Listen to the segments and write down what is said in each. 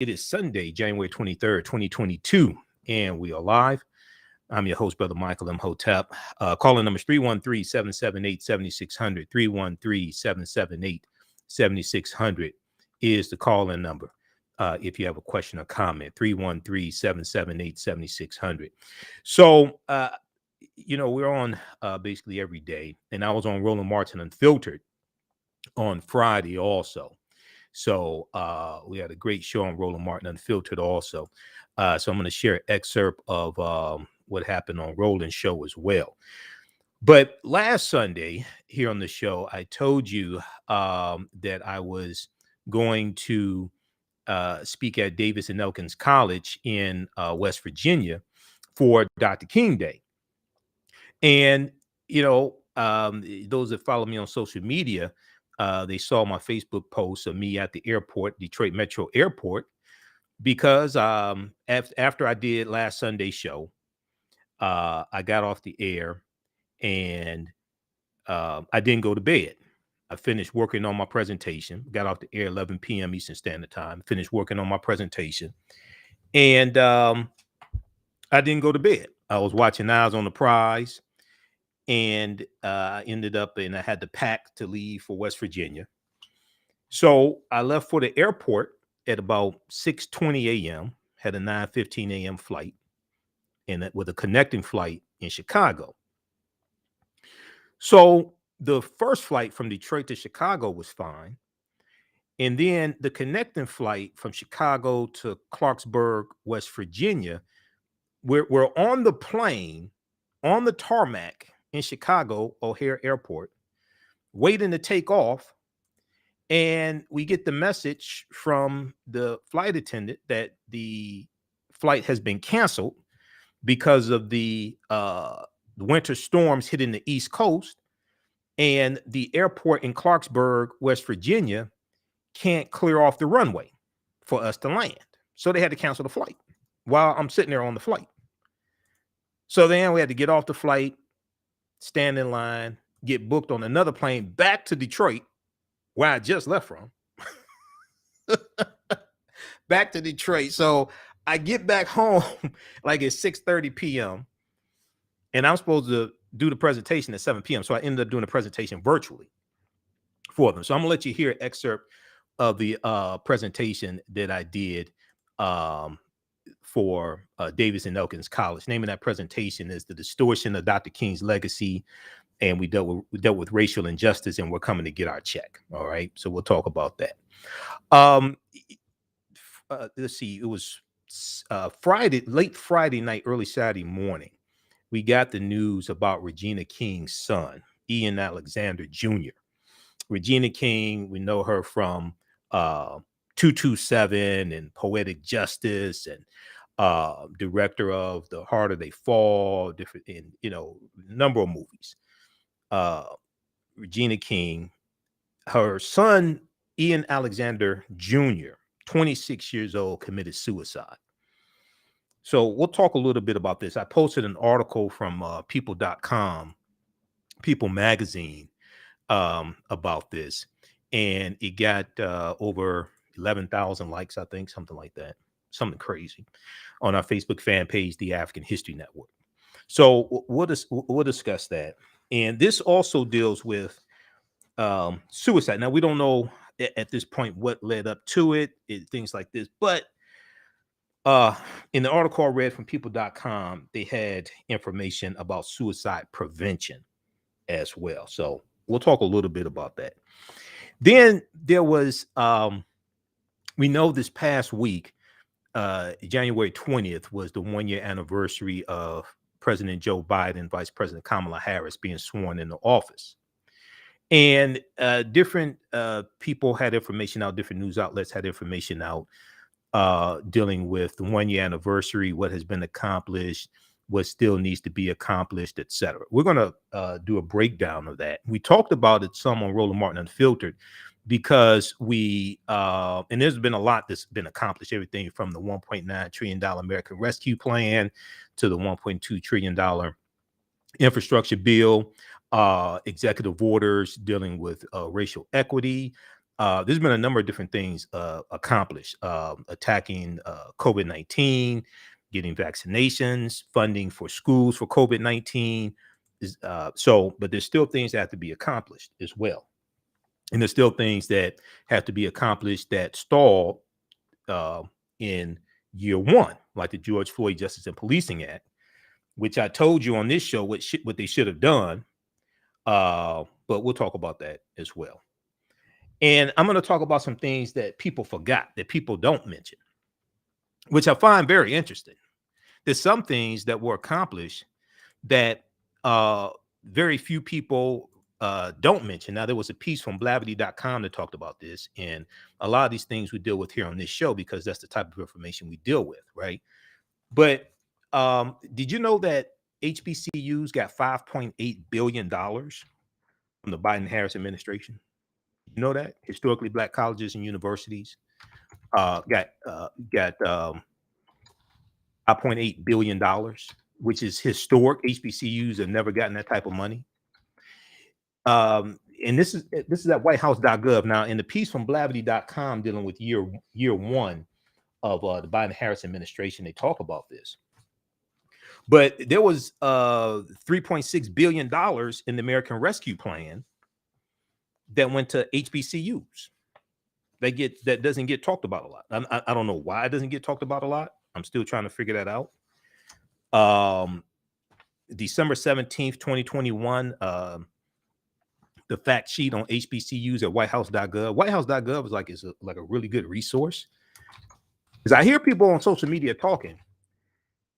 It is Sunday, January 23rd, 2022, and we are live. I'm your host, Brother Michael Imhotep. Calling numbers 313-778-7600. 313-778-7600 is the call-in number. If you have a question or comment, 313-778-7600. So, we're on basically every day, and I was on Roland Martin Unfiltered on Friday also. So we had a great show on Roland Martin Unfiltered also. So I'm going to share an excerpt of what happened on Roland's show as well. But last Sunday here on the show, I told you that I was going to speak at Davis and Elkins College in West Virginia for Dr. King Day. And, those that follow me on social media, they saw my Facebook post of me at the airport, Detroit Metro Airport, because after I did last Sunday's show, I got off the air and I didn't go to bed. I finished working on my presentation, got off the air 11 p.m. Eastern Standard Time, finished working on my presentation, and I didn't go to bed. I was watching Eyes on the Prize, and I ended up, and I had to pack to leave for West Virginia. So I left for the airport at about 6:20 a.m., had a 9:15 a.m. flight, and with a connecting flight in Chicago. So the first flight from Detroit to Chicago was fine. And then the connecting flight from Chicago to Clarksburg, West Virginia, we're on the plane, on the tarmac in Chicago O'Hare Airport, waiting to take off. And we get the message from the flight attendant that the flight has been canceled because of the winter storms hitting the East Coast, and the airport in Clarksburg, West Virginia, can't clear off the runway for us to land. So they had to cancel the flight while I'm sitting there on the flight. So then we had to get off the flight, stand in line, get booked on another plane back to Detroit, where I just left from. Back to Detroit. So I get back home like at 6:30 p.m. and I'm supposed to do the presentation at 7 p.m. So I ended up doing the presentation virtually for them. So I'm gonna let you hear an excerpt of the presentation that I did for Davis and Elkins College. Name of that presentation is "The Distortion of Dr. King's Legacy," and we dealt with racial injustice, and we're coming to get our check. All right, so we'll talk about that. Let's see, it was late Friday night, early Saturday morning. We got the news about Regina King's son, Ian Alexander Jr. Regina King, we know her from 227 and Poetic Justice, and director of The Harder They Fall, different in number of movies. Regina King, her son Ian Alexander Jr., 26 years old, committed suicide. So we'll talk a little bit about this. I posted an article from people.com, People Magazine, about this, and it got over 11,000 likes, I think, something like that, something crazy, on our Facebook fan page, The African History Network. So we'll discuss that. And this also deals with suicide. Now, we don't know at this point what led up to it, things like this, but in the article I read from people.com, they had information about suicide prevention as well. So we'll talk a little bit about that. Then there was, we know this past week, January 20th was the 1-year anniversary of President Joe Biden and Vice President Kamala Harris being sworn into office. And different people had information out, different news outlets had information out dealing with the 1-year anniversary, what has been accomplished, what still needs to be accomplished, etc. We're going to do a breakdown of that. We talked about it some on Roland Martin Unfiltered, because we and there's been a lot that's been accomplished, everything from the $1.9 trillion American Rescue Plan to the $1.2 trillion infrastructure bill, executive orders dealing with racial equity, there's been a number of different things accomplished, attacking COVID-19, getting vaccinations, funding for schools for COVID-19. But there's still things that have to be accomplished as well. And there's still things that have to be accomplished that stalled in year one, like the George Floyd Justice and Policing Act, which I told you on this show what they should have done. But we'll talk about that as well. And I'm going to talk about some things that people forgot, that people don't mention, which I find very interesting. There's some things that were accomplished that very few people don't mention. Now, there was a piece from blavity.com that talked about this, and a lot of these things we deal with here on this show because that's the type of information we deal with, right? But did you know that HBCUs got $5.8 billion from the Biden-Harris administration? You know that? Historically Black colleges and universities got $5.8 billion, which is historic. HBCUs have never gotten that type of money. And this is at whitehouse.gov. Now, in the piece from blavity.com dealing with year one of the Biden-Harris administration, they talk about this. But there was $3.6 billion in the American Rescue Plan that went to HBCUs. That doesn't get talked about a lot. I don't know why it doesn't get talked about a lot. I'm still trying to figure that out. December 17th, 2021, the fact sheet on HBCUs at whitehouse.gov. Whitehouse.gov is like a really good resource. Because I hear people on social media talking,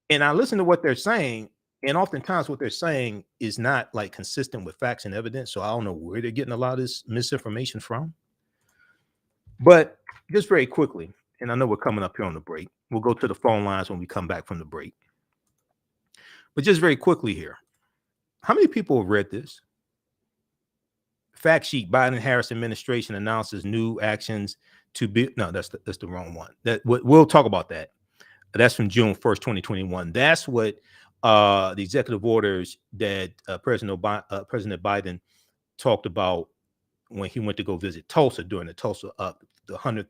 and I listen to what they're saying, and oftentimes what they're saying is not like consistent with facts and evidence. So I don't know where they're getting a lot of this misinformation from. But just very quickly, and I know we're coming up here on the break. We'll go to the phone lines when we come back from the break. But just very quickly here, how many people have read this? Fact sheet: Biden-Harris administration announces new actions to be. No, that's the wrong one. We'll talk about that. That's from June 1st, 2021. That's what the executive orders that President Biden talked about when he went to go visit Tulsa during the 100th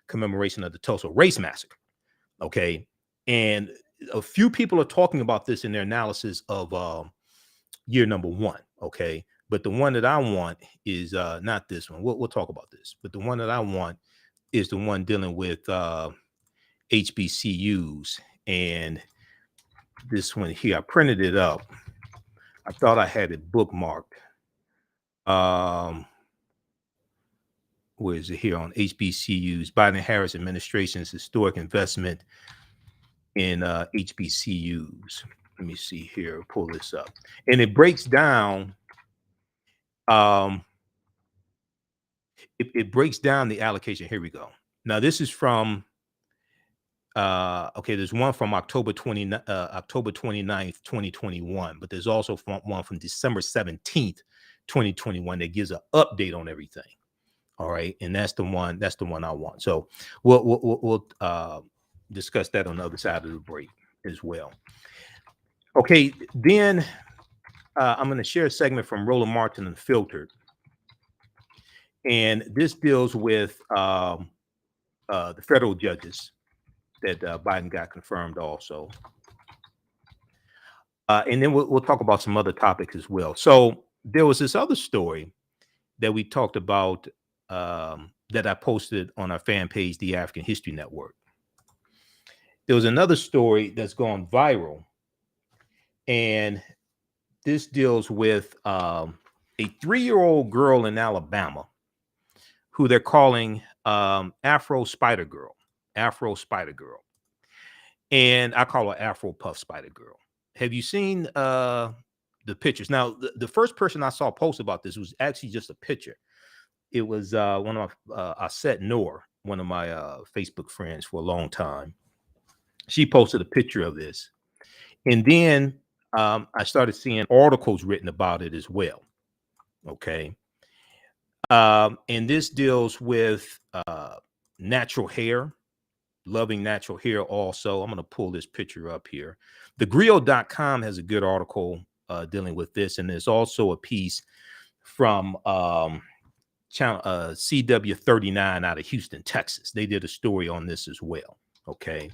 commemoration of the Tulsa race massacre. Okay, and a few people are talking about this in their analysis of year number one. Okay, but the one that I want is not this one. We'll talk about this, but the one that I want is the one dealing with HBCUs, and this one here. I printed it up. I thought I had it bookmarked. Where is it here on HBCUs? Biden-Harris administration's historic investment in HBCUs. Let me see here. Pull this up, and it breaks down. It breaks down the allocation. Here we go. Now this is from. Okay, there's one from October 29th, 2021, but there's also one from December 17th, 2021 that gives an update on everything. All right, and that's the one I want. So we'll discuss that on the other side of the break as well. Okay, then I'm going to share a segment from Roland Martin Unfiltered, and this deals with the federal judges that Biden got confirmed also. And then we'll talk about some other topics as well. So there was this other story that we talked about that I posted on our fan page, The African History Network. There was another story that's gone viral, and this deals with a 3-year-old girl in Alabama who they're calling Afro Spider-Girl. Afro Spider-Girl, and I call her Afro Puff Spider-Girl. Have you seen the pictures? Now, the first person I saw post about this was actually just a picture. It was one of my Aset Noor, one of my Facebook friends for a long time. She posted a picture of this, and then I started seeing articles written about it as well. Okay, and this deals with natural hair. Loving natural hair also. I'm going to pull this picture up here. TheGriot.com has a good article dealing with this, and there's also a piece from channel CW39 out of Houston, Texas. They did a story on this as well. Okay.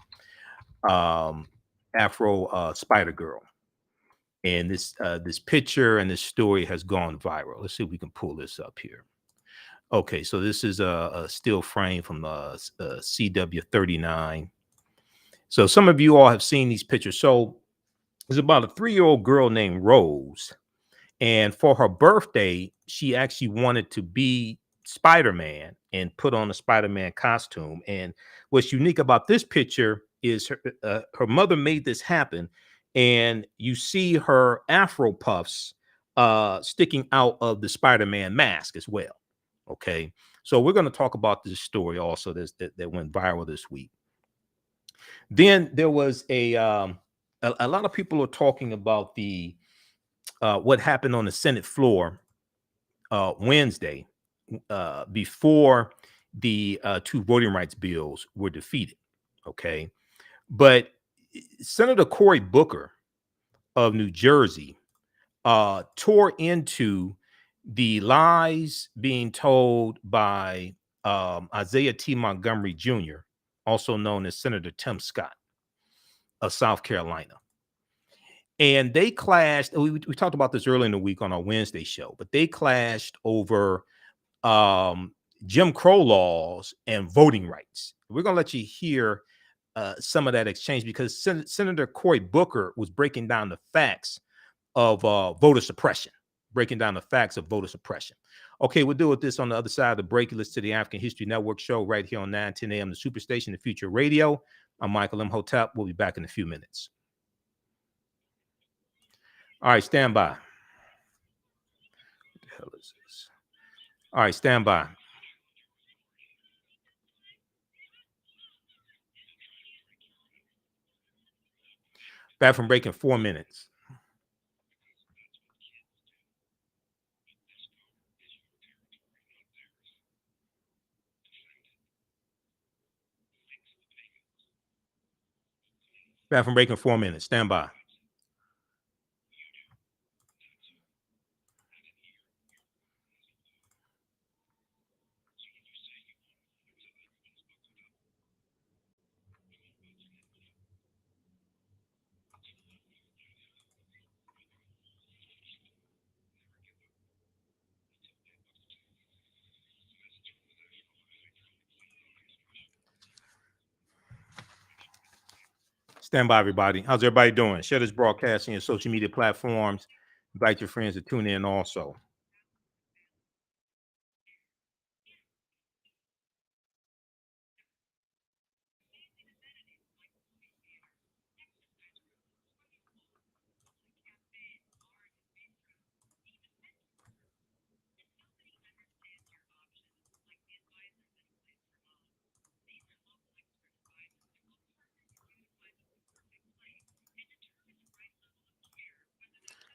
Afro Spider-Girl. And this picture and this story has gone viral. Let's see if we can pull this up here. Okay, so this is a still frame from CW39. So some of you all have seen these pictures. So it's about a 3-year-old girl named Rose. And for her birthday, she actually wanted to be Spider-Man and put on a Spider-Man costume. And what's unique about this picture is her mother made this happen. And you see her Afro puffs sticking out of the Spider-Man mask as well. Okay. So we're going to talk about this story also that went viral this week. Then there was a lot of people are talking about the what happened on the Senate floor Wednesday before the 2 voting rights bills were defeated. Okay. But Senator Cory Booker of New Jersey tore into the lies being told by Isaiah T. Montgomery Jr., also known as Senator Tim Scott of South Carolina. And they clashed. We talked about this earlier in the week on our Wednesday show, but they clashed over Jim Crow laws and voting rights. We're going to let you hear some of that exchange because Senator Cory Booker was breaking down the facts of voter suppression, Okay, we'll deal with this on the other side of the break. You listen to the African History Network show right here on 9:10 a.m. the Superstation, the Future Radio. I'm Michael Imhotep. We'll be back in a few minutes. All right, stand by. What the hell is this? All right, stand by. Back from break in 4 minutes. Back from break in 4 minutes. Stand by. Stand by, everybody. How's everybody doing? Share this broadcast on your social media platforms. Invite your friends to tune in also.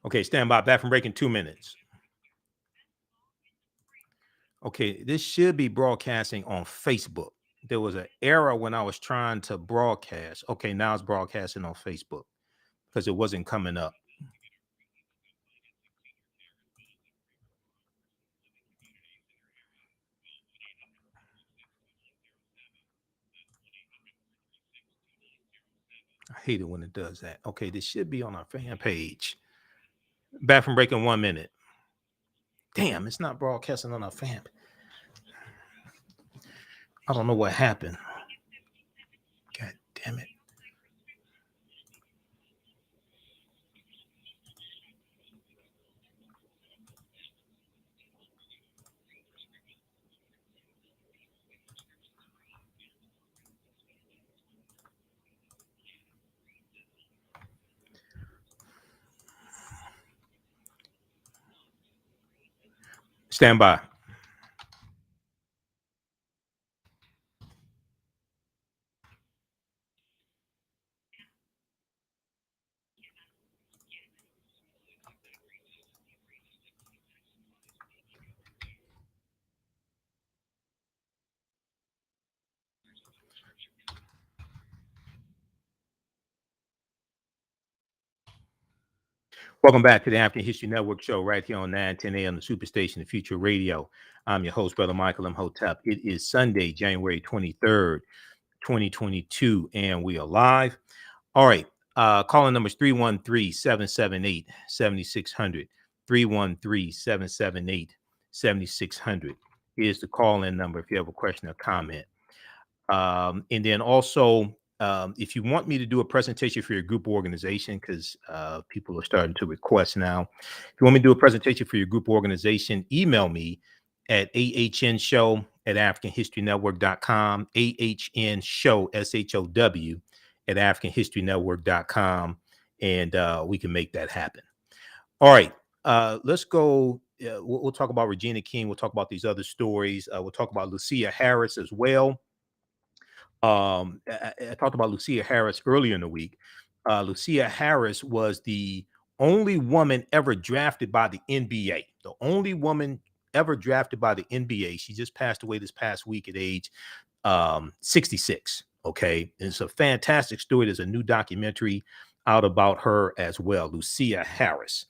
Okay, stand by. Back from break in 2 minutes. Okay, this should be broadcasting on Facebook. There was an error when I was trying to broadcast. Okay, now it's broadcasting on Facebook because it wasn't coming up. I hate it when it does that. Okay, this should be on our fan page. Back from break in 1 minute. Damn, it's not broadcasting on our fan. I don't know what happened. God damn it. Stand by. Welcome back to the African History Network show right here on 910 a.m. the Superstation, the Future Radio. I'm your host, Brother Michael Imhotep. It is Sunday, January 23rd, 2022, and we are live. All right. Calling numbers 313-778-7600. 313-778-7600 is the call-in number if you have a question or comment. And then also, if you want me to do a presentation for your group organization, because people are starting to request now, if you want me to do a presentation for your group organization, email me at AHNshow@AfricanHistoryNetwork.com, AHNshow, SHOW, at AfricanHistoryNetwork.com, and we can make that happen. All right, let's go. We'll talk about Regina King. We'll talk about these other stories. We'll talk about Lucia Harris as well. I talked about Lucia Harris earlier in the week. Lucia Harris was the only woman ever drafted by the NBA. The only woman ever drafted by the NBA. She just passed away this past week at age 66. Okay. And it's a fantastic story. There's a new documentary out about her as well. Lucia Harris.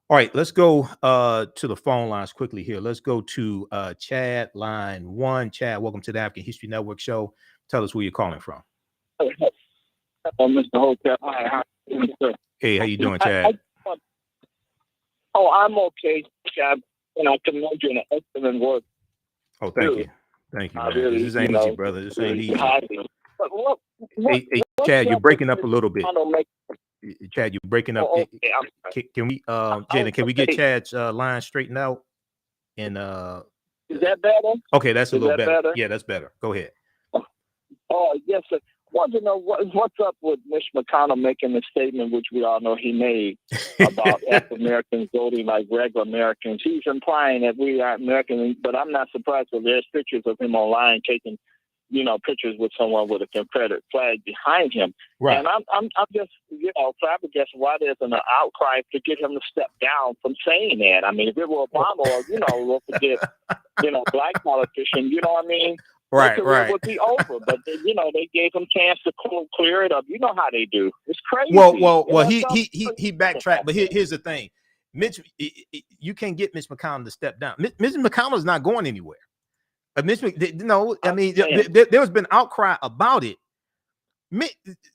All right, let's go to the phone lines quickly here. Let's go to Chad, line 1. Chad, welcome to the African History Network show. Tell us where you're calling from. Mr. Hotep. Hi, how you doing, sir? Hey, how you doing, Chad? I'm okay. I commend you on an excellent work. Oh, thank you. Thank you, man. Really, this ain't easy, brother. This ain't easy. But Hey, Chad, you're breaking up a little bit. I don't make. Chad, you're breaking up. Oh, okay, Can we, Jaden, can we get Chad's line straightened out? And is that better? Okay, that's a little better. Yeah, that's better. Go ahead. Oh, yes, sir. I want to know what's up with Mitch McConnell making the statement, which we all know he made, about African-Americans voting like regular Americans. He's implying that we are Americans, but I'm not surprised because there's pictures of him online taking, pictures with someone with a Confederate flag behind him. Right. And I'm just, flabbergasted why there's an outcry to get him to step down from saying that. I mean, if it were Obama or, we'll forget, black politician, you know what I mean? Right. It would be over, but they gave him chance to clear it up. You know how they do. It's crazy. Well. He backtracked, but here's the thing, Mitch. You can't get Mitch McConnell to step down. Mitch McConnell is not going anywhere. There has been outcry about it.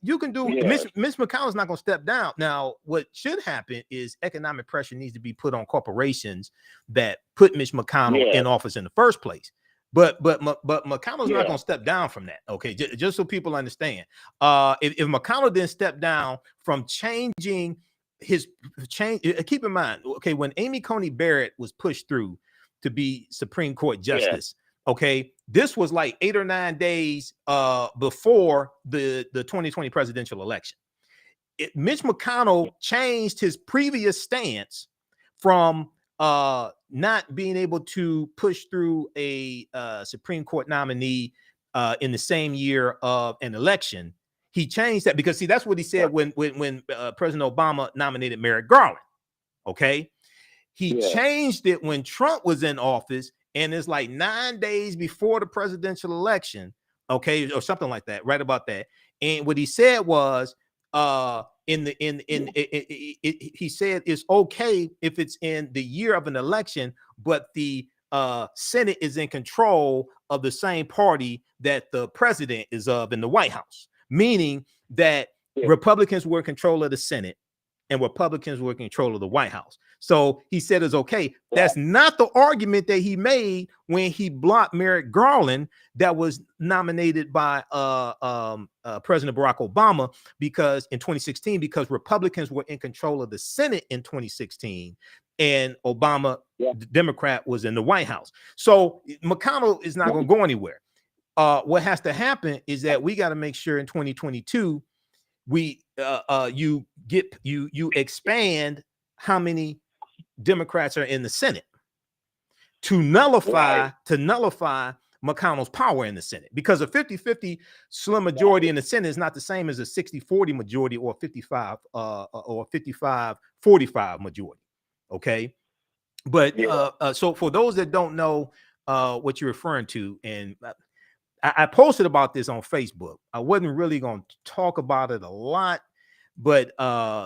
You can do. Mitch McConnell is not going to step down. Now, what should happen is economic pressure needs to be put on corporations that put Mitch McConnell in office in the first place. But McConnell's not going to step down from that. Okay, just so people understand. If McConnell didn't step down from changing his change, keep in mind. Okay, when Amy Coney Barrett was pushed through to be Supreme Court Justice, okay, this was like 8 or 9 days before the 2020 presidential election. Mitch McConnell changed his previous stance from not being able to push through a Supreme Court nominee in the same year of an election. He changed that because, see, that's what he said when President Obama nominated Merrick Garland. Okay, he changed it when Trump was in office, and it's like 9 days before the presidential election. Okay, or something like that, right about that. And what he said was, he said it's okay if it's in the year of an election, but the Senate is in control of the same party that the president is of in the White House, meaning that Republicans were in control of the Senate and Republicans were in control of the White House. So he said it's okay. That's not the argument that he made when he blocked Merrick Garland that was nominated by President Barack Obama because in 2016, because Republicans were in control of the Senate in 2016 and Obama, the Democrat, was in the White House. So McConnell is not going to go anywhere. What has to happen is that we got to make sure in 2022 you expand how many Democrats are in the Senate to nullify McConnell's power in the Senate, because a 50-50 slim majority in the Senate is not the same as a 60-40 majority or 55-45 majority. Okay, but so for those that don't know what you're referring to, and I posted about this on Facebook. I wasn't really going to talk about it a lot, but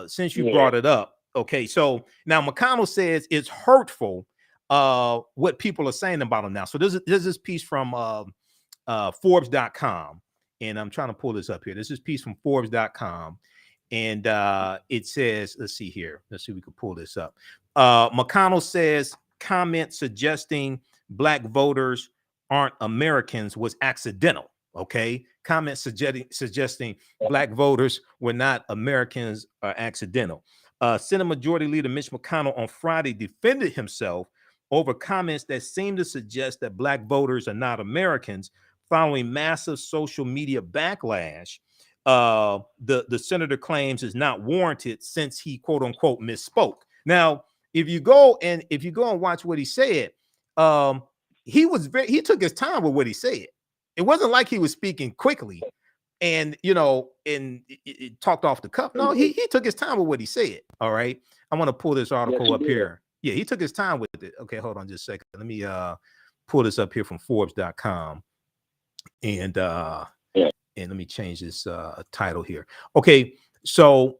since you brought it up, Okay, so now McConnell says it's hurtful what people are saying about him now. So there's this piece from Forbes.com, and I'm trying to pull this up here. This is piece from Forbes.com, and it says, let's see here. Let's see if we can pull this up. McConnell says comment suggesting Black voters aren't Americans was accidental. Okay, comment suggesting Black voters were not Americans are accidental. Senate Majority Leader Mitch McConnell on Friday defended himself over comments that seem to suggest that Black voters are not Americans following massive social media backlash. The senator claims is not warranted since he quote unquote misspoke. Now, if you go and watch what he said, he took his time with what he said. It wasn't like he was speaking quickly and it talked off the cuff. No, he took his time with what he said. All right. I want to pull this article up here. Yeah, he took his time with it. Okay, hold on just a second. Let me pull this up here from Forbes.com. And let me change this title here. Okay, so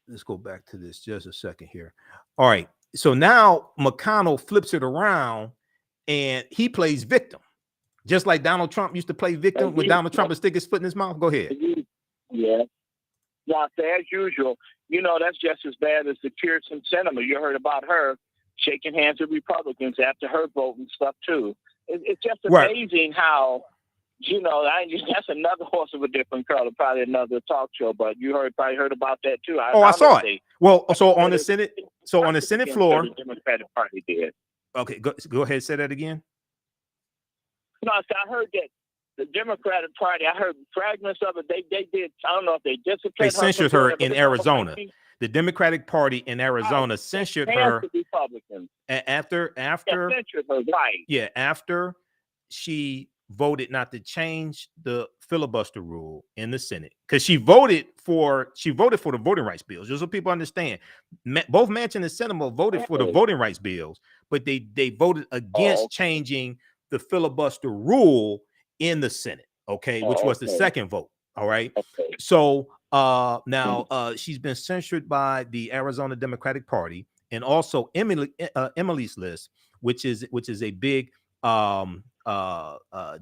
let's go back to this just a second here. All right. So now McConnell flips it around and he plays victim. Just like Donald Trump used to play victim when Donald Trump would stick his foot in his mouth. Go ahead. Yeah. Now, as usual, that's just as bad as the Kirsten Sinema. You heard about her shaking hands with Republicans after her vote and stuff, too. It's just amazing how, that's another horse of a different color, probably another talk show, but you probably heard about that, too. I saw it. Well, so on the Senate floor. The Democratic Party did. Okay, go ahead, say that again. No, I heard that the Democratic Party, I heard fragments of it. They did, I don't know if they disciplined her. They censured her in Arizona. The Democratic Party in Arizona censured her. Republicans. After censured her, right. Yeah, after she voted not to change the filibuster rule in the Senate. Because she voted for the voting rights bills. Just so people understand. Both Manchin and Sinema voted for the voting rights bills, but they voted against changing the filibuster rule in the Senate, which was the second vote. All right. Okay. So now she's been censured by the Arizona Democratic Party and also Emily's List, which is a big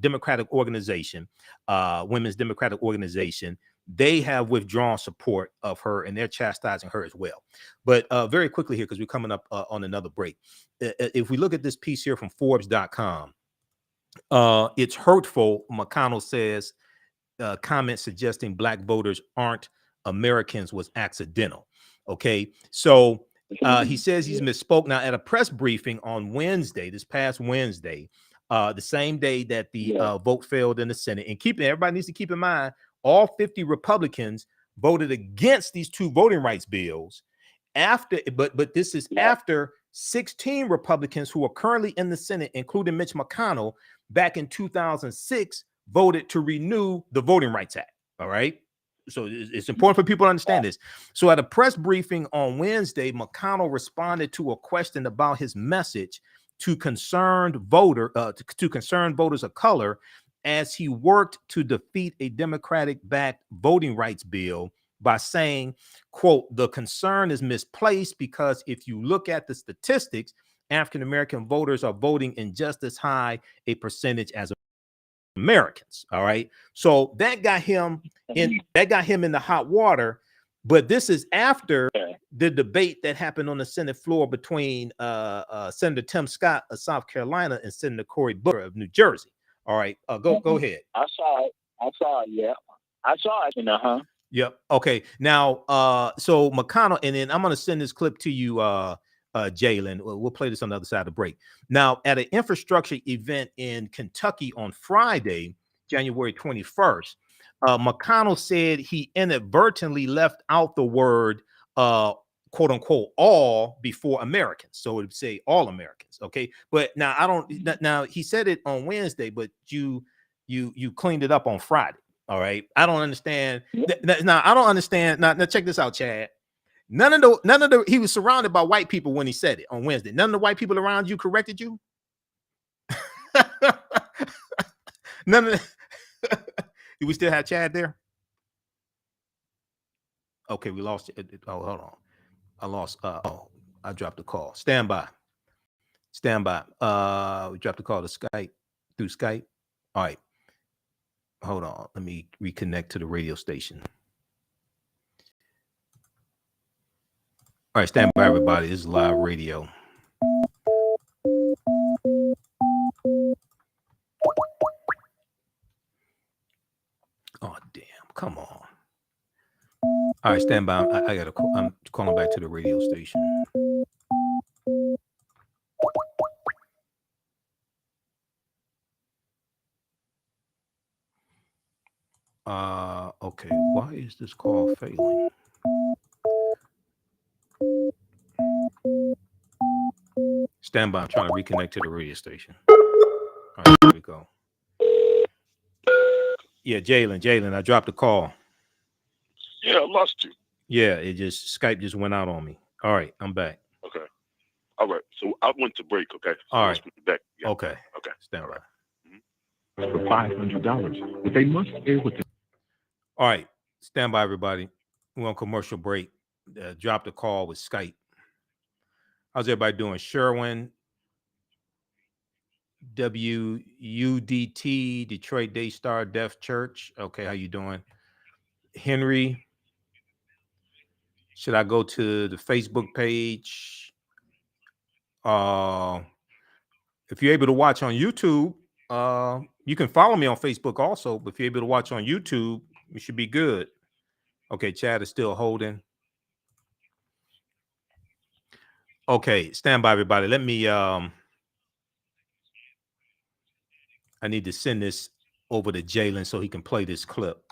Democratic organization, women's Democratic organization. They have withdrawn support of her and they're chastising her as well. But very quickly here, because we're coming up on another break. If we look at this piece here from Forbes.com, it's hurtful, McConnell says, comment suggesting Black voters aren't Americans was accidental. Okay, so he says he's misspoke. Now, at a press briefing on Wednesday, this past Wednesday, the same day that the vote failed in the Senate, and everybody needs to keep in mind, all 50 Republicans voted against these two voting rights bills. But this is after 16 Republicans who are currently in the Senate, including Mitch McConnell, back in 2006, voted to renew the Voting Rights Act. All right. So it's important for people to understand this. So at a press briefing on Wednesday, McConnell responded to a question about his message to concerned voters of color as he worked to defeat a Democratic-backed voting rights bill by saying, quote, the concern is misplaced because if you look at the statistics, African-American voters are voting in just as high a percentage as Americans. All right. So that got him in the hot water. But this is after the debate that happened on the Senate floor between Senator Tim Scott of South Carolina and Senator Cory Booker of New Jersey. All right. Go ahead. I saw it. Yeah. I saw it. Yep. Okay. Now, so McConnell, and then I'm going to send this clip to you, Jalen. We'll play this on the other side of the break. Now, at an infrastructure event in Kentucky on Friday, January 21st, McConnell said he inadvertently left out the word, quote unquote, all before Americans. So it would say all Americans. Okay. But now he said it on Wednesday, but you cleaned it up on Friday. All right. I don't understand. Now I don't understand. Now check this out, Chad. None of the he was surrounded by white people when he said it on Wednesday. None of the white people around you corrected you. None of the, do we still have Chad there? Okay, we lost it. Oh, hold on. I lost. Oh, I dropped the call. Stand by. Stand by. We dropped the call to Skype through Skype. All right. Hold on. Let me reconnect to the radio station. All right, stand by, everybody. This is live radio. Oh, damn. Come on. All right, stand by. I got to call. I'm calling back to the radio station. Okay. Why is this call failing? Stand by. I'm trying to reconnect to the radio station. All right, here we go. Yeah, Jalen, I dropped the call. Yeah, I lost you. Yeah, Skype just went out on me. All right, I'm back. Okay. All right. So I went to break, okay? So all right. Back. Yeah. Okay. Okay. Stand by. For $500, but they must air with the. All right, stand by, everybody. We're on commercial break. Dropped the call with Skype. How's everybody doing? Sherwin, WUDT, Detroit Daystar Deaf Church. Okay, how you doing? Henry, should I go to the Facebook page? If you're able to watch on YouTube, you can follow me on Facebook also, but if you're able to watch on YouTube, you should be good. Okay, Chad is still holding. Okay, stand by, everybody. Let me, I need to send this over to Jalen so he can play this clip.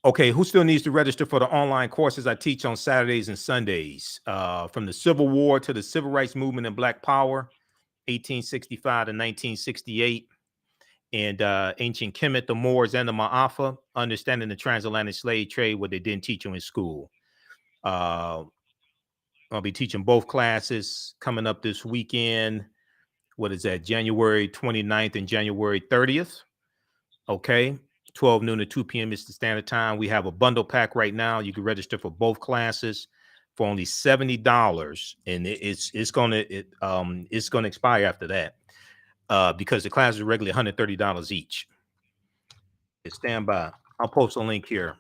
Okay, who still needs to register for the online courses I teach on Saturdays and Sundays? From the Civil War to the Civil Rights Movement and Black Power, 1865 to 1968, and Ancient Kemet, the Moors, and the Ma'afa, understanding the transatlantic slave trade, what they didn't teach you in school. I'll be teaching both classes coming up this weekend. What is that? January 29th and January 30th. Okay. 12 noon to 2 p.m. is the standard time. We have a bundle pack right now. You can register for both classes for only $70, and it's gonna expire after that because the classes are regularly $130 each. Stand by. I'll post a link here.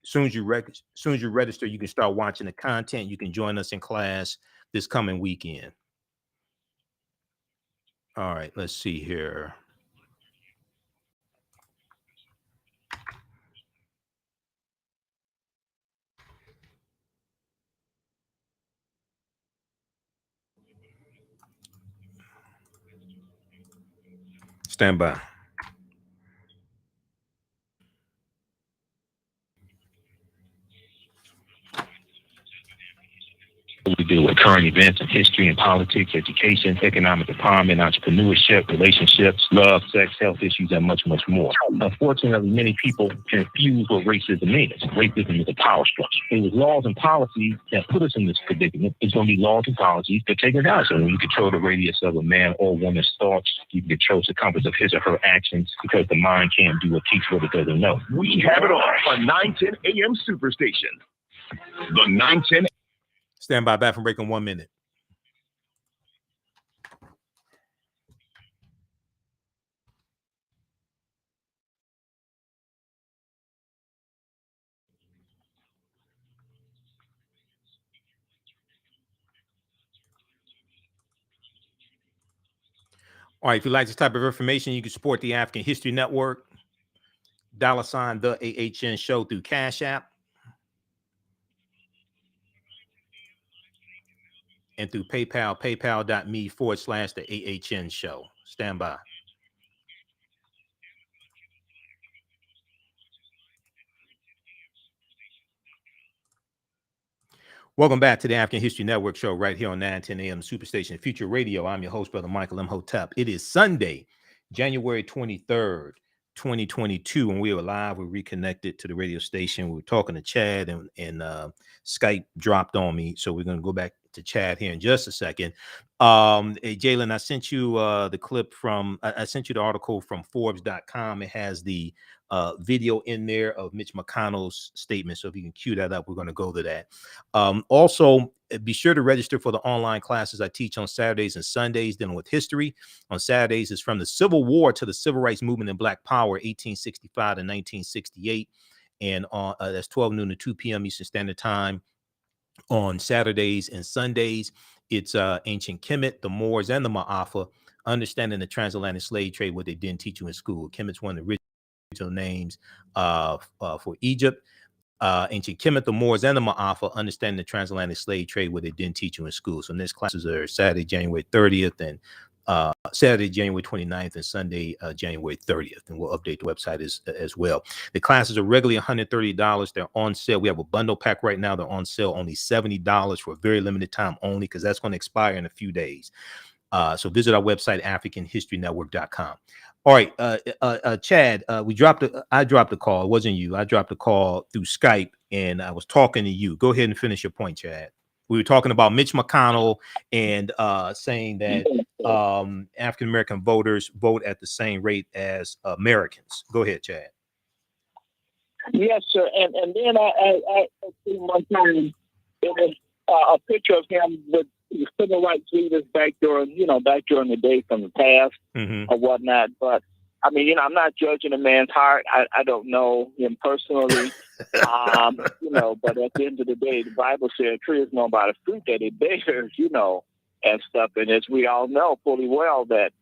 As soon as you register, you can start watching the content. You can join us in class this coming weekend. All right, let's see here. Stand by. We deal with current events in history and politics, education, economic empowerment, entrepreneurship, relationships, love, sex, health issues, and much, much more. Unfortunately, many people confuse what racism is. Racism is a power structure. It was laws and policies that put us in this predicament. It's going to be laws and policies that take us out. So when you control the radius of a man or woman's thoughts, you can control the compass of his or her actions because the mind can't do or teach what it doesn't know. We have it on 910 AM Superstation. The 910. Stand by, back from break in 1 minute. All right, if you like this type of information, you can support the African History Network, $ TheAHNShow through Cash App, and through PayPal, paypal.me/TheAHNShow. Stand by. Welcome back to the African History Network show right here on 910 AM Superstation Future Radio. I'm your host, Brother Michael Imhotep. It is Sunday, January 23rd, 2022, when we were live. We reconnected to the radio station. We were talking to Chad, and Skype dropped on me. So we're going to go back to Chad here in just a second. Hey, Jalen, I sent you the clip from, I sent you the article from Forbes.com. It has the video in there of Mitch McConnell's statement. So if you can cue that up, we're going to go to that. Also, be sure to register for the online classes I teach on Saturdays and Sundays dealing with history. On Saturdays, it's from the Civil War to the Civil Rights Movement and Black Power, 1865 to 1968. And that's 12 noon to 2 p.m. Eastern Standard Time. On Saturdays and Sundays, it's Ancient Kemet, the Moors, and the Ma'afa, understanding the transatlantic slave trade, what they didn't teach you in school. Kemet's one of the original names for Egypt. Ancient Kemet, the Moors, and the Ma'afa, understanding the transatlantic slave trade, what they didn't teach you in school. So next classes are Saturday, January 30th, and Saturday, January 29th, and Sunday, January 30th. And we'll update the website as well. The classes are regularly $130. They're on sale. We have a bundle pack right now. They're on sale only $70 for a very limited time only, because that's going to expire in a few days. So visit our website, AfricanHistoryNetwork.com. All right, Chad, I dropped a call. It wasn't you. I dropped a call through Skype, and I was talking to you. Go ahead and finish your point, Chad. We were talking about Mitch McConnell and saying that African-American voters vote at the same rate as Americans. Go ahead, Chad. Yes, sir. And then I see one time it was a picture of him with the civil rights leaders back during the day from the past or whatnot. But I mean, I'm not judging a man's heart. I don't know him personally, but at the end of the day, the Bible says a tree is known by the fruit that it bears, and stuff. And as we all know fully well that,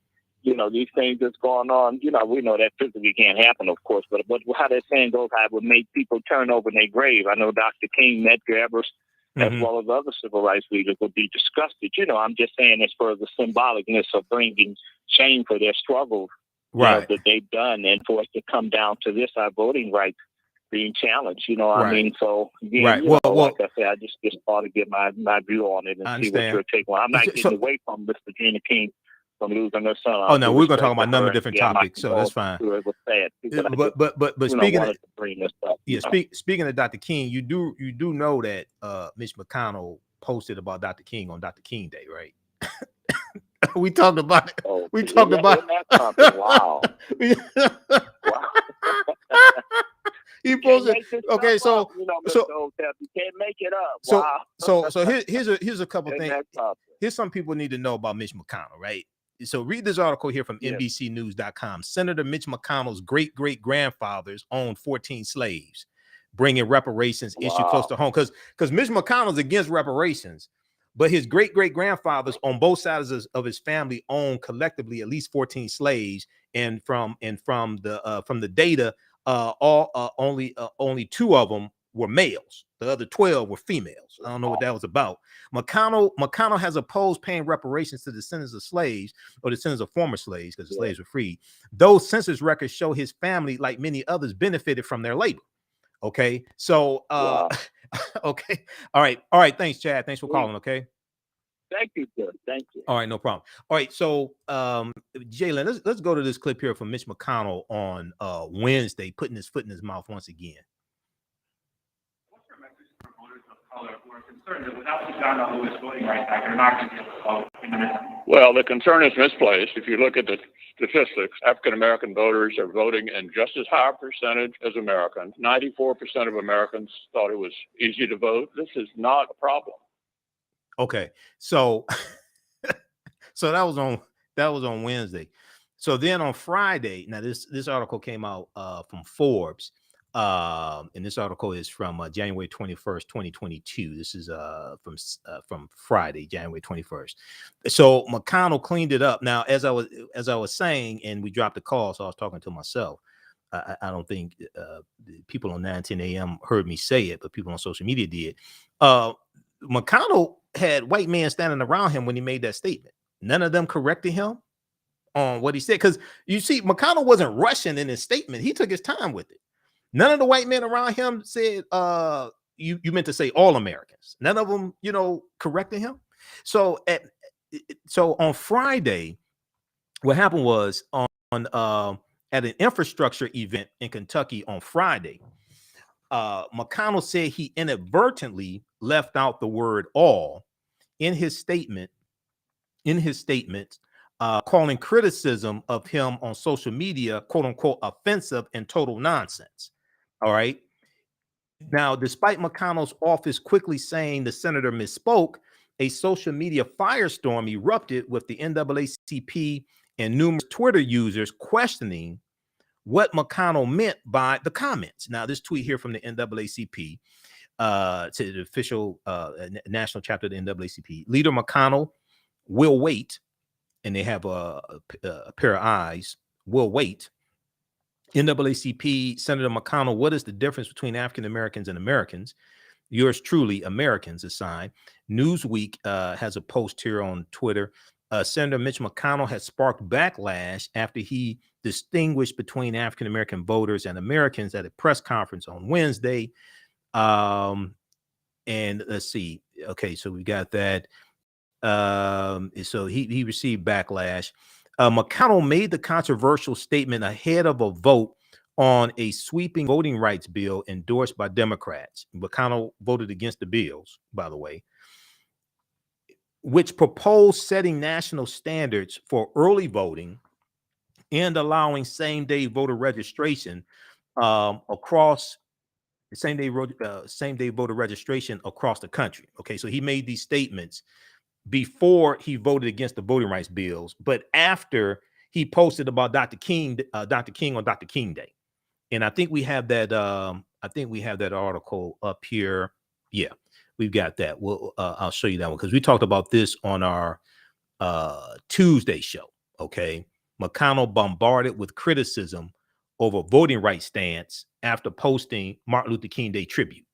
these things that's going on, we know that physically can't happen, of course, but how that saying goes, I would make people turn over in their grave. I know Dr. King, Medgar Evers, as well as other civil rights leaders would be disgusted. I'm just saying it's for the symbolicness of bringing shame for their struggles. Right. That they've done, and for us to come down to this, our voting rights being challenged, I mean, so again, right. Like I said, I just thought to get my view on it and see what your take on. I'm not getting away from Miss Regina King from losing her son. Oh no, we're gonna talk about a number of different topics, so that's fine. It was sad. But speaking of, bring this up, speaking of Dr. King, you do know that Mitch McConnell posted about Dr. King on Dr. King Day, right? We talked about it. Oh, we talked about it. Wow. He posted. Okay, so you can't make it up. So here's a couple things. Here's some people need to know about Mitch McConnell, right? So read this article here from NBCnews.com. Senator Mitch McConnell's great-great-grandfathers owned 14 slaves, bringing reparations issue close to home. Because Mitch McConnell's against reparations, but his great-great-grandfathers on both sides of his family owned collectively at least 14 slaves, and from the data, only 2 of them were males. The other 12 were females. I don't know what that was about. McConnell has opposed paying reparations to descendants of slaves or descendants of former slaves, because the slaves were freed. Those census records show his family, like many others, benefited from their labor. Okay, so okay, all right. Thanks, Chad. Thanks for calling. Okay. Thank you, sir. Thank you. All right, no problem. All right, so Jalen, let's go to this clip here from Mitch McConnell on Wednesday, putting his foot in his mouth once again. What's your message for voters of color who are concerned that without the John L. Lewis Voting Rights Act, they're not going to be able to vote in the midterm? Well, the concern is misplaced. If you look at the statistics, African-American voters are voting in just as high a percentage as Americans. 94% of Americans thought it was easy to vote. This is not a problem. Okay, so that was on Wednesday. So then on Friday, now this article came out from Forbes, and this article is from January 21st, 2022. This is from Friday, January 21st. So McConnell cleaned it up. Now, as I was saying, and we dropped the call, so I was talking to myself. I don't think people on 910 AM heard me say it, but people on social media did. McConnell had white men standing around him when he made that statement. None of them corrected him on what he said, because you see, McConnell wasn't rushing in his statement. He took his time with it. None of the white men around him said, you meant to say all Americans. None of them, corrected him. So on Friday, what happened was on at an infrastructure event in Kentucky on Friday. McConnell said he inadvertently left out the word all in his statement, calling criticism of him on social media, quote unquote, offensive and total nonsense. All right. Now, despite McConnell's office quickly saying the senator misspoke, a social media firestorm erupted with the NAACP and numerous Twitter users questioning what McConnell meant by the comments. Now, this tweet here from the NAACP, to the official national chapter of the NAACP, Leader McConnell will wait, and they have a pair of eyes, will wait. NAACP, Senator McConnell, what is the difference between African Americans and Americans? Yours truly, Americans, assigned. Newsweek has a post here on Twitter. Senator Mitch McConnell has sparked backlash after he distinguished between African American voters and Americans at a press conference on Wednesday. And let's see. Okay, so we got that. So he received backlash. McConnell made the controversial statement ahead of a vote on a sweeping voting rights bill endorsed by Democrats. McConnell voted against the bills, by the way, which proposed setting national standards for early voting and allowing same-day voter registration across same-day voter registration across the country. Okay, so he made these statements before he voted against the voting rights bills, but after he posted about Dr. King on Dr. King Day. And I think we have that. I think we have that article up here. Yeah, we've got that. Well, I'll show you that one because we talked about this on our Tuesday show. Okay, McConnell bombarded with criticism over voting rights stance after posting Martin Luther King Day tribute.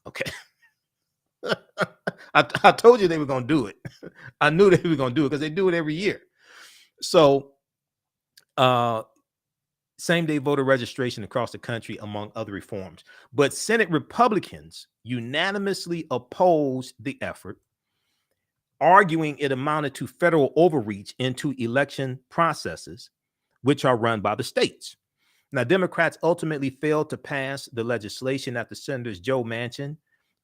Okay. I told you they were going to do it. I knew they were going to do it because they do it every year. So same-day voter registration across the country, among other reforms. But Senate Republicans unanimously opposed the effort, arguing it amounted to federal overreach into election processes, which are run by the states. Now, Democrats ultimately failed to pass the legislation after Senators Joe Manchin,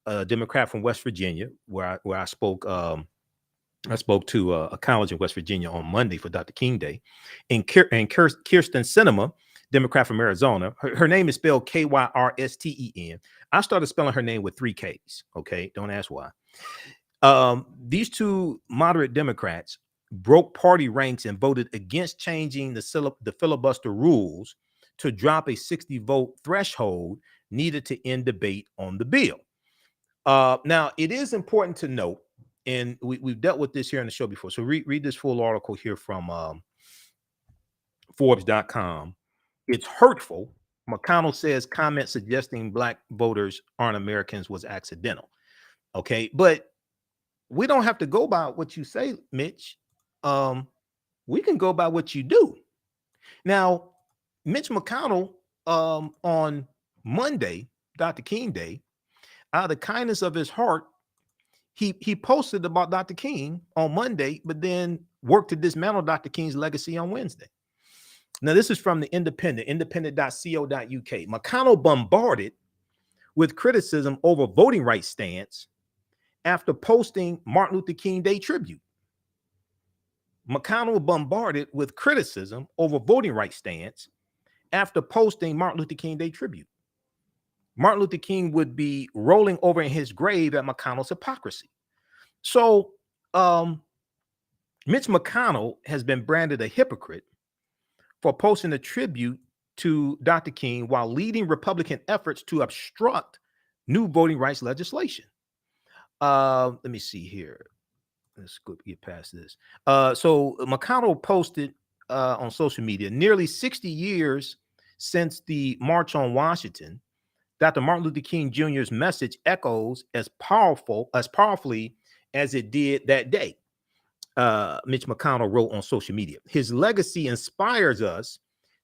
a Democrat from West Virginia, where I spoke. I spoke to a college in West Virginia on Monday for Dr. King Day, and Kirsten Sinema, Democrat from Arizona. Her name is spelled Kyrsten. I started spelling her name with 3 Ks. Okay, don't ask why. These two moderate Democrats broke party ranks and voted against changing the filibuster rules to drop a 60-vote threshold needed to end debate on the bill. Now, it is important to note, and we've dealt with this here on the show before. So read this full article here from Forbes.com. It's hurtful. McConnell says comment suggesting Black voters aren't Americans was accidental. Okay, but we don't have to go by what you say, Mitch. We can go by what you do. Now, Mitch McConnell on Monday, Dr. King Day, out of the kindness of his heart, he posted about Dr. King on Monday, but then worked to dismantle Dr. King's legacy on Wednesday. Now, this is from the Independent, independent.co.uk. McConnell bombarded with criticism over voting rights stance after posting Martin Luther King Day tribute. McConnell bombarded with criticism over voting rights stance after posting Martin Luther King Day tribute. Martin Luther King would be rolling over in his grave at McConnell's hypocrisy. So Mitch McConnell has been branded a hypocrite for posting a tribute to Dr. King while leading Republican efforts to obstruct new voting rights legislation. Let me see here. Let's go get past this. So McConnell posted on social media, nearly 60 years since the March on Washington, Dr. Martin Luther King Jr.'s message echoes as powerfully as it did that day. Mitch McConnell wrote on social media. His legacy inspires us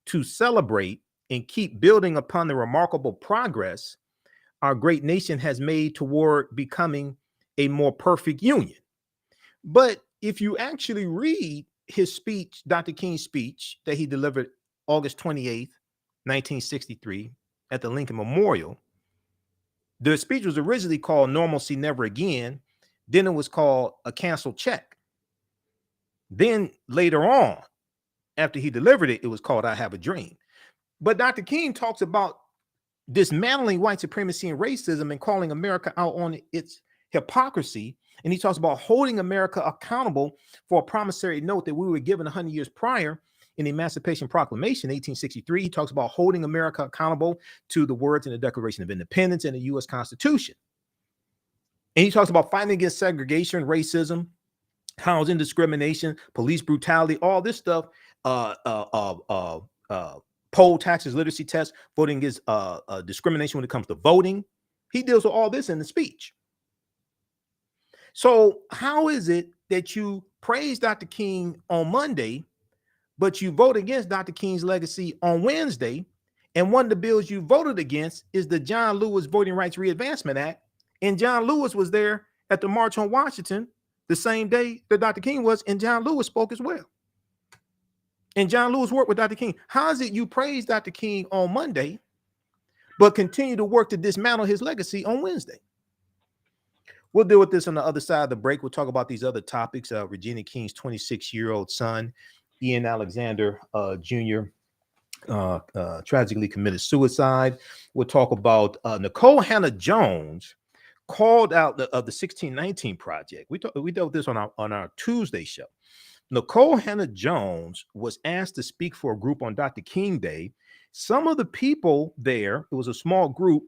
to celebrate and keep building upon the remarkable progress our great nation has made toward becoming a more perfect union. But if you actually read his speech, Dr. King's speech that he delivered August 28th, 1963, at the Lincoln Memorial. The speech was originally called Normalcy Never Again. Then it was called A Canceled Check. Then later on, after he delivered it, it was called I Have a Dream. But Dr. King talks about dismantling white supremacy and racism and calling America out on its hypocrisy. And he talks about holding America accountable for a promissory note that we were given 100 years prior in the Emancipation Proclamation, 1863. He talks about holding America accountable to the words in the Declaration of Independence and the U.S. Constitution. And he talks about fighting against segregation, racism, housing discrimination, police brutality, all this stuff, poll taxes, literacy tests, voting against discrimination when it comes to voting. He deals with all this in the speech. So how is it that you praise Dr. King on Monday, but you vote against Dr. King's legacy on Wednesday? And one of the bills you voted against is the John Lewis Voting Rights Readvancement Act. And John Lewis was there at the March on Washington the same day that Dr. King was, and John Lewis spoke as well. And John Lewis worked with Dr. King. How is it you praise Dr. King on Monday, but continue to work to dismantle his legacy on Wednesday? We'll deal with this on the other side of the break. We'll talk about these other topics. Regina King's 26-year-old son, Ian Alexander Jr., tragically committed suicide. We'll talk about Nikole Hannah-Jones called out of the 1619 Project. We dealt with this on our Tuesday show. Nikole Hannah-Jones was asked to speak for a group on Dr. King Day. Some of the people there, it was a small group,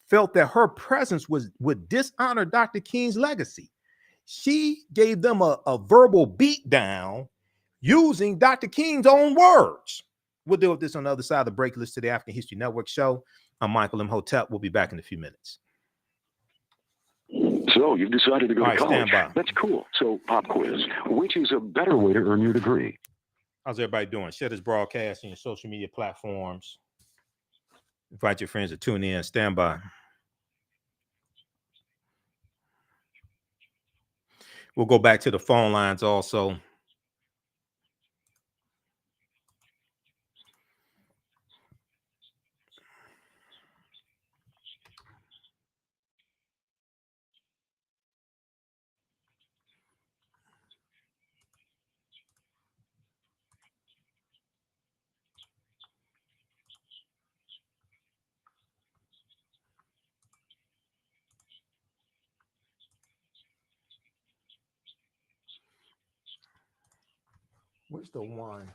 felt that her presence would dishonor Dr. King's legacy. She gave them a verbal beatdown using Dr. King's own words. We'll deal with this on the other side of the break. Listen to the African History Network show. I'm Michael Imhotep. We'll be back in a few minutes. So you've decided to go to college. Stand by. That's cool. So pop quiz. Which is a better way to earn your degree? How's everybody doing? Share this broadcast on your social media platforms. Invite your friends to tune in. Stand by. We'll go back to the phone lines also. Where's the one?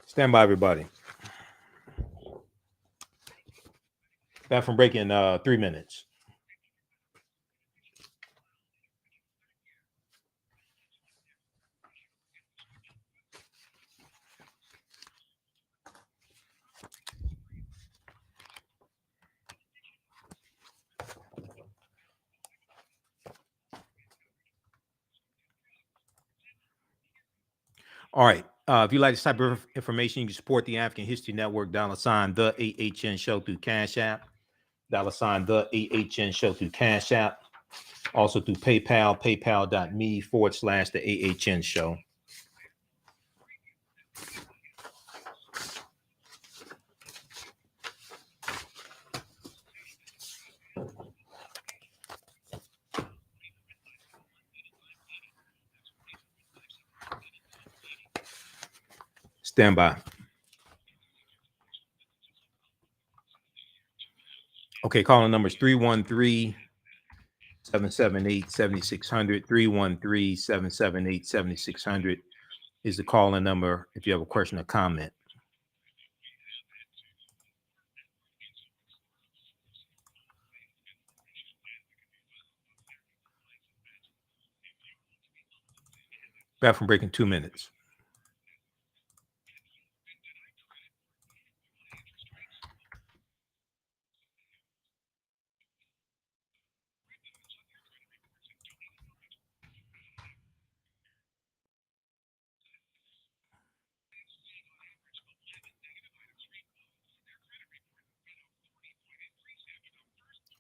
Stand by, everybody. Back from break in 3 minutes. All right. If you like this type of information, you can support the African History Network, $ the AHN show through Cash App, $ the AHN show through Cash App, also through PayPal, paypal.me/the AHN show. Stand by. Okay, calling numbers 313-778-7600. 313-778-7600 is the calling number if you have a question or comment. Back from break in 2 minutes.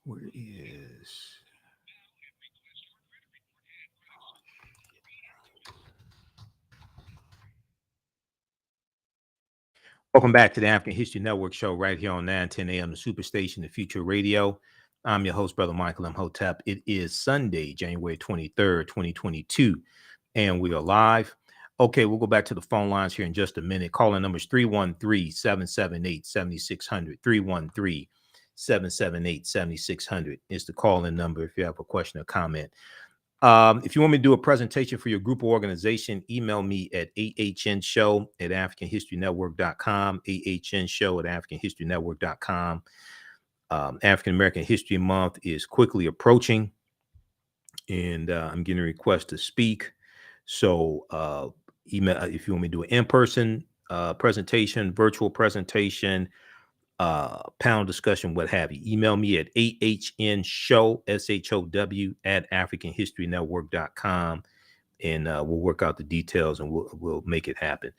Where is Welcome back to the African History Network show right here on 910 a.m. the Superstation, the Future Radio. I'm your host, Brother Michael Imhotep. It is Sunday, January 23rd, 2022, and we are live. Okay, we'll go back to the phone lines here in just a minute. Calling numbers 313-778-7600, 313-778-7600 is the call-in number if you have a question or comment. If you want me to do a presentation for your group or organization, email me at AHNshow@AfricanHistoryNetwork.com, AHNshow@AfricanHistoryNetwork.com. African American History Month is quickly approaching, and I'm getting requests to speak. So email if you want me to do an in-person presentation, virtual presentation, panel discussion, what have you. Email me at AHNshow, SHOW, @AfricanHistoryNetwork.com, and we'll work out the details and we'll make it happen.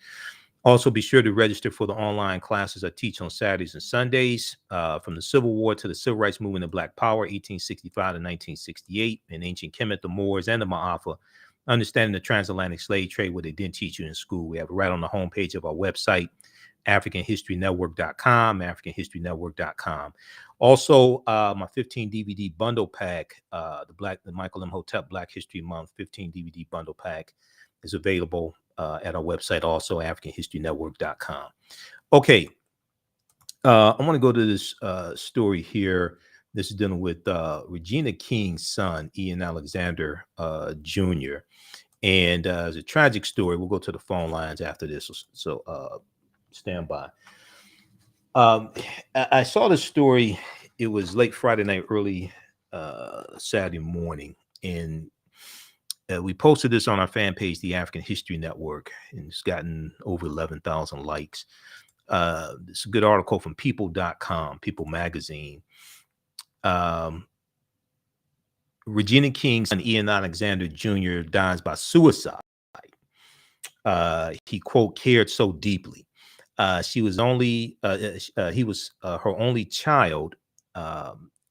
Also, be sure to register for the online classes I teach on Saturdays and Sundays, from the Civil War to the Civil Rights Movement and Black Power, 1865 to 1968, in ancient Kemet, the Moors, and the Ma'afa, understanding the transatlantic slave trade, what they didn't teach you in school. We have it right on the homepage of our website, AfricanHistoryNetwork.com, AfricanHistoryNetwork.com. Also, my 15 DVD bundle pack, the Michael Imhotep Black History Month 15 DVD bundle pack, is available at our website, also AfricanHistoryNetwork.com. Okay, I want to go to this story here. This is dealing with Regina King's son, Ian Alexander Jr. And it's a tragic story. We'll go to the phone lines after this, so stand by. I saw this story. It was late Friday night, early Saturday morning, and we posted this on our fan page, the African History Network, and it's gotten over 11,000 likes. It's a good article from people.com, People Magazine. Regina King's son, Ian Alexander Jr., dies by suicide. He, quote, cared so deeply. He was her only child,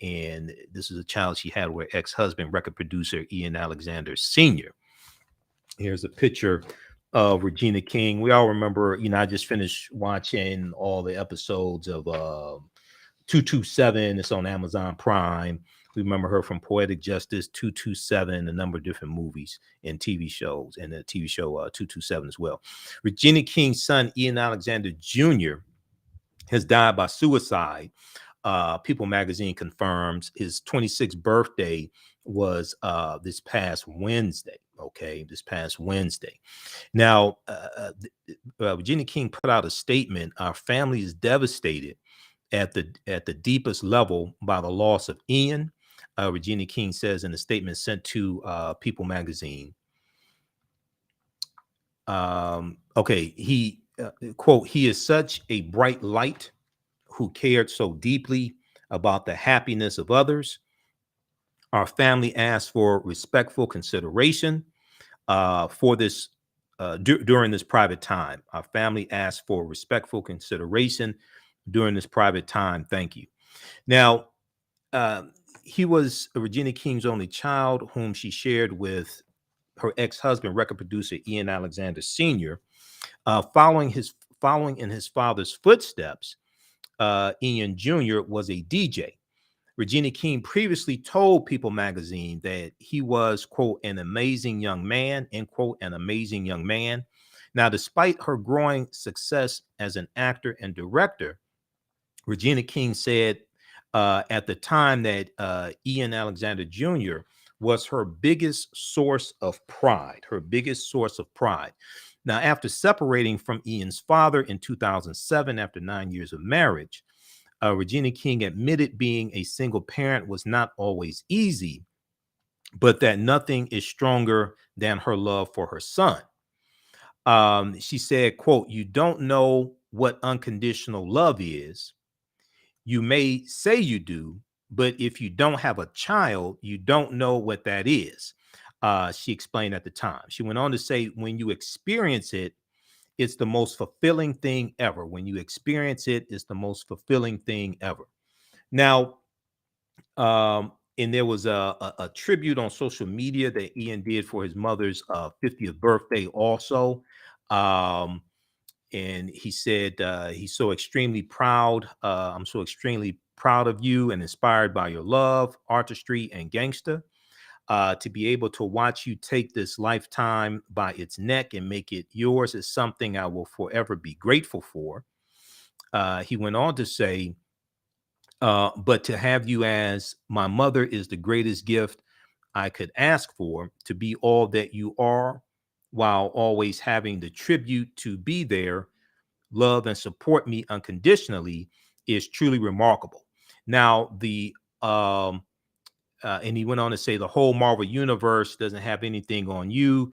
and this is a child she had with her ex-husband, record producer Ian Alexander Sr. Here's a picture of Regina King. We all remember, I just finished watching all the episodes of 227. It's on Amazon Prime. We remember her from Poetic Justice, 227, a number of different movies and TV shows, and the TV show 227 as well. Regina King's son, Ian Alexander Jr., has died by suicide. People Magazine confirms his 26th birthday was this past Wednesday. Okay, this past Wednesday. Now, Regina King put out a statement. Our family is devastated at the deepest level by the loss of Ian. Regina King says in a statement sent to People Magazine. He quote, he is such a bright light who cared so deeply about the happiness of others. Our family asks for respectful consideration for this during this private time. Our family asks for respectful consideration during this private time. Thank you. Now, he was Regina King's only child, whom she shared with her ex-husband, record producer Ian Alexander Sr. Following in his father's footsteps, Ian Jr. was a DJ. Regina King previously told People Magazine that he was, quote, an amazing young man, end quote, an amazing young man. Now, despite her growing success as an actor and director, Regina King said at the time that Ian Alexander Jr. was her biggest source of pride, Now, after separating from Ian's father in 2007, after 9 years of marriage, Regina King admitted being a single parent was not always easy, but that nothing is stronger than her love for her son. She said, quote, you don't know what unconditional love is. You may say you do, but if you don't have a child, you don't know what that is. She explained at the time. She went on to say, when you experience it, it's the most fulfilling thing ever. When you experience it, it's the most fulfilling thing ever. Now, and there was a tribute on social media that Ian did for his mother's 50th birthday also. and he said he's so extremely proud. I'm so extremely proud of you and inspired by your love, artistry, and gangster. To be able to watch you take this lifetime by its neck and make it yours is something I will forever be grateful for. He went on to say, but to have you as my mother is the greatest gift I could ask for, to be all that you are while always having the tribute to be there, love and support me unconditionally is truly remarkable. Now, and he went on to say the whole Marvel universe doesn't have anything on you.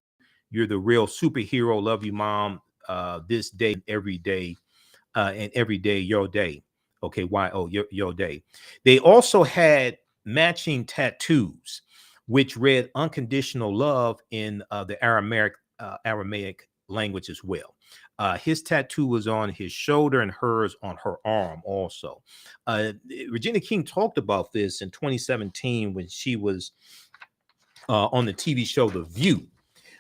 You're the real superhero. Love you, mom. This day, every day, and every day, your day. Okay, why? Oh, your day. They also had matching tattoos, which read "unconditional love" in the Aramaic language as well. His tattoo was on his shoulder and hers on her arm also. Regina King talked about this in 2017 when she was on the TV show The View.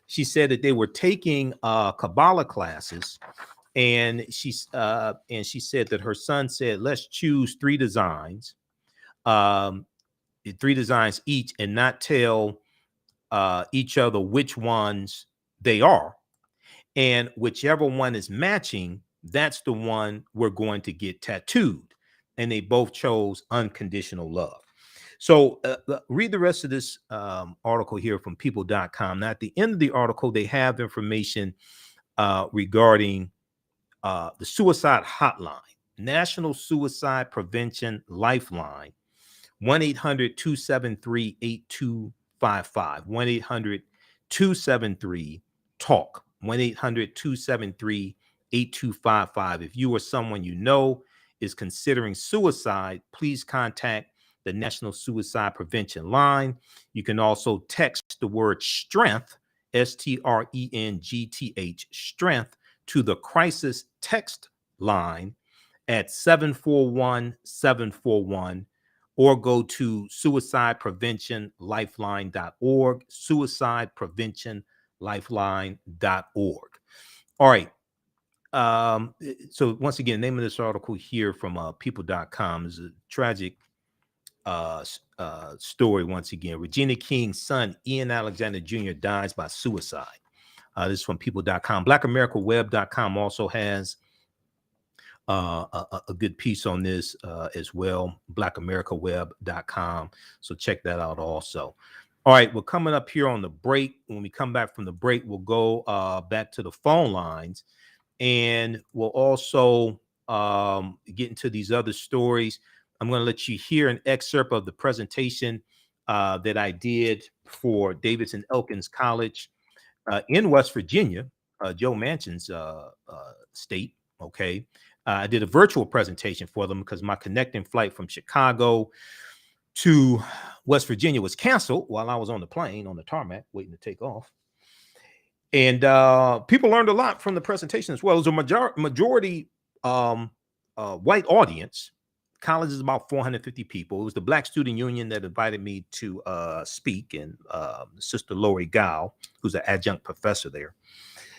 She said that they were taking Kabbalah classes, and she said that her son said, "Let's choose three designs each, and not tell each other which ones they are. And whichever one is matching, that's the one we're going to get tattooed." And they both chose unconditional love. So read the rest of this article here from people.com. Now, at the end of the article, they have information regarding the suicide hotline, National Suicide Prevention Lifeline, 1-800-273-8255, 1-800-273-TALK, 1-800-273-8255. If you or someone you know is considering suicide, please contact the National Suicide Prevention Line. You can also text the word strength, STRENGTH, strength, to the crisis text line at 741-741, or go to suicidepreventionlifeline.org, suicidepreventionlifeline.org. All right. So once again, name of this article here from people.com is a tragic story. Once again, Regina King's son, Ian Alexander Jr., dies by suicide. This is from people.com. BlackAmericaWeb.com also has a good piece on this as well, blackamericaweb.com. So check that out also. All right, we're coming up here on the break. When we come back from the break, we'll go back to the phone lines, and we'll also get into these other stories. I'm going to let you hear an excerpt of the presentation that I did for Davidson Elkins College in West Virginia, Joe Manchin's state. Okay. I did a virtual presentation for them because my connecting flight from Chicago to West Virginia was canceled while I was on the plane on the tarmac waiting to take off. And people learned a lot from the presentation as well. It was a majority white audience. College is about 450 people. It was the Black Student Union that invited me to speak, and Sister Lori Gao, who's an adjunct professor there.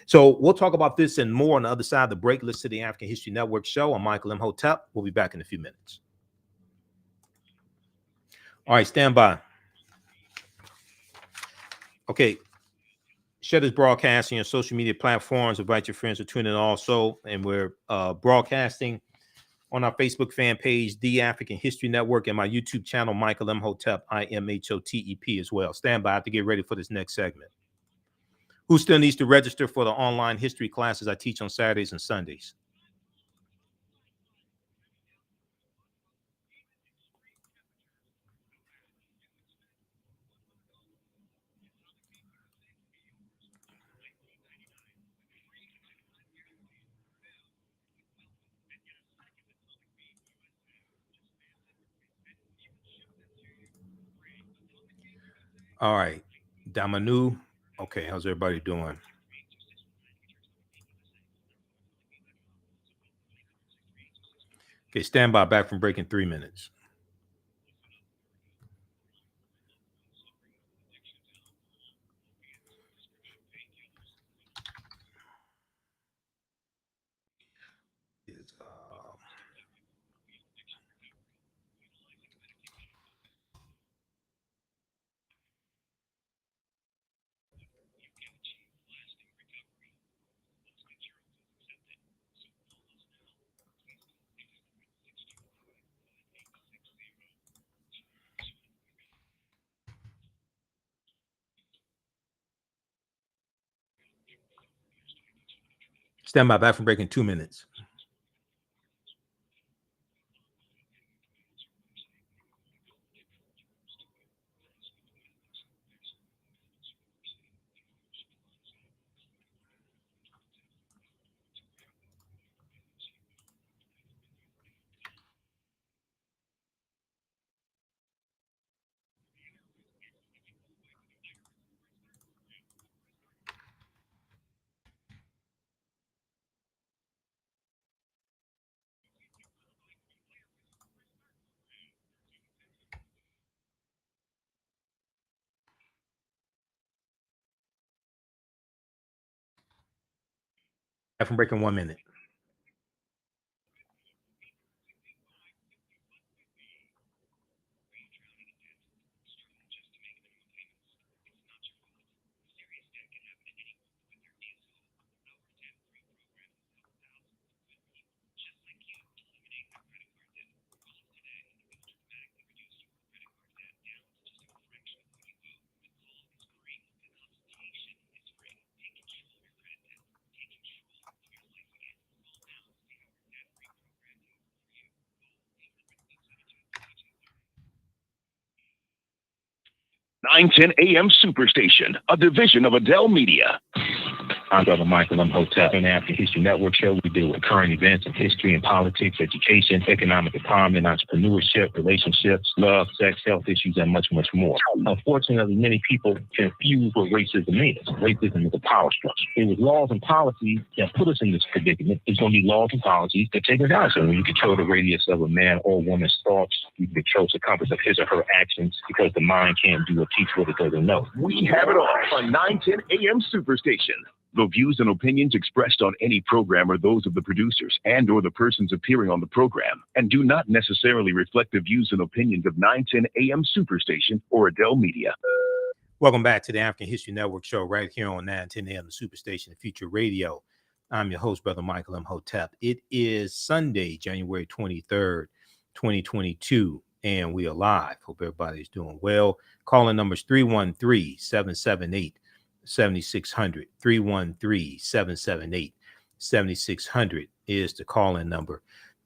So we'll talk about this and more on the other side of the break. Listen to the African History Network show. I'm Michael Imhotep. We'll be back in a few minutes. All right, stand by. Okay. Share this broadcast on your social media platforms. Invite your friends to tune in also. And we're broadcasting on our Facebook fan page, The African History Network, and my YouTube channel, Michael Imhotep, IMHOTEP as well. Stand by. I have to get ready for this next segment. Who still needs to register for the online history classes I teach on Saturdays and Sundays? All right. Damanu. Okay, how's everybody doing? Okay, stand by. Back from break in 3 minutes. Stand by, back from break in 2 minutes. Back from break in 1 minute. $9:10 a.m. Superstation, a division of Adele Media. I'm Brother Michael Imhotep. On the African History Network show, we deal with current events in history and politics, education, economic empowerment, entrepreneurship, relationships, love, sex, health issues, and much, much more. Unfortunately, many people confuse what racism is. Racism is a power structure. It was laws and policies that put us in this predicament. It's going to be laws and policies that take us out. So when you control the radius of a man or woman's thoughts, you control the compass of his or her actions, because the mind can't do or teach what it doesn't know. We have it all on 9:10 a.m. Superstation. The views and opinions expressed on any program are those of the producers and or the persons appearing on the program, and do not necessarily reflect the views and opinions of 9:10 a.m. Superstation or Adele Media. Welcome back to the African History Network show right here on 9:10 a.m. the Superstation Future Radio. I'm your host, Brother Michael Imhotep. It is Sunday, January 23rd, 2022, and we are live. Hope everybody's doing well. Calling numbers 313-778-7600, 313-778-7600 is the call-in number.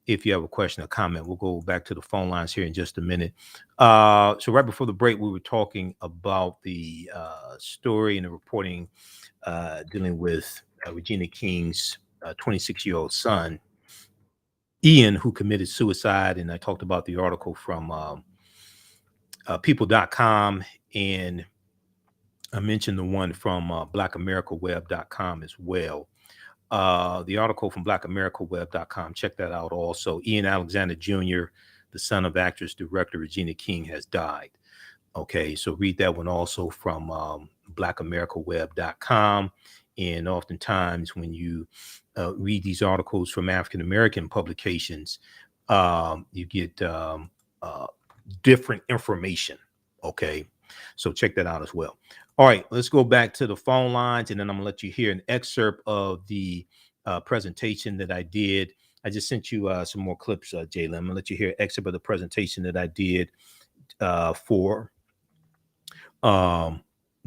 If you have a question or comment, we'll go back to the phone lines here in just a minute. So right before the break, we were talking about the story and the reporting dealing with Regina King's 26-year-old son, Ian, who committed suicide. And I talked about the article from people.com, and I mentioned the one from blackamericaweb.com as well. The article from blackamericaweb.com, check that out also. Ian Alexander Jr., the son of actress director Regina King, has died. Okay, so read that one also from blackamericaweb.com. And oftentimes when you read these articles from African-American publications, you get different information. Okay, so check that out as well. All right, let's go back to the phone lines, and then I'm gonna let you hear an excerpt of the presentation that I did. I just sent you some more clips, Jaylen. I'm gonna let you hear an excerpt of the presentation that I did for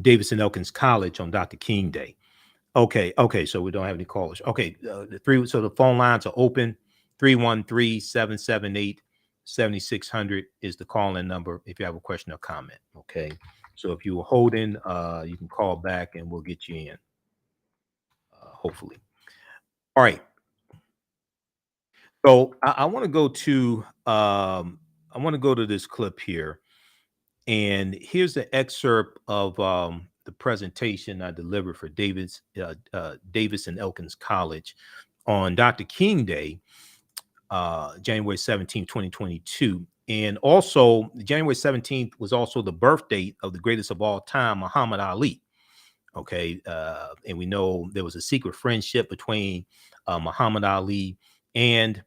Davis and Elkins College on Dr. King Day. Okay, so we don't have any callers. Okay, so the phone lines are open. 313-778-7600 is the call-in number if you have a question or comment. Okay, so if you were holding, you can call back and we'll get you in, hopefully. All right. So I want to go to this clip here, and here's the excerpt of the presentation I delivered for Davis and Elkins College on Dr. King Day, January 17, 2022. And also, January 17th was also the birth date of the greatest of all time, Muhammad Ali. Okay, and we know there was a secret friendship between Muhammad Ali and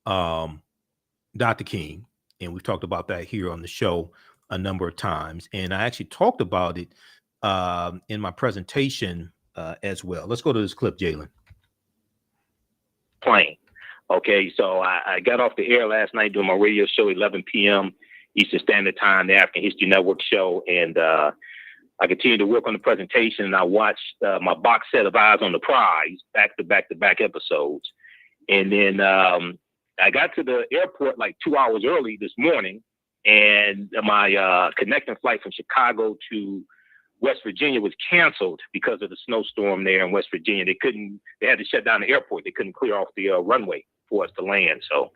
Dr. King, and we've talked about that here on the show a number of times. And I actually talked about it in my presentation as well. Let's go to this clip, Jalen. Plane. Okay, so I got off the air last night doing my radio show, 11 p.m. Eastern Standard Time, the African History Network show, and I continued to work on the presentation, and I watched my box set of Eyes on the Prize, back-to-back episodes. And then I got to the airport like 2 hours early this morning, and my connecting flight from Chicago to West Virginia was canceled because of the snowstorm there in West Virginia. They had to shut down the airport. They couldn't clear off the runway for us to land. So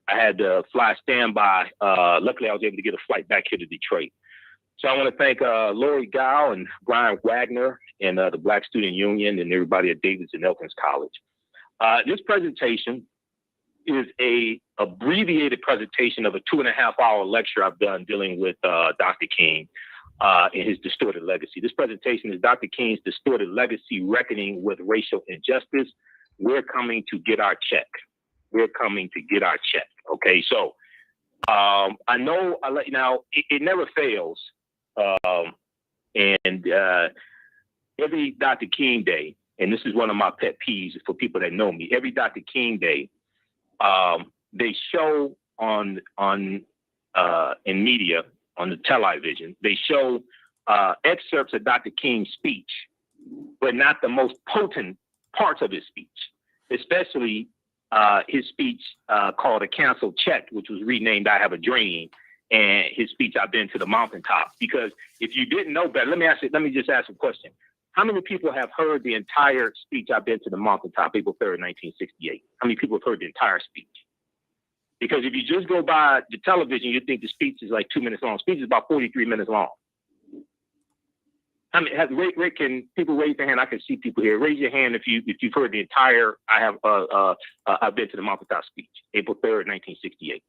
I had to fly standby. Luckily, I was able to get a flight back here to Detroit. So I want to thank Lori Gow and Brian Wagner and the Black Student Union and everybody at Davis and Elkins College. This presentation is a abbreviated presentation of a 2.5-hour lecture I've done dealing with Dr. King and his distorted legacy. This presentation is Dr. King's Distorted Legacy, Reckoning with Racial Injustice. We're coming to get our check. We're coming to get our check. Okay, so I know I let you know it never fails. Every Dr. King Day, and this is one of my pet peeves for people that know me, every Dr. King Day, they show in media, on the television, they show excerpts of Dr. King's speech, but not the most potent parts of his speech, especially his speech called A Canceled Check, which was renamed I Have a Dream, and his speech, I've Been to the Mountaintop. Because if you didn't know better, let me just ask a question. How many people have heard the entire speech, I've Been to the Mountaintop, April 3rd, 1968? How many people have heard the entire speech? Because if you just go by the television, you think the speech is like 2 minutes long. The speech is about 43 minutes long. I mean, can people raise their hand? I can see people here. Raise your hand if you've heard the entire I've Been to the Mountaintop speech, April 3rd, 1968.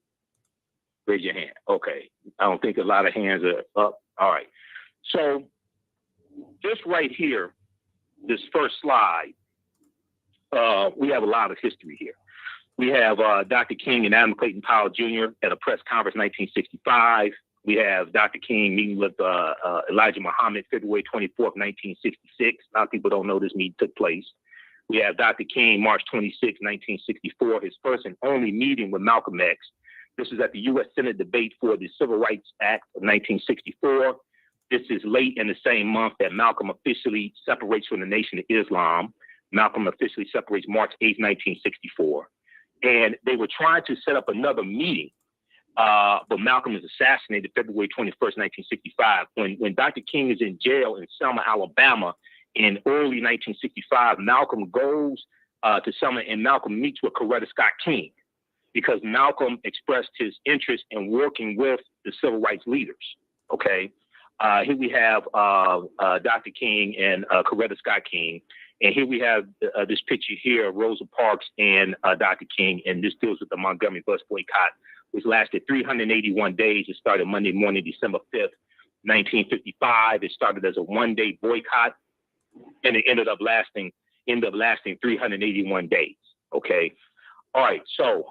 Raise your hand. Okay. I don't think a lot of hands are up. All right. So this right here, this first slide, we have a lot of history here. We have Dr. King and Adam Clayton Powell Jr. at a press conference in 1965. We have Dr. King meeting with Elijah Muhammad February 24th, 1966. A lot of people don't know this meeting took place. We have Dr. King March 26, 1964, his first and only meeting with Malcolm X. This is at the U.S. Senate debate for the Civil Rights Act of 1964. This is late in the same month that Malcolm officially separates from the Nation of Islam. Malcolm officially separates March 8, 1964. And they were trying to set up another meeting, but Malcolm is assassinated February 21st, 1965. When Dr. King is in jail in Selma, Alabama in early 1965, Malcolm goes to Selma and Malcolm meets with Coretta Scott King because Malcolm expressed his interest in working with the civil rights leaders. Okay. Here we have Dr. King and Coretta Scott King. And here we have this picture here of Rosa Parks and Dr. King. And this deals with the Montgomery bus boycott, which lasted 381 days. It started Monday morning, December 5th, 1955. It started as a one-day boycott, and it ended up lasting 381 days. Okay. All right. So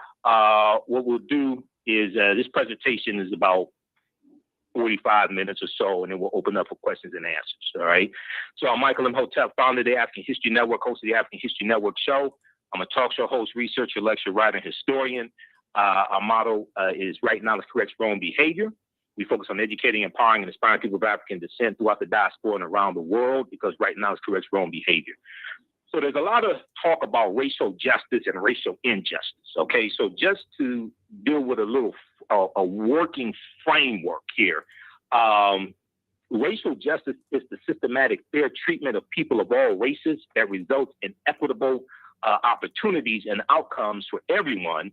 what we'll do is this presentation is about 45 minutes or so, and then we'll open up for questions and answers. All right. So I'm Michael Imhotep, founder of the African History Network, host of the African History Network show. I'm a talk show host, researcher, lecturer, writer, and historian. Our motto is right knowledge corrects wrong behavior. We focus on educating, empowering, and inspiring people of African descent throughout the diaspora and around the world because right knowledge corrects wrong behavior. So there's a lot of talk about racial justice and racial injustice. Okay, so just to deal with a working framework here, racial justice is the systematic fair treatment of people of all races that results in equitable opportunities and outcomes for everyone.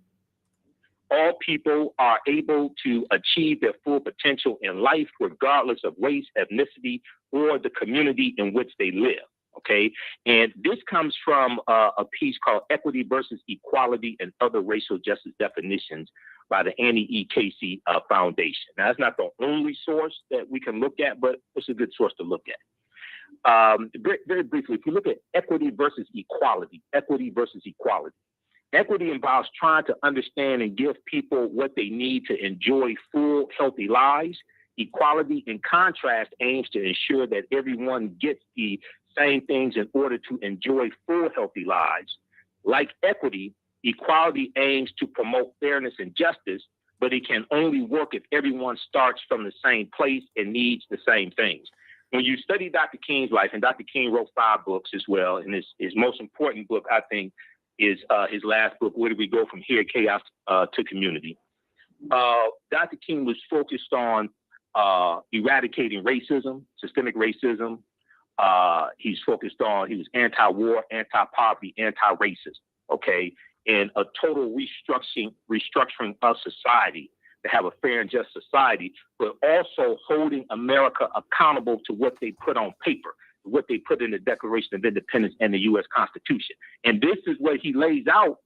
All people are able to achieve their full potential in life, regardless of race, ethnicity, or the community in which they live. Okay, and this comes from a piece called Equity versus Equality and Other Racial Justice Definitions by the Annie E. Casey Foundation. Now, that's not the only source that we can look at, but it's a good source to look at. Very briefly, if you look at equity versus equality, Equity involves trying to understand and give people what they need to enjoy full, healthy lives. Equality, in contrast, aims to ensure that everyone gets the same things in order to enjoy full, healthy lives. Like equity, equality aims to promote fairness and justice, but it can only work if everyone starts from the same place and needs the same things. When you study Dr. King's life, and Dr. King wrote 5 books as well, and his most important book, I think, is his last book, Where Do We Go From Here? Chaos to Community. Dr. King was focused on eradicating racism, systemic racism. He was anti-war, anti-poverty, anti-racist, okay? And a total restructuring of society to have a fair and just society, but also holding America accountable to what they put on paper, what they put in the Declaration of Independence and the U.S. Constitution. And this is what he lays out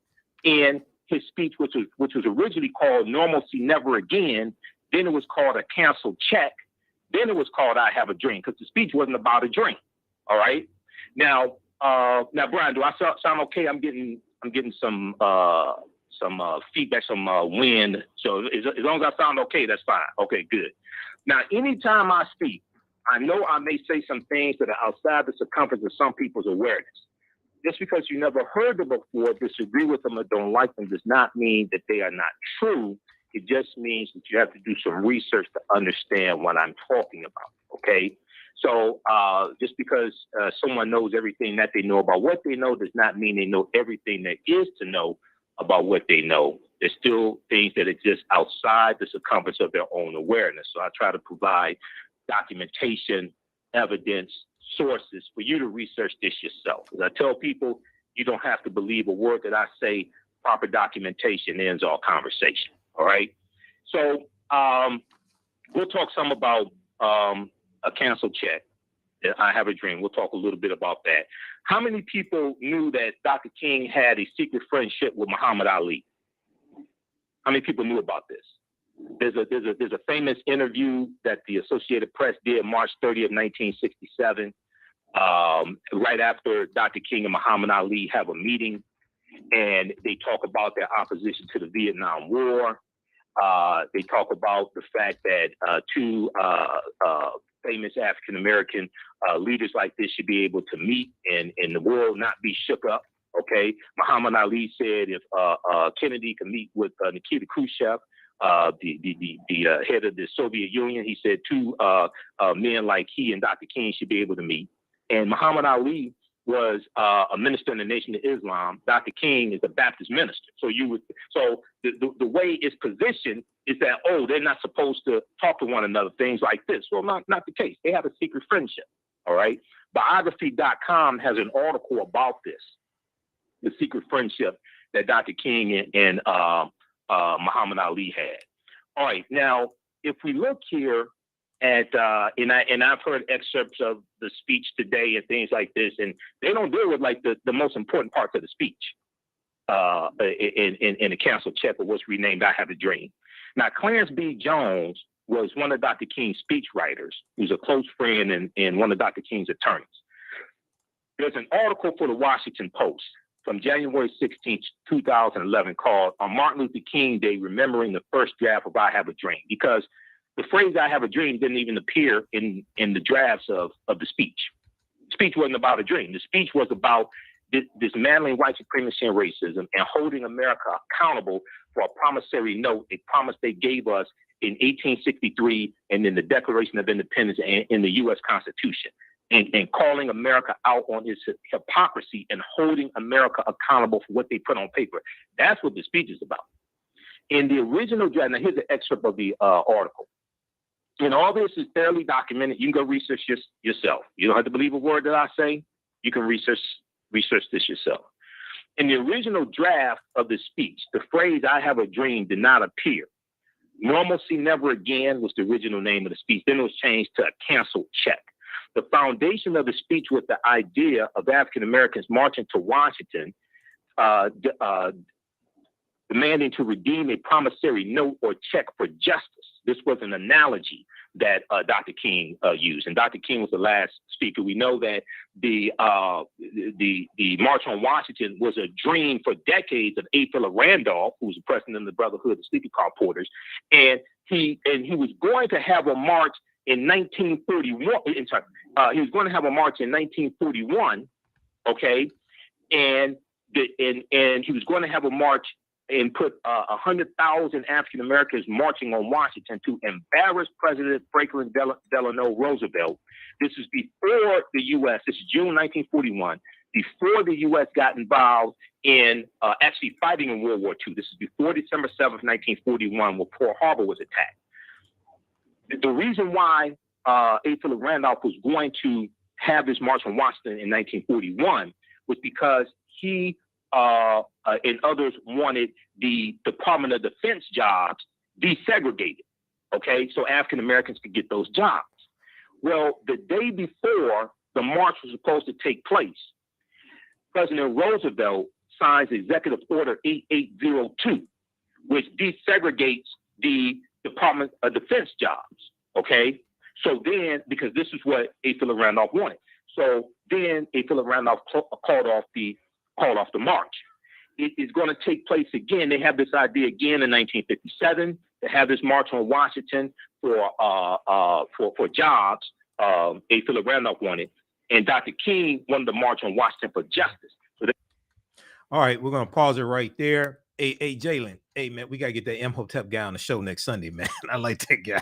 in his speech, which was originally called Normalcy Never Again. Then it was called A Canceled Check. Then it was called I Have a Dream, because the speech wasn't about a dream. All right. Now, Brian, do I sound okay? I'm getting some feedback, some wind. So as long as I sound okay, that's fine. Okay, good. Now, anytime I speak, I know I may say some things that are outside the circumference of some people's awareness. Just because you never heard them before, disagree with them, or don't like them does not mean that they are not true. It just means that you have to do some research to understand what I'm talking about, okay? So just because someone knows everything that they know about what they know does not mean they know everything there is to know about what they know. There's still things that exist outside the circumference of their own awareness. So I try to provide documentation, evidence, sources for you to research this yourself. As I tell people, you don't have to believe a word that I say. Proper documentation ends all conversation. All right. So we'll talk some about a canceled check. I Have a Dream. We'll talk a little bit about that. How many people knew that Dr. King had a secret friendship with Muhammad Ali? How many people knew about this? There's a famous interview that the Associated Press did March 30th, 1967, right after Dr. King and Muhammad Ali have a meeting, and they talk about their opposition to the Vietnam War. They talk about the fact that two famous African-American leaders like this should be able to meet and the world not be shook up. Okay, Muhammad Ali said if Kennedy could meet with Nikita Khrushchev, the head of the Soviet Union, he said two men like he and Dr. King should be able to meet. And Muhammad Ali was a minister in the Nation of Islam. Dr. King is a Baptist minister. So the way it's positioned is that, they're not supposed to talk to one another, things like this. Well, not the case. They have a secret friendship. All right. Biography.com has an article about this, the secret friendship that Dr. King and Muhammad Ali had. All right. Now, if we look here at, and I've heard excerpts of the speech today and things like this, and they don't deal with like the most important parts of the speech in the canceled check, or what's renamed I Have a Dream. Now, Clarence B. Jones was one of Dr. King's speechwriters. He was a close friend and one of Dr. King's attorneys. There's an article for the Washington Post from January 16, 2011 called On Martin Luther King Day, Remembering the First Draft of I Have a Dream, because the phrase I have a dream didn't even appear in the drafts of the speech. The speech wasn't about a dream. The speech was about dismantling white supremacy and racism and holding America accountable for a promissory note, a promise they gave us in 1863 and in the Declaration of Independence and in the U.S. Constitution, and calling America out on its hypocrisy and holding America accountable for what they put on paper. That's what the speech is about. In the original draft, now here's an excerpt of the article. And all this is thoroughly documented. You can go research yourself. You don't have to believe a word that I say. You can research this yourself. In the original draft of the speech, the phrase I have a dream did not appear. Normalcy Never Again was the original name of the speech. Then it was changed to A Canceled Check. The foundation of the speech was the idea of African Americans marching to Washington, demanding to redeem a promissory note or check for justice. This was an analogy. that Dr. King used. And Dr. King was the last speaker. We know that the March on Washington was a dream for decades of A. Philip Randolph, who was the president of the Brotherhood of Sleeping Car Porters, and he was going to have a march in 1931. He was going to have a march in 1941, okay, and he was going to have a march and put 100,000 African Americans marching on Washington to embarrass President Franklin Delano Roosevelt. This is before the U.S. This is June 1941, before the U.S. got involved in actually fighting in World War II. This is before December 7th, 1941, when Pearl Harbor was attacked. The reason why A. Philip Randolph was going to have this march on Washington in 1941 was because he and others wanted the Department of Defense jobs desegregated, okay, so African Americans could get those jobs. Well, the day before the march was supposed to take place, President Roosevelt signs Executive Order 8802, which desegregates the Department of Defense jobs, okay? So then, because this is what A. Philip Randolph wanted. So then A. Philip Randolph called off the march. It is going to take place again. They have this idea again in 1957 to have this march on Washington for jobs. A. Philip Randolph wanted, and Dr. King wanted to march on Washington for justice. So all right, we're going to pause it right there. Hey, Jalen. Hey, man, we got to get that Imhotep guy on the show next Sunday, man. I like that guy.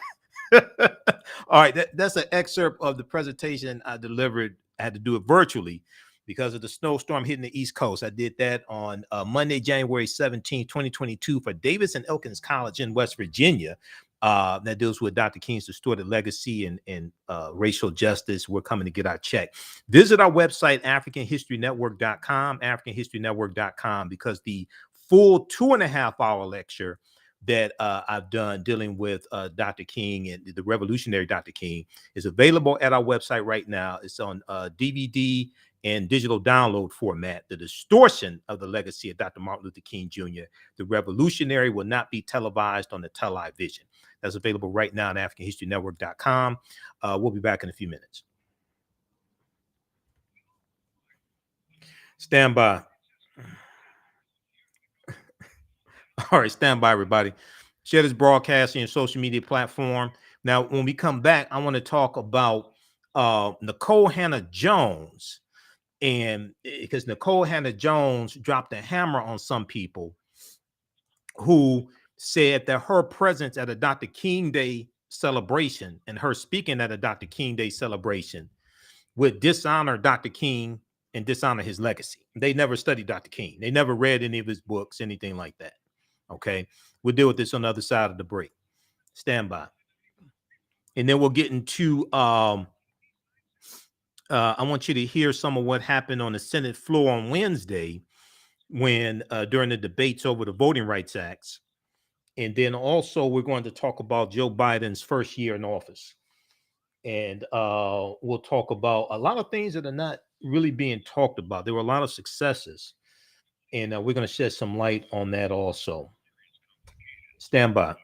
All right, that's an excerpt of the presentation I delivered. I had to do it virtually because of the snowstorm hitting the East Coast. I did that on Monday, January 17, 2022 for Davis and Elkins College in West Virginia. That deals with Dr. King's distorted legacy and racial justice. We're coming to get our check. Visit our website, AfricanHistoryNetwork.com, AfricanHistoryNetwork.com, because the full 2.5-hour lecture that I've done dealing with Dr. King and the revolutionary Dr. King is available at our website right now. It's on DVD and digital download format. The distortion of the legacy of Dr. Martin Luther King Jr., the revolutionary, will not be televised on the TEL-LIE-VISION. That's available right now on AfricanHistoryNetwork.com. We'll be back in a few minutes. Stand by. All right, stand by, everybody. Share this broadcast on your social media platform. Now, when we come back, I want to talk about Nikole Hannah-Jones. And because Nikole Hannah-Jones dropped a hammer on some people who said that her presence at a Dr. King Day celebration and her speaking at a Dr. King Day celebration would dishonor Dr. King and dishonor his legacy. They never studied Dr. King. They never read any of his books, anything like that. Okay, we'll deal with this on the other side of the break. Stand by. And then we'll get into I want you to hear some of what happened on the Senate floor on Wednesday when during the debates over the Voting Rights Acts. And then also we're going to talk about Joe Biden's first year in office. And we'll talk about a lot of things that are not really being talked about. There were a lot of successes. And we're going to shed some light on that also. Stand by.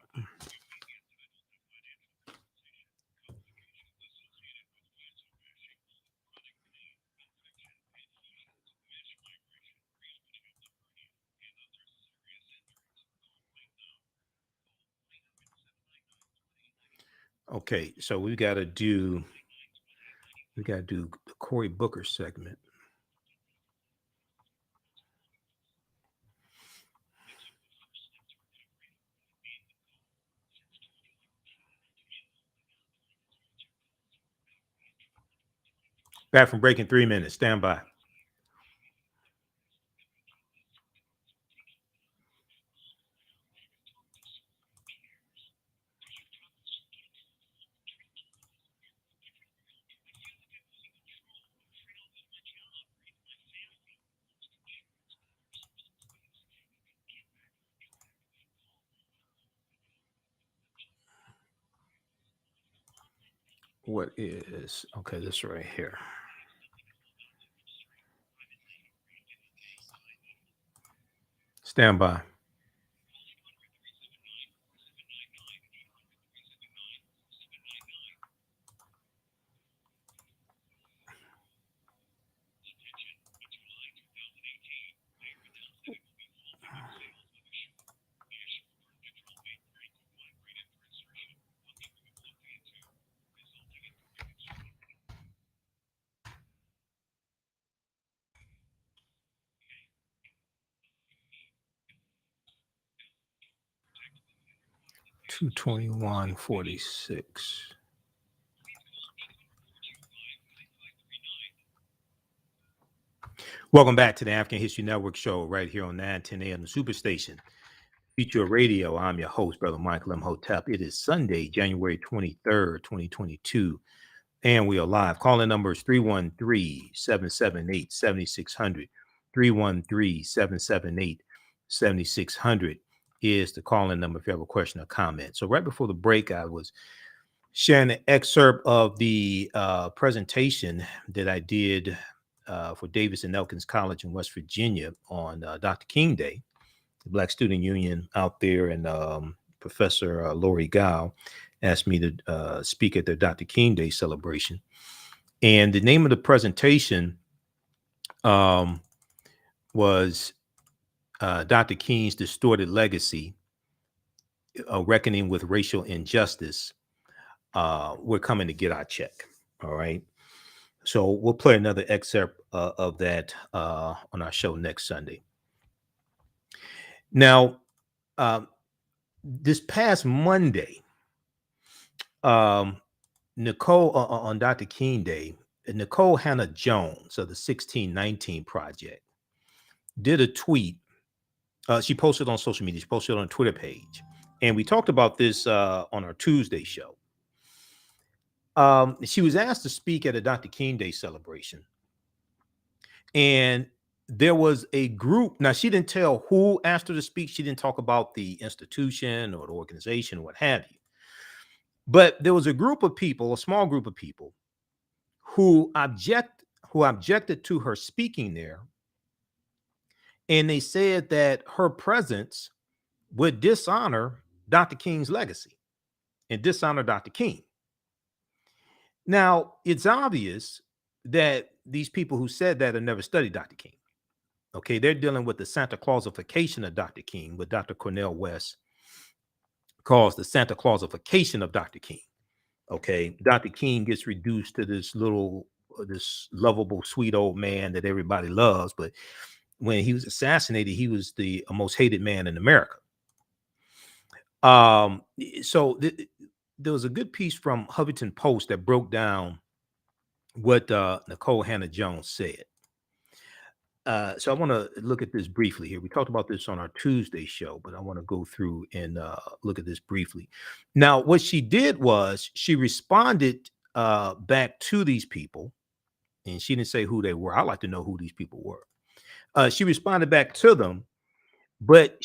Okay, so we got to do the Cory Booker segment. Back from break in 3 minutes. Stand by. What is, okay, this right here. Stand by. 221.46. Welcome back to the African History Network show right here on 910 AM, the Superstation. Future Radio. I'm your host, Brother Michael Imhotep. It is Sunday, January 23rd, 2022, and we are live. Calling numbers 313-778-7600. 313-778-7600 is the calling number if you have a question or comment. So right before the break, I was sharing an excerpt of the presentation that I did for Davis and Elkins College in West Virginia on Dr. King Day, the Black Student Union out there, and Professor Lori Gow asked me to speak at their Dr. King Day celebration. And the name of the presentation was Dr. King's Distorted Legacy, A Reckoning with Racial Injustice. We're coming to get our check. All right. So we'll play another excerpt of that on our show next Sunday. Now, this past Monday, Nikole on Dr. King Day, Nikole Hannah-Jones of the 1619 Project did a tweet. She posted on social media. She posted on a Twitter page. And we talked about this on our Tuesday show. She was asked to speak at a Dr. King Day celebration. And there was a group. Now, she didn't tell who asked her to speak. She didn't talk about the institution or the organization or what have you. But there was a group of people, a small group of people, who objected to her speaking there. And they said that her presence would dishonor Dr. King's legacy and dishonor Dr. King. Now, it's obvious that these people who said that have never studied Dr. King. Okay, they're dealing with the Santa Clausification of Dr. King, what Dr. Cornel West calls the Santa Clausification of Dr. King. Okay, Dr. King gets reduced to this lovable, sweet old man that everybody loves. But when he was assassinated, he was the most hated man in America. So there was a good piece from Huffington Post that broke down what Nikole Hannah-Jones said. So I want to look at this briefly here. We talked about this on our Tuesday show, but I want to go through and look at this briefly. Now, what she did was she responded back to these people, and she didn't say who they were. I'd like to know who these people were. She responded back to them, but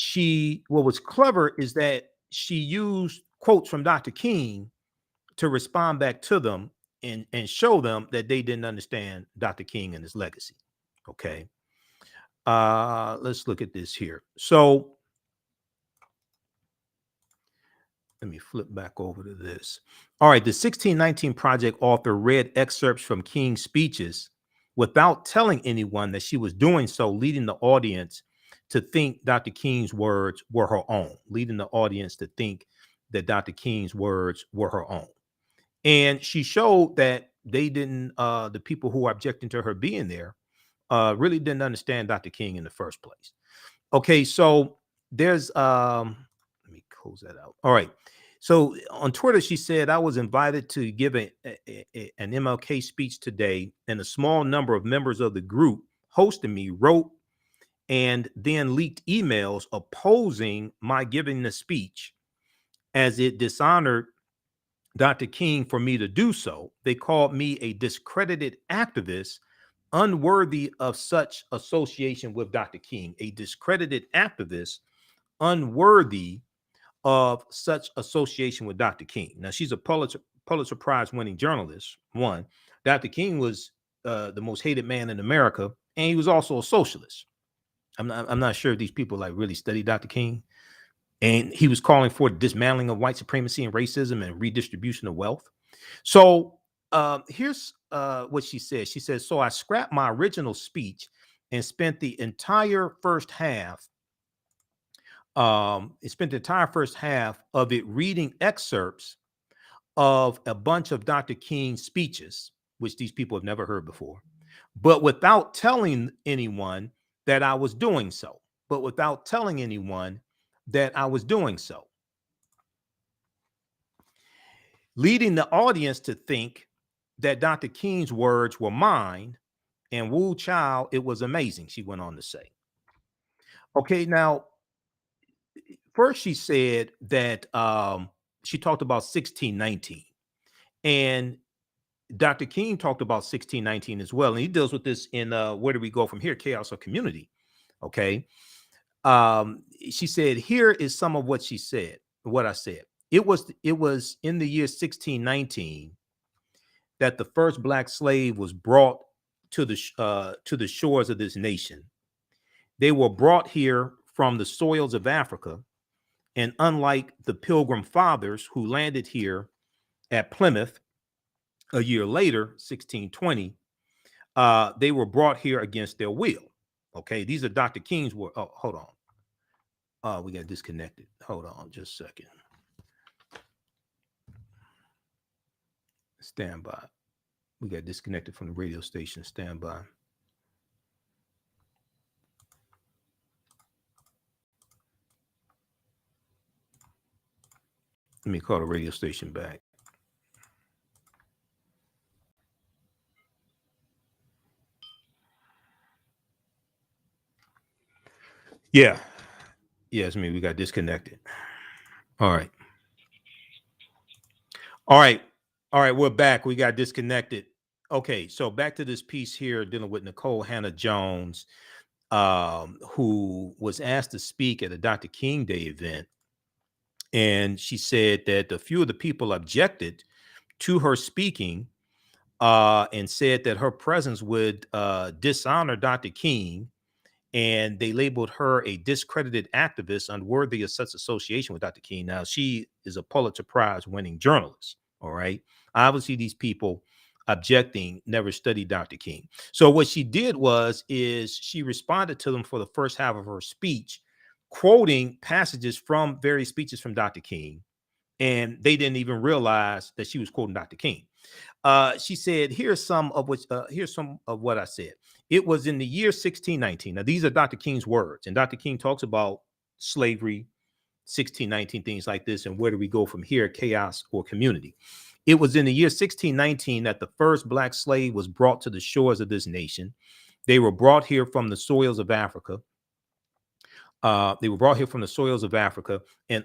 what was clever is that she used quotes from Dr. King to respond back to them and show them that they didn't understand Dr. King and his legacy. Okay. Let's look at this here. So let me flip back over to this. All right. The 1619 Project author read excerpts from King's speeches without telling anyone that she was doing so, leading the audience to think Dr. King's words were her own, leading the audience to think that Dr. King's words were her own. And she showed that they didn't, the people who were objecting to her being there, really didn't understand Dr. King in the first place. Okay, so there's, let me close that out. All right. So on Twitter, she said, I was invited to give an MLK speech today, and a small number of members of the group hosting me wrote and then leaked emails opposing my giving the speech as it dishonored Dr. King for me to do so. They called me a discredited activist, unworthy of such association with Dr. King, a discredited activist, unworthy of such association with Dr. King. Now, she's a Pulitzer Prize winning journalist. One, Dr. King was the most hated man in America, and he was also a socialist. I'm not sure if these people like really study Dr. King. And he was calling for the dismantling of white supremacy and racism and redistribution of wealth. So here's what she says. She says, so I scrapped my original speech and spent the entire first half of it reading excerpts of a bunch of Dr. King's speeches, which these people have never heard before, but without telling anyone that I was doing so. leading the audience to think that Dr. King's words were mine, and woo child, it was amazing, she went on to say. Okay, now, first she said that she talked about 1619, and Dr. King talked about 1619 as well, and he deals with this in Where Do We Go From Here? Chaos or Community. Okay. She said, here is some of what she said, what I said. It was in the year 1619 that the first black slave was brought to the shores of this nation. They were brought here from the soils of Africa, and unlike the Pilgrim Fathers who landed here at Plymouth a year later, 1620, they were brought here against their will. Okay, these are Dr. King's words. Oh, hold on. We got disconnected. Hold on just a second. Stand by. We got disconnected from the radio station. Stand by. Let me call the radio station back. Yeah. Yeah, it's me. We got disconnected. All right. All right. All right. We're back. We got disconnected. Okay. So back to this piece here dealing with Nikole Hannah-Jones, who was asked to speak at a Dr. King Day event. And she said that a few of the people objected to her speaking and said that her presence would dishonor Dr. King. And they labeled her a discredited activist unworthy of such association with Dr. King. Now, she is a Pulitzer Prize winning journalist. All right. Obviously, these people objecting never studied Dr. King. So what she did is she responded to them for the first half of her speech, quoting passages from various speeches from Dr. King. And they didn't even realize that she was quoting Dr. King. She said, here's some of what I said. It was in the year 1619. Now, these are Dr. King's words, and Dr. King talks about slavery, 1619, things like this, and where do we go from here, chaos or community. It was in the year 1619 that the first black slave was brought to the shores of this nation. They were brought here from the soils of Africa. And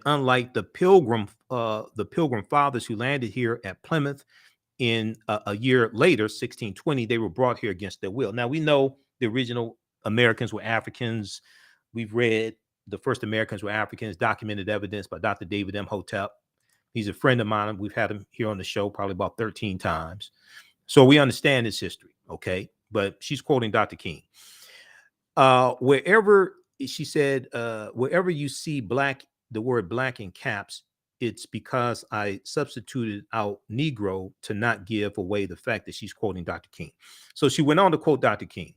unlike the Pilgrim Fathers who landed here at Plymouth in a year later, 1620, they were brought here against their will. Now, we know the original Americans were Africans. We've read the first Americans were Africans, documented evidence by Dr. David Imhotep. He's a friend of mine. We've had him here on the show probably about 13 times. So we understand his history, okay? But she's quoting Dr. King. Wherever she said, wherever you see the word black in caps, it's because I substituted out Negro to not give away the fact that she's quoting Dr. King. So she went on to quote Dr. King.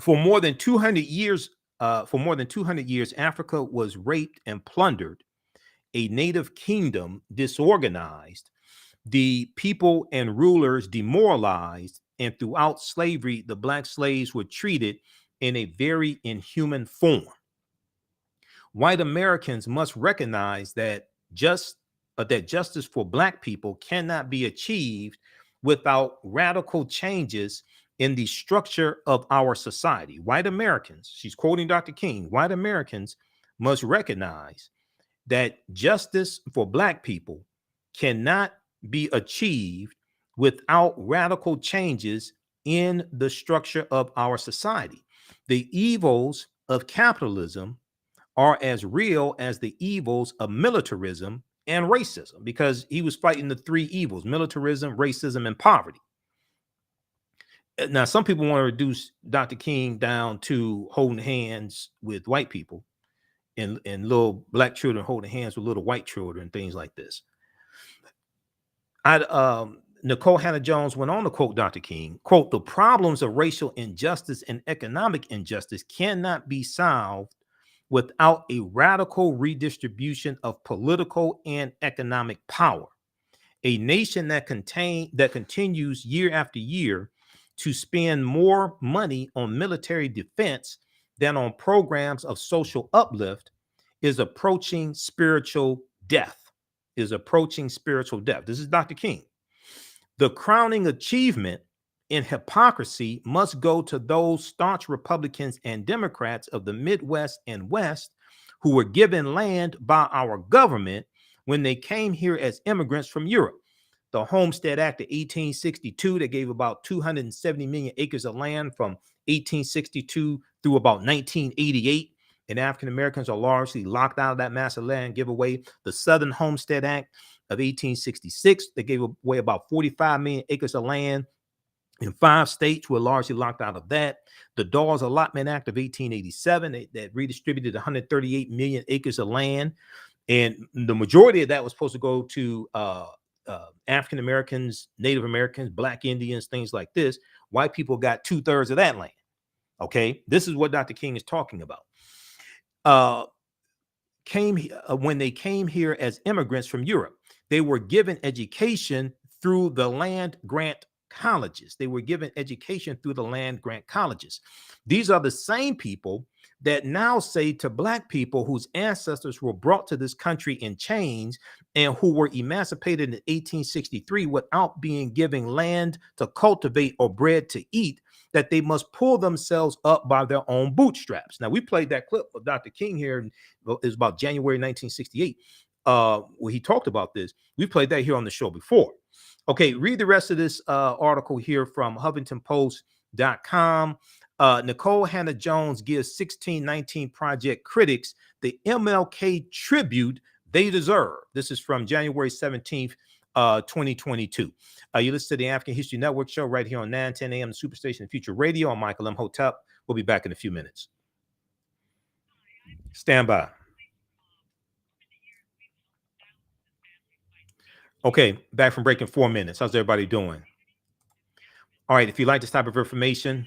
For more than 200 years, Africa was raped and plundered, a native kingdom disorganized, the people and rulers demoralized, and throughout slavery, the black slaves were treated in a very inhuman form. White Americans must recognize that justice for black people cannot be achieved without radical changes in the structure of our society. White Americans, she's quoting Dr. King, white Americans must recognize that justice for black people cannot be achieved without radical changes in the structure of our society. The evils of capitalism are as real as the evils of militarism and racism, because he was fighting the three evils: militarism, racism, and poverty. Now, some people want to reduce Dr. King down to holding hands with white people and little black children holding hands with little white children and things like this. Nikole Hannah-Jones went on to quote Dr. King, quote, "The problems of racial injustice and economic injustice cannot be solved without a radical redistribution of political and economic power. A nation that continues year after year to spend more money on military defense than on programs of social uplift is approaching spiritual death." is approaching spiritual death. This is Dr. King. The crowning achievement in hypocrisy must go to those staunch Republicans and Democrats of the Midwest and West who were given land by our government when they came here as immigrants from Europe. The Homestead Act of 1862 that gave about 270 million acres of land from 1862 through about 1988. And African Americans are largely locked out of that massive land giveaway. The Southern Homestead Act of 1866 that gave away about 45 million acres of land in 5 states. Were largely locked out of that. The Dawes Allotment Act of 1887 that redistributed 138 million acres of land. And the majority of that was supposed to go to African Americans, Native Americans, Black Indians, things like this. White people got 2/3 of that land. Okay, this is what Dr. King is talking about. When they came here as immigrants from Europe, they were given education through the land grant colleges. They were given education through the land grant colleges. These are the same people that now say to Black people whose ancestors were brought to this country in chains and who were emancipated in 1863 without being given land to cultivate or bread to eat, that they must pull themselves up by their own bootstraps. Now, we played that clip of Dr. King here. It was about January 1968, where he talked about this. We played that here on the show before. Okay, read the rest of this article here from HuffingtonPost.com. Nikole Hannah-Jones gives 1619 Project critics the MLK tribute they deserve. This is from January 17th, 2022. You listen to the African History Network show right here on 910 a.m. Superstation Future Radio. I'm Michael Imhotep. We'll be back in a few minutes. Stand by. Okay, back from break in 4 minutes. How's everybody doing? All right, if you like this type of information,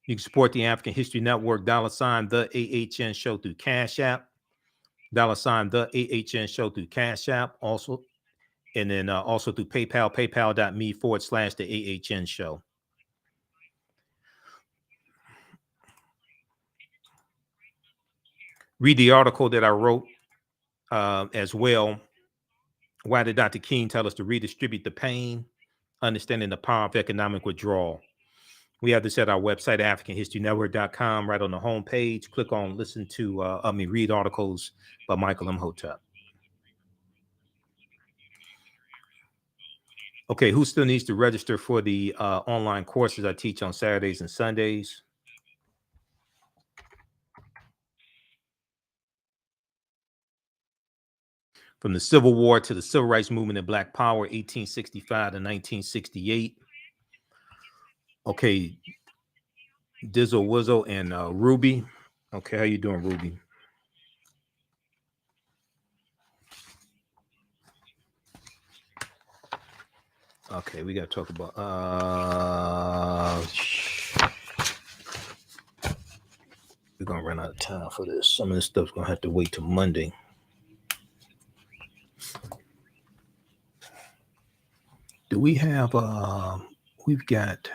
you can support the African History Network, $, the AHN show through Cash App, $, the AHN show through Cash App, also, and then also through PayPal, paypal.me/the AHN show. Read the article that I wrote as well. Why did Dr. King tell us to redistribute the pain? Understanding the power of economic withdrawal. We have this at our website, AfricanHistoryNetwork.com, right on the homepage. Click on listen to, read articles by Michael Imhotep. Okay, who still needs to register for the online courses I teach on Saturdays and Sundays? From the Civil War to the Civil Rights Movement and Black Power, 1865 to 1968. Okay, Dizzle Wizzle and Ruby. Okay, how you doing, Ruby? Okay, we got to talk about we're gonna run out of time for this. Some of this stuff's gonna have to wait till Monday. Do we have we've got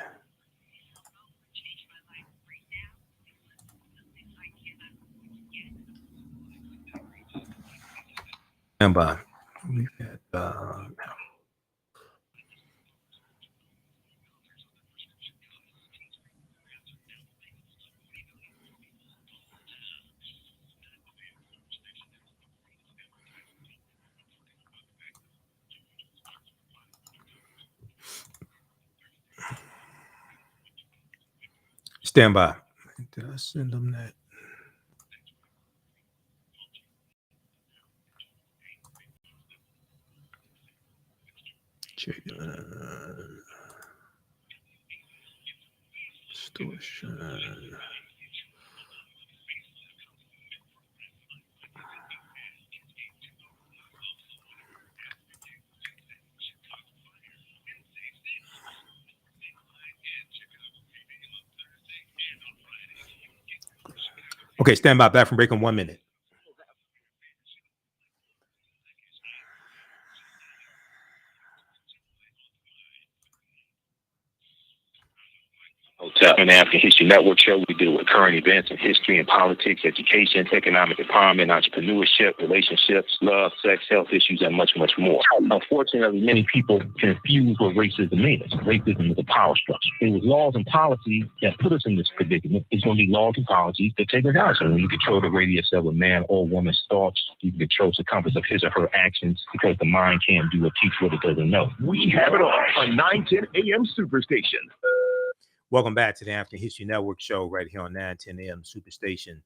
stand by. We've got stand by. Did I send them that? Check distortion. Okay, stand by. Back from break in 1 minute. Imhotep. On the African History Network show, we deal with current events in history and politics, education, economic empowerment, entrepreneurship, relationships, love, sex, health issues, and much, much more. Unfortunately, many people confuse what racism means. Racism is a power structure. It was laws and policies that put us in this predicament. It's going to be laws and policies that take us out. So when you control the radius of a man or woman's thoughts, you can control the compass of his or her actions, because the mind can't do or teach what it doesn't know. We have it all on 910 AM Superstation. Welcome back to the African History Network show right here on 910 AM Superstation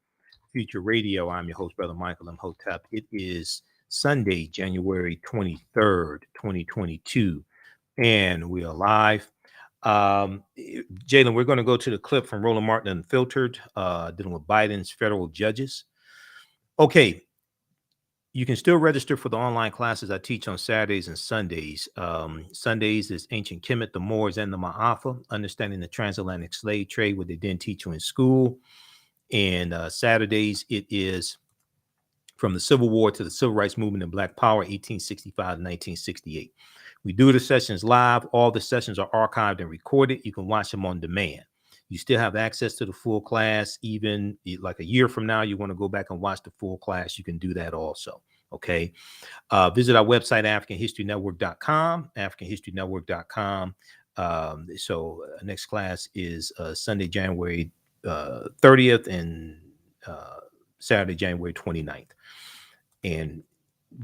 Future Radio. I'm your host, Brother Michael Imhotep. It is Sunday, January 23rd, 2022, and we are live. Jalen, we're going to go to the clip from Roland Martin Unfiltered, dealing with Biden's federal judges. Okay. You can still register for the online classes I teach on Saturdays and Sundays. Sundays is Ancient Kemet, the Moors, and the Ma'afa, understanding the transatlantic slave trade, what they didn't teach you in school. And Saturdays, it is from the Civil War to the Civil Rights Movement and Black Power, 1865 to 1968. We do the sessions live. All the sessions are archived and recorded. You can watch them on demand. You still have access to the full class. Even like a year from now, you want to go back and watch the full class, you can do that also. Okay. Visit our website, AfricanHistoryNetwork.com, AfricanHistoryNetwork.com. So next class is Sunday, January 30th and Saturday, January 29th. And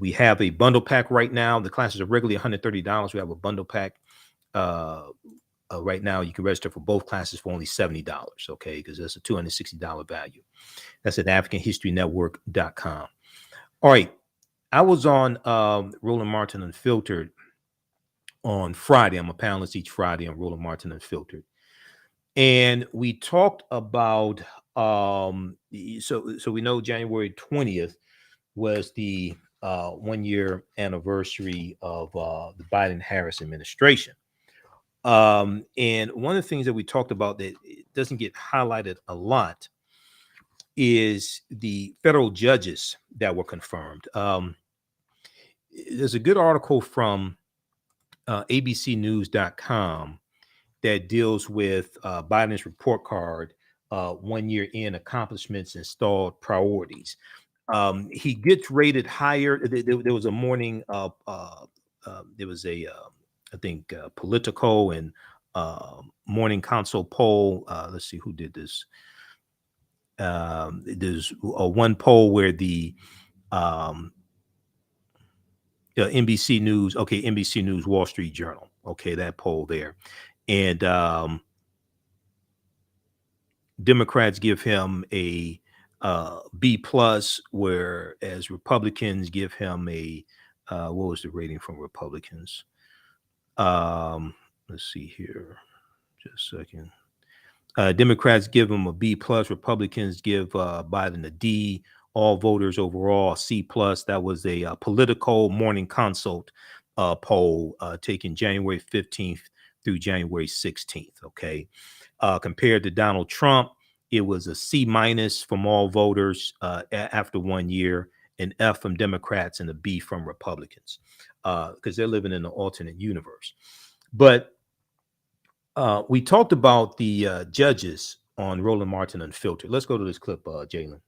we have a bundle pack right now. The classes are regularly $130. We have a bundle pack. Right now, you can register for both classes for only $70, okay, because that's a $260 value. That's at AfricanHistoryNetwork.com. All right, I was on Roland Martin Unfiltered on Friday. I'm a panelist each Friday on Roland Martin Unfiltered. And we talked about, so we know January 20th was the 1-year anniversary of the Biden-Harris administration. And one of the things that we talked about that it doesn't get highlighted a lot is the federal judges that were confirmed. There's a good article from abcnews.com that deals with Biden's report card, 1 year in, accomplishments, and stalled priorities. He gets rated higher. There was a morning, there was a I think Politico and Morning Consult poll. Let's see who did this. There's one poll where the NBC News, NBC News, Wall Street Journal, that poll there, and Democrats give him a B+, whereas Republicans give him a what was the rating from Republicans? Let's see here, just a second. Democrats give him a B+, Republicans give Biden a D, all voters overall a C+. That was a Politico Morning Consult poll taken January 15th through January 16th, okay? Compared to Donald Trump, it was a C- from all voters after 1 year, an F from Democrats, and a B from Republicans, because they're living in an alternate universe. But we talked about the judges on Roland Martin Unfiltered. Let's go to this clip, Jalen.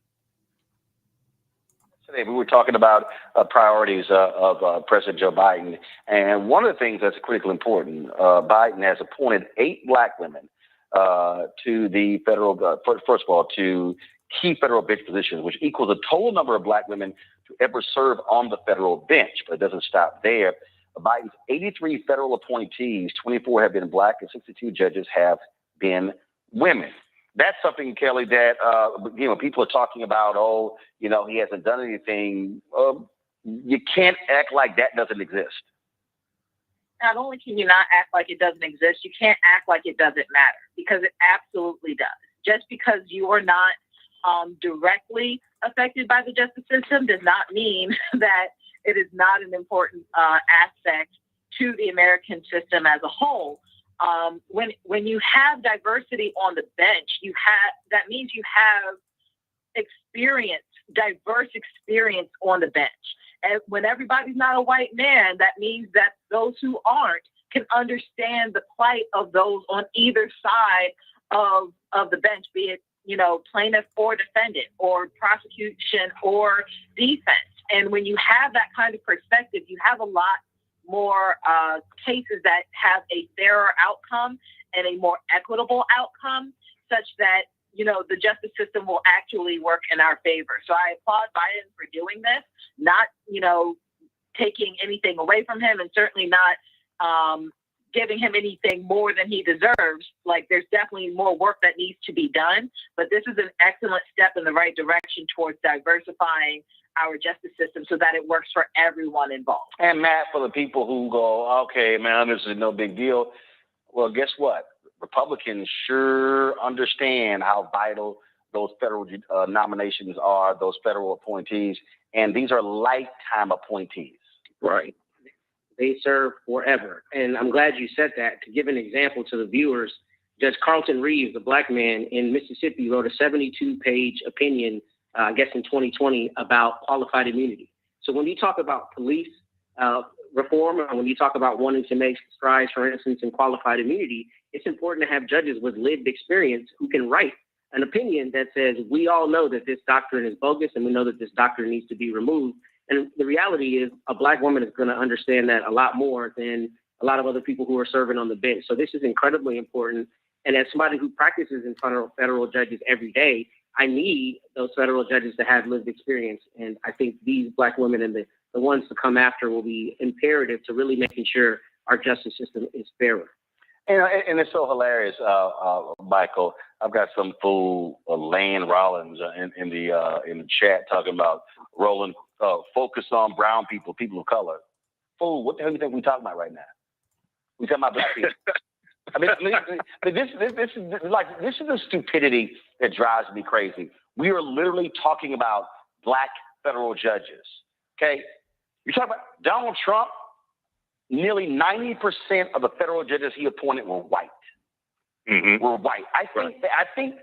Today we were talking about priorities of President Joe Biden, and one of the things that's critically important, Biden has appointed 8 Black women to the federal, first of all, to key federal bench positions, which equals the total number of Black women to ever serve on the federal bench. But it doesn't stop there. Biden's 83 federal appointees, 24 have been Black and 62 judges have been women. That's something, Kelly, that, people are talking about, he hasn't done anything. You can't act like that doesn't exist. Not only can you not act like it doesn't exist, you can't act like it doesn't matter, because it absolutely does. Just because you are not directly affected by the justice system does not mean that it is not an important aspect to the American system as a whole. When you have diversity on the bench, that means you have diverse experience on the bench. And when everybody's not a white man, that means that those who aren't can understand the plight of those on either side of the bench, be it, plaintiff or defendant or prosecution or defense. And when you have that kind of perspective, you have a lot more cases that have a fairer outcome and a more equitable outcome, such that, the justice system will actually work in our favor. So I applaud Biden for doing this, not, taking anything away from him, and certainly not giving him anything more than he deserves. Like, there's definitely more work that needs to be done, but this is an excellent step in the right direction towards diversifying our justice system so that it works for everyone involved. And Matt, for the people who go, okay, man, this is no big deal. Well, guess what? Republicans sure understand how vital those federal nominations are, those federal appointees, and these are lifetime appointees. Right. They serve forever. And I'm glad you said that. To give an example to the viewers, Judge Carlton Reeves, a black man in Mississippi, wrote a 72-page opinion, I guess in 2020, about qualified immunity. So when you talk about police reform, or when you talk about wanting to make strides, for instance, in qualified immunity, it's important to have judges with lived experience who can write an opinion that says, we all know that this doctrine is bogus and we know that this doctrine needs to be removed. And the reality is a black woman is going to understand that a lot more than a lot of other people who are serving on the bench. So this is incredibly important. And as somebody who practices in front of federal judges every day, I need those federal judges to have lived experience. And I think these black women and the ones to come after will be imperative to really making sure our justice system is fairer. And it's so hilarious, Michael. I've got some fool, Lane Rollins, in the chat talking about Roland, focus on brown people, people of color. Fool, what the hell do you think we're talking about right now? We're talking about black people. I mean, this is the stupidity that drives me crazy. We are literally talking about black federal judges. Okay, you're talking about Donald Trump. Nearly 90% of the federal judges he appointed were white. Mm-hmm. Were white. I think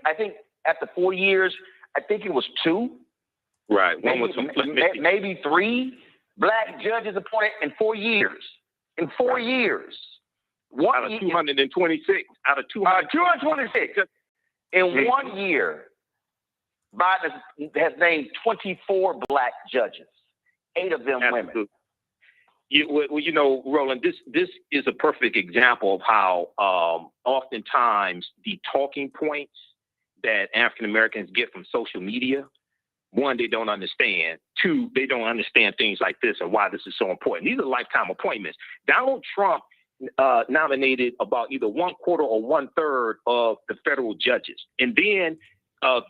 after 4 years, I think it was 2. Right. Maybe 3 black judges appointed in 4 years. In 4 years. Out of 226. Out of 226. In 1 year, Biden has named 24 black judges. 8 of them women. Roland, this is a perfect example of how oftentimes the talking points that African Americans get from social media, one, they don't understand. 2, they don't understand things like this and why this is so important. These are lifetime appointments. Donald Trump nominated about either 1/4 or 1/3 of the federal judges, and then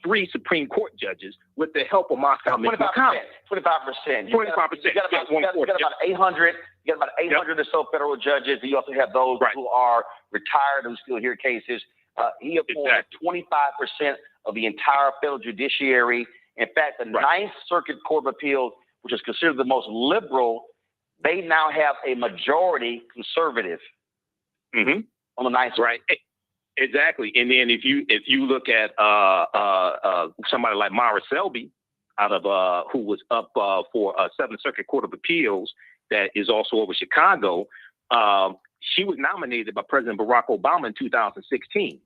3 Supreme Court judges with the help of Mitch McConnell. 25%. 25%. You got about 800. You got about 800 or so federal judges. You also have those who are retired who still hear cases. He appointed 25% of the entire federal judiciary. In fact, the Ninth Circuit Court of Appeals, which is considered the most liberal, they now have a majority conservative on the Ninth Circuit. Right. Exactly. And then if you look at somebody like Mara Selby out of who was up for Seventh Circuit Court of Appeals that is also over Chicago, she was nominated by President Barack Obama in 2016.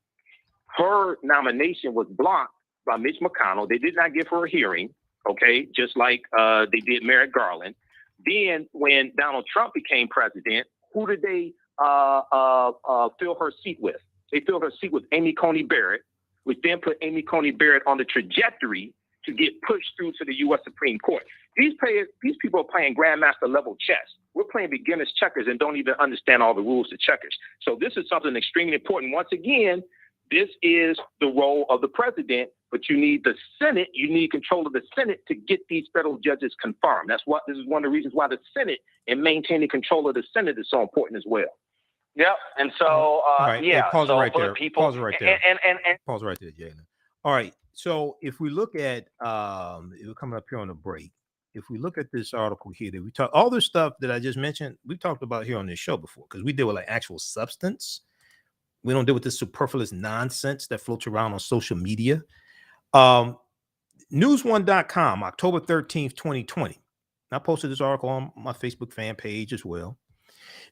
Her nomination was blocked by Mitch McConnell. They did not give her a hearing, okay, just like they did Merrick Garland. Then when Donald Trump became president, who did they fill her seat with? They filled her seat with Amy Coney Barrett, which then put Amy Coney Barrett on the trajectory to get pushed through to the U.S. Supreme Court. These people are playing grandmaster level chess. We're playing beginner's checkers and don't even understand all the rules to checkers. So this is something extremely important. Once again, this is the role of the president, but you need the Senate. You need control of the Senate to get these federal judges confirmed. This is one of the reasons why the Senate and maintaining control of the Senate is so important as well. Yep. And so, pause it right there. People, pause it right there. And pause right there, Jalen. All right. So if we look at, we're coming up here on a break. If we look at this article here, that we talk all this stuff that I just mentioned, we've talked about here on this show before, because we deal with like actual substance. We don't deal with this superfluous nonsense that floats around on social media. News1.com, October 13th, 2020. I posted this article on my Facebook fan page as well.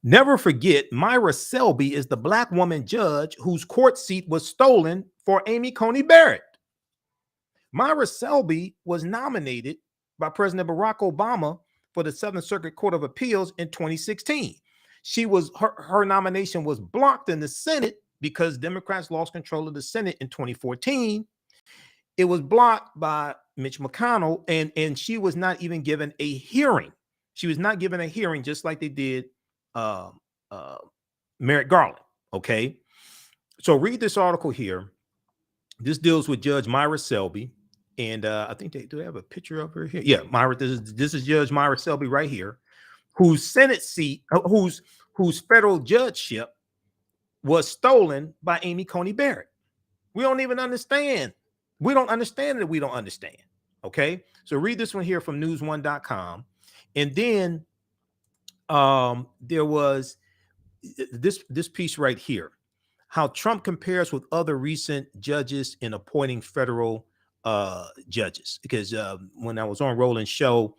Never forget, Myra Selby is the black woman judge whose court seat was stolen for Amy Coney Barrett. Myra Selby was nominated by President Barack Obama for the Seventh Circuit Court of Appeals in 2016. Her nomination was blocked in the Senate because Democrats lost control of the Senate in 2014. It was blocked by Mitch McConnell, and she was not even given a hearing. She was not given a hearing, just like they did Merrick Garland. Okay, so read this article here. This deals with Judge Myra Selby, and I think do they have a picture of her here? Yeah, Myra. This is Judge Myra Selby right here, whose Senate seat, whose federal judgeship was stolen by Amy Coney Barrett. We don't even understand. We don't understand that we don't understand. Okay, so read this one here from news1.com, and then there was this piece right here, how Trump compares with other recent judges in appointing federal judges. Because when I was on Roland's show,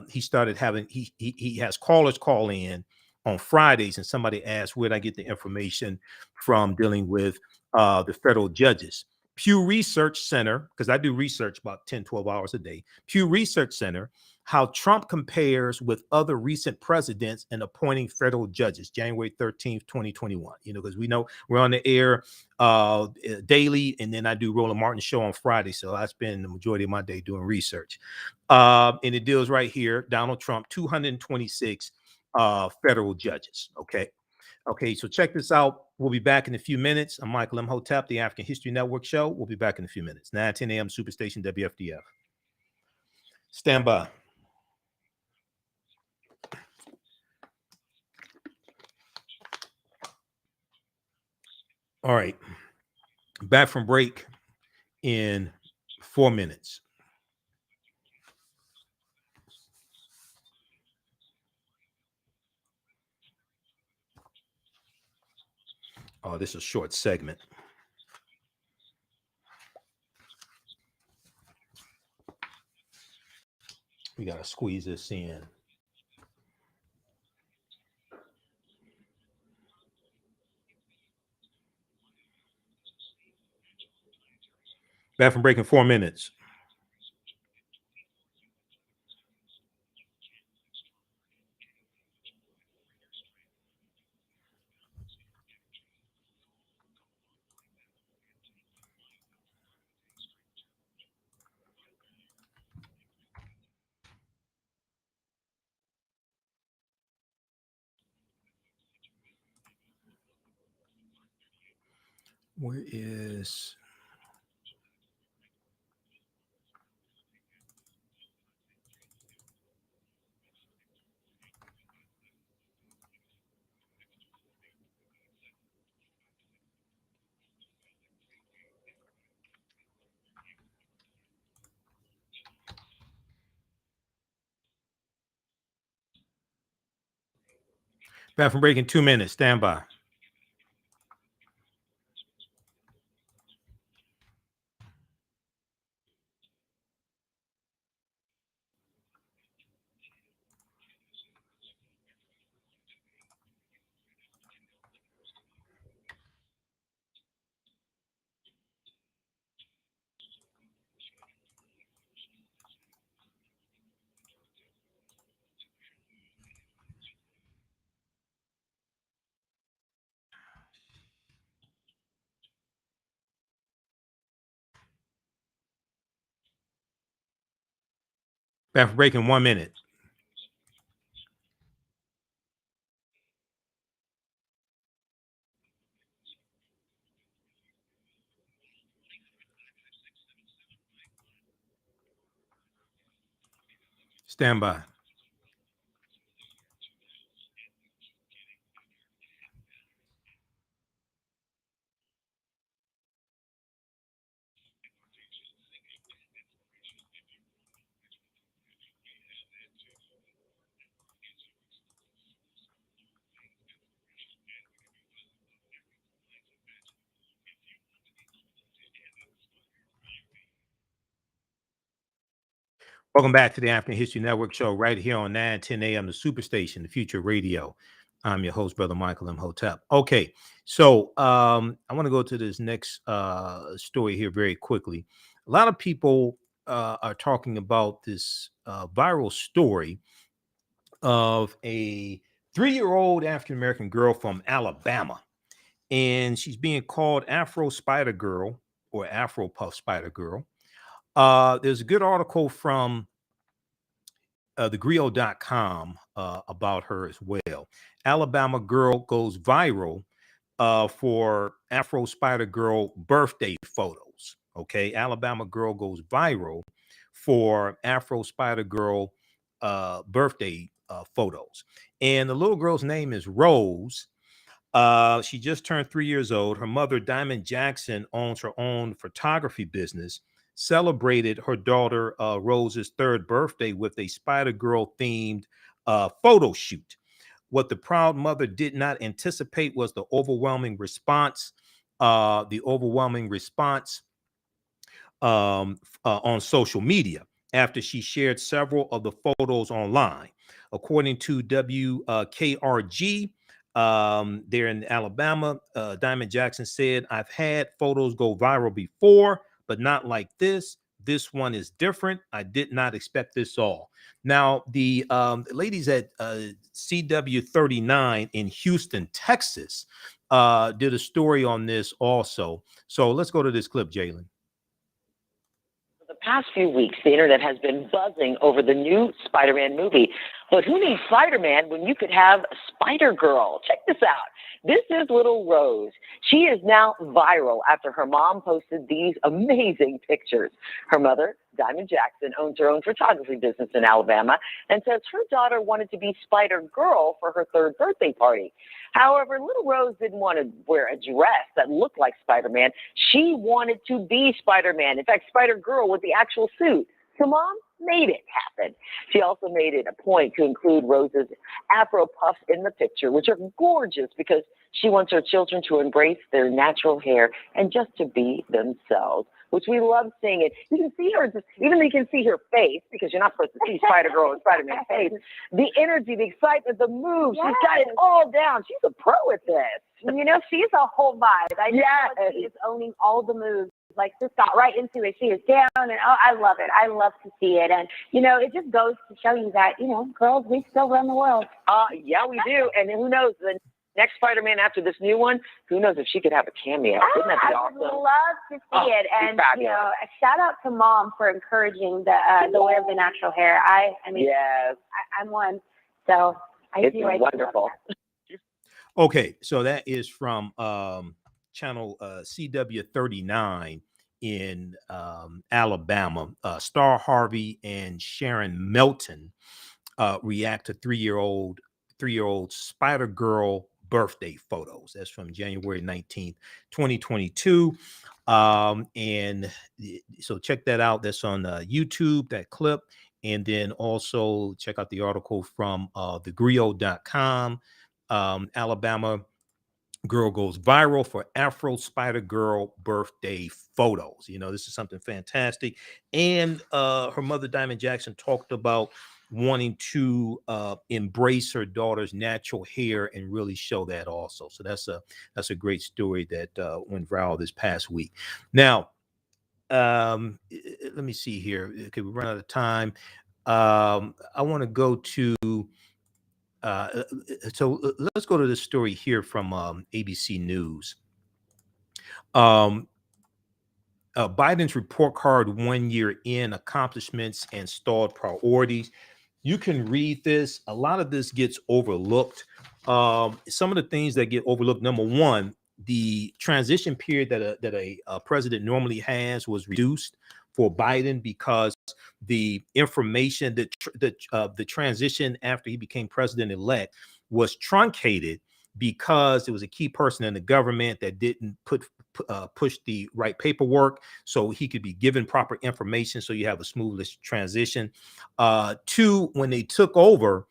he started having he has callers call in on Fridays, and somebody asked where did I get the information from dealing with the federal judges. Pew Research Center, because I do research about 10, 12 hours a day. Pew Research Center, how Trump compares with other recent presidents in appointing federal judges, January 13th, 2021. You know, because we know we're on the air daily, and then I do Roland Martin's show on Friday. So I spend the majority of my day doing research. And it deals right here, Donald Trump, 226 federal judges. Okay, so check this out. We'll be back in a few minutes. I'm Michael Imhotep, the African History Network show. We'll be back in a few minutes. 9:10 a.m. Superstation WFDF. Stand by. All right. Back from break in 4 minutes. Oh, this is a short segment. We got to squeeze this in. Back from break in 4 minutes. Where is... Back from break in 2 minutes. Stand by. Back from break in 1 minute. Stand by. Welcome back to the African History Network show right here on 9:10 a.m. the Superstation, the Future Radio. I'm your host, Brother Michael Imhotep. Okay, so I want to go to this next story here very quickly. A lot of people are talking about this viral story of a 3-year-old African-American girl from Alabama, and she's being called Afro Spider-Girl or Afro Puff Spider-Girl. There's a good article from thegrio.com about her as well. Alabama girl goes viral for Afro Spider-Girl birthday photos. Okay, Alabama girl goes viral for Afro Spider-Girl birthday photos. And the little girl's name is Rose. She just turned 3 years old. Her mother, Diamond Jackson, owns her own photography business, celebrated her daughter Rose's 3rd birthday with a Spider-Girl themed photo shoot. What the proud mother did not anticipate was the overwhelming response. On social media after she shared several of the photos online. According to WKRG, there in Alabama, Diamond Jackson said, "I've had photos go viral before, but not like this. This one is different. I did not expect this all." Now, the ladies at CW39 in Houston, Texas, did a story on this also. So let's go to this clip, Jalen. The past few weeks, the internet has been buzzing over the new Spider-Man movie. But who needs Spider-Man when you could have Spider-Girl? Check this out. This is little Rose. She is now viral after her mom posted these amazing pictures. Her mother, Diamond Jackson, owns her own photography business in Alabama and says her daughter wanted to be Spider-Girl for her 3rd birthday party. However, little Rose didn't want to wear a dress that looked like Spider-Man. She wanted to be Spider-Man. In fact, Spider-Girl with the actual suit. So mom made it happen. She also made it a point to include Rose's Afro puffs in the picture, which are gorgeous because she wants her children to embrace their natural hair and just to be themselves, which we love seeing it. You can see her, even though you can see her face, because you're not supposed to see Spider-Girl and Spider-Man's face, the energy, the excitement, the moves, she's got it all down. She's a pro at this. You know, she's a whole vibe. I know she is owning all the moves. Like, just got right into it. She is down, and I love it. I love to see it. And, you know, it just goes to show you that, you know, girls, we still run the world. Yeah, we do. And who knows, the next Spider-Man after this new one, who knows if she could have a cameo. Wouldn't that be awesome? I would love to see it. And, you know, a shout out to mom for encouraging the wear of the natural hair. I mean, yes. I'm one. So it's wonderful. Okay, so that is from channel CW39 in Alabama. Star Harvey and Sharon Melton react to 3-year-old Spider-Girl birthday photos. That's from January 19th, 2022. And so check that out. That's on YouTube, that clip. And then also check out the article from thegrio.com. Alabama girl goes viral for Afro Spider-Girl birthday photos. You know, this is something fantastic. And her mother, Diamond Jackson, talked about wanting to embrace her daughter's natural hair and really show that also. So that's a great story that went viral this past week. Now, let me see here. Okay, we run out of time. I want to go to so let's go to this story here from ABC News. Biden's report card 1 year in, accomplishments and stalled priorities. You can read this. A lot of this gets overlooked. Some of the things that get overlooked, number one, the transition period that a president normally has was reduced for Biden because the information that the transition after he became president-elect was truncated because there was a key person in the government that didn't push the right paperwork so he could be given proper information so you have a smooth transition. Two, when they took over,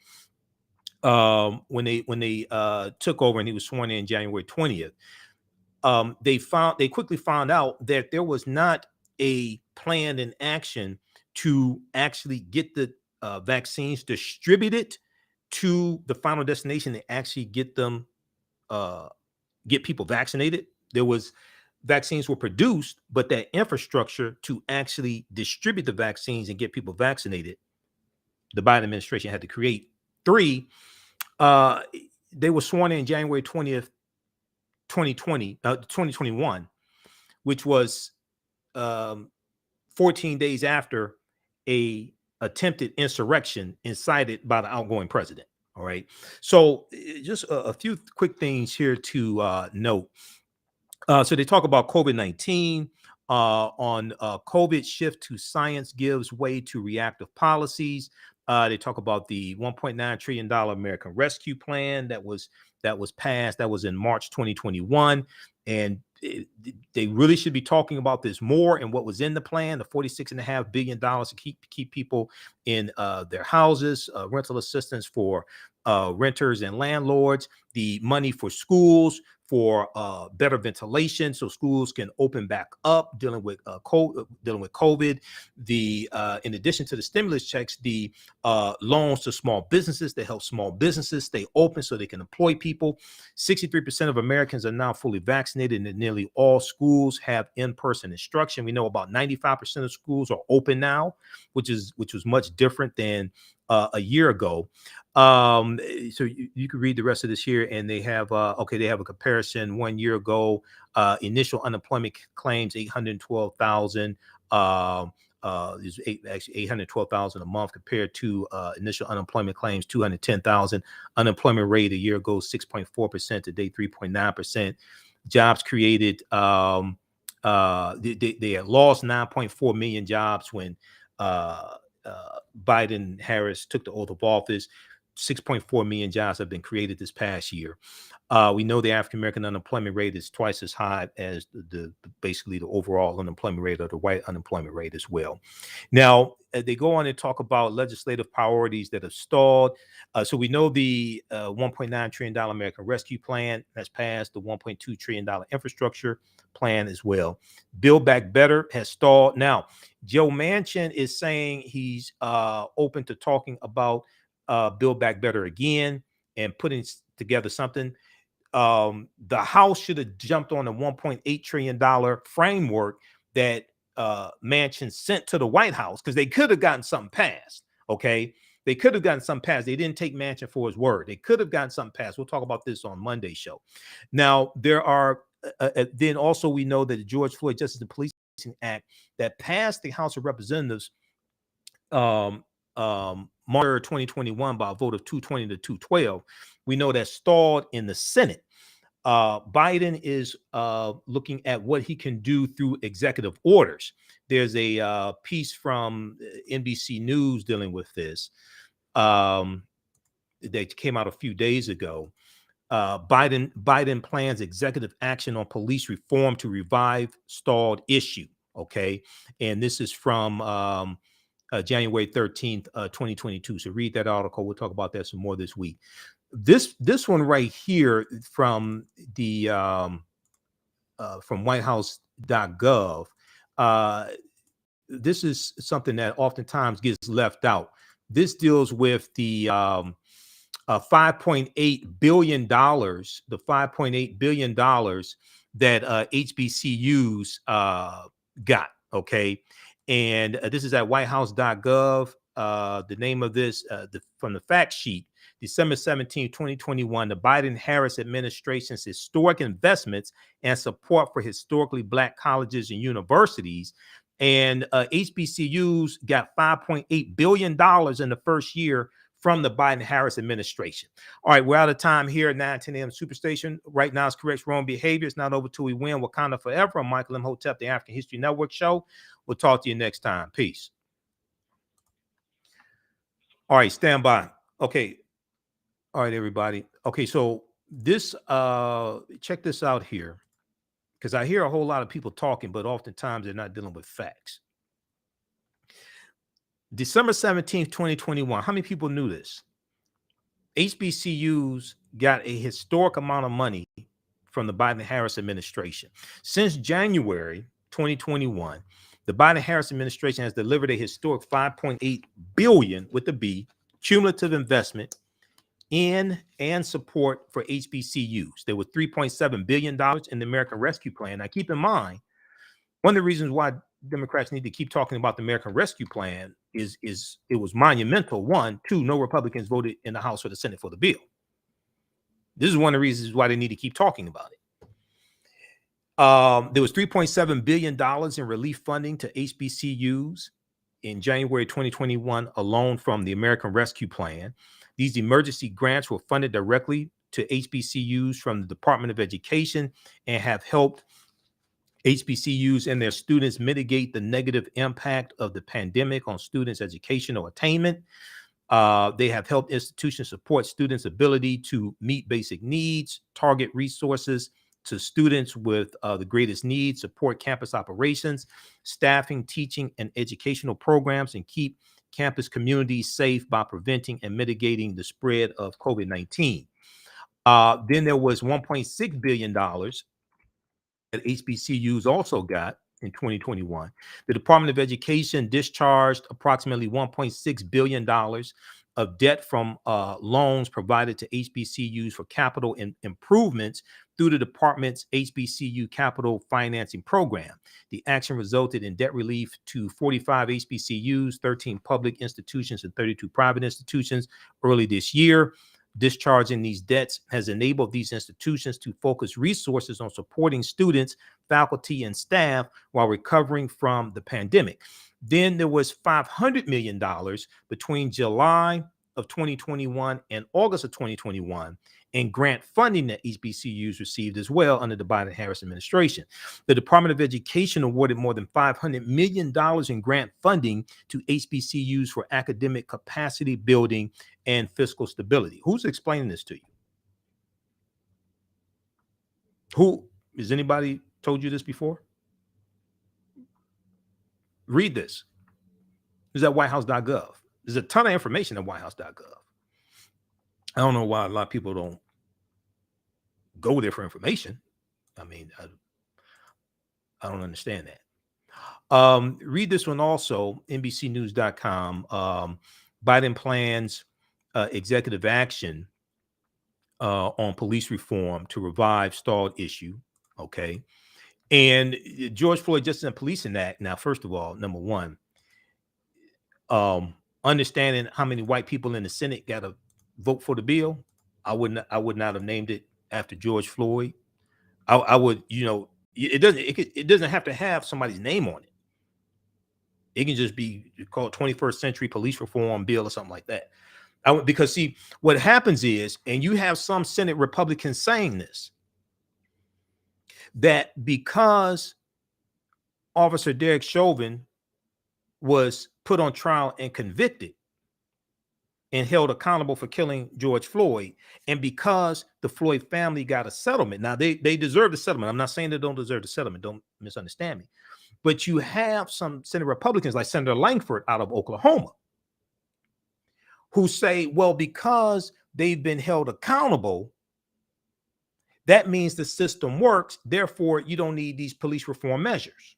when they took over and he was sworn in January 20th, they quickly found out that there was not a plan in action to actually get the vaccines distributed to the final destination to actually get them, get people vaccinated. There was vaccines were produced, but that infrastructure to actually distribute the vaccines and get people vaccinated, the Biden administration had to create. 3, they were sworn in January 20th, 2021, which was 14 days after a attempted insurrection incited by the outgoing president. All right. So just a few quick things here to note. So they talk about COVID-19 on COVID shift to science gives way to reactive policies. They talk about the $1.9 trillion American Rescue Plan that was passed. That was in March 2021. And they really should be talking about this more and what was in the plan, the $46.5 billion to keep people in their houses, rental assistance for renters and landlords, the money for schools, for better ventilation so schools can open back up, dealing with COVID. The in addition to the stimulus checks, the loans to small businesses to help small businesses stay open so they can employ people. 63% of Americans are now fully vaccinated, and nearly all schools have in-person instruction. We know about 95% of schools are open now, which was much different than a year ago. So you can read the rest of this here, and they have they have a comparison 1 year ago. Initial unemployment claims 812,000. Is actually 812,000 a month compared to initial unemployment claims 210,000. Unemployment rate a year ago 6.4%, today 3.9%. Jobs created, they had lost 9.4 million jobs when Biden Harris took the oath of office. 6.4 million jobs have been created this past year. We know the African American unemployment rate is twice as high as basically the overall unemployment rate or the white unemployment rate as well. Now, they go on and talk about legislative priorities that have stalled. So we know the $1.9 trillion American Rescue Plan has passed, the $1.2 trillion infrastructure plan as well. Build Back Better has stalled. Now, Joe Manchin is saying he's open to talking about Build Back Better again and putting together something. The House should have jumped on a $1.8 trillion framework that Manchin sent to the White House, because they could have gotten something passed. Okay, they could have gotten something passed. They didn't take Manchin for his word. They could have gotten something passed. We'll talk about this on Monday's show. Now, there are then also we know that the George Floyd Justice and Policing Act that passed the House of Representatives March 2021 by a vote of 220 to 212. We know that stalled in the Senate. Biden is looking at what he can do through executive orders. There's a piece from NBC News dealing with this that came out a few days ago. Biden plans executive action on police reform to revive stalled issue. Okay, and this is from January 13th, 2022. So read that article. We'll talk about that some more this week. This one right here from the from whitehouse.gov. This is something that oftentimes gets left out. This deals with the $5.8 billion, the $5.8 billion that HBCUs got. Okay. And this is at whitehouse.gov. The name of this from the fact sheet, December 17, 2021, the Biden-Harris administration's historic investments and support for historically Black colleges and universities. And HBCUs got $5.8 billion in the first year from the Biden-Harris administration. All right, we're out of time here at 9:10 a.m. Superstation. Right now, it's correct wrong behavior. It's not over till we win. Wakanda forever. I'm Michael Imhotep, the African History Network show. We'll talk to you next time. Peace. All right, stand by. Okay. All right, everybody. Okay, so this, check this out here, because I hear a whole lot of people talking, but oftentimes they're not dealing with facts. December 17th, 2021. How many people knew this? HBCUs got a historic amount of money from the Biden-Harris administration. Since January 2021, the Biden-Harris administration has delivered a historic $5.8 billion with a B cumulative investment in and support for HBCUs. There was $3.7 billion in the American Rescue Plan. Now, keep in mind, one of the reasons why Democrats need to keep talking about the American Rescue Plan is it was monumental. One, two, no Republicans voted in the House or the Senate for the bill. This is one of the reasons why they need to keep talking about it. There was $3.7 billion in relief funding to HBCUs in January 2021 alone from the American Rescue Plan. These emergency grants were funded directly to HBCUs from the Department of Education and have helped HBCUs and their students mitigate the negative impact of the pandemic on students' educational attainment. They have helped institutions support students' ability to meet basic needs, target resources to students with the greatest needs, support campus operations, staffing, teaching, and educational programs, and keep campus communities safe by preventing and mitigating the spread of COVID-19. Then there was $1.6 billion that HBCUs also got in 2021. The Department of Education discharged approximately $1.6 billion of debt from loans provided to HBCUs for capital improvements through the department's HBCU Capital Financing Program. The action resulted in debt relief to 45 HBCUs, 13 public institutions, and 32 private institutions early this year. Discharging these debts has enabled these institutions to focus resources on supporting students, faculty, and staff while recovering from the pandemic. Then there was $500 million between July of 2021 and August of 2021 in grant funding that HBCUs received as well under the Biden-Harris administration. The Department of Education awarded more than $500 million in grant funding to HBCUs for academic capacity building and fiscal stability. Who's explaining this to you? Who? Has anybody told you this before? Read this. This is at whitehouse.gov. There's a ton of information at whitehouse.gov. I don't know why a lot of people don't go there for information. I mean, I don't understand that. Read this one also, NBCnews.com. Biden plans executive action on police reform to revive stalled issue. Okay. And George Floyd Justice and Policing Act. Now, first of all, number one, understanding how many white people in the Senate got to vote for the bill, I would not have named it after George Floyd. I would, it doesn't have to have somebody's name on it. It can just be called 21st Century Police Reform Bill or something like that. Because see, what happens is, and you have some Senate Republicans saying this, that because Officer Derek Chauvin was put on trial and convicted and held accountable for killing George Floyd, and because the Floyd family got a settlement. Now, they deserve the settlement. I'm not saying they don't deserve the settlement. Don't misunderstand me. But you have some Senate Republicans like Senator Langford out of Oklahoma who say, well, because they've been held accountable, that means the system works. Therefore, you don't need these police reform measures.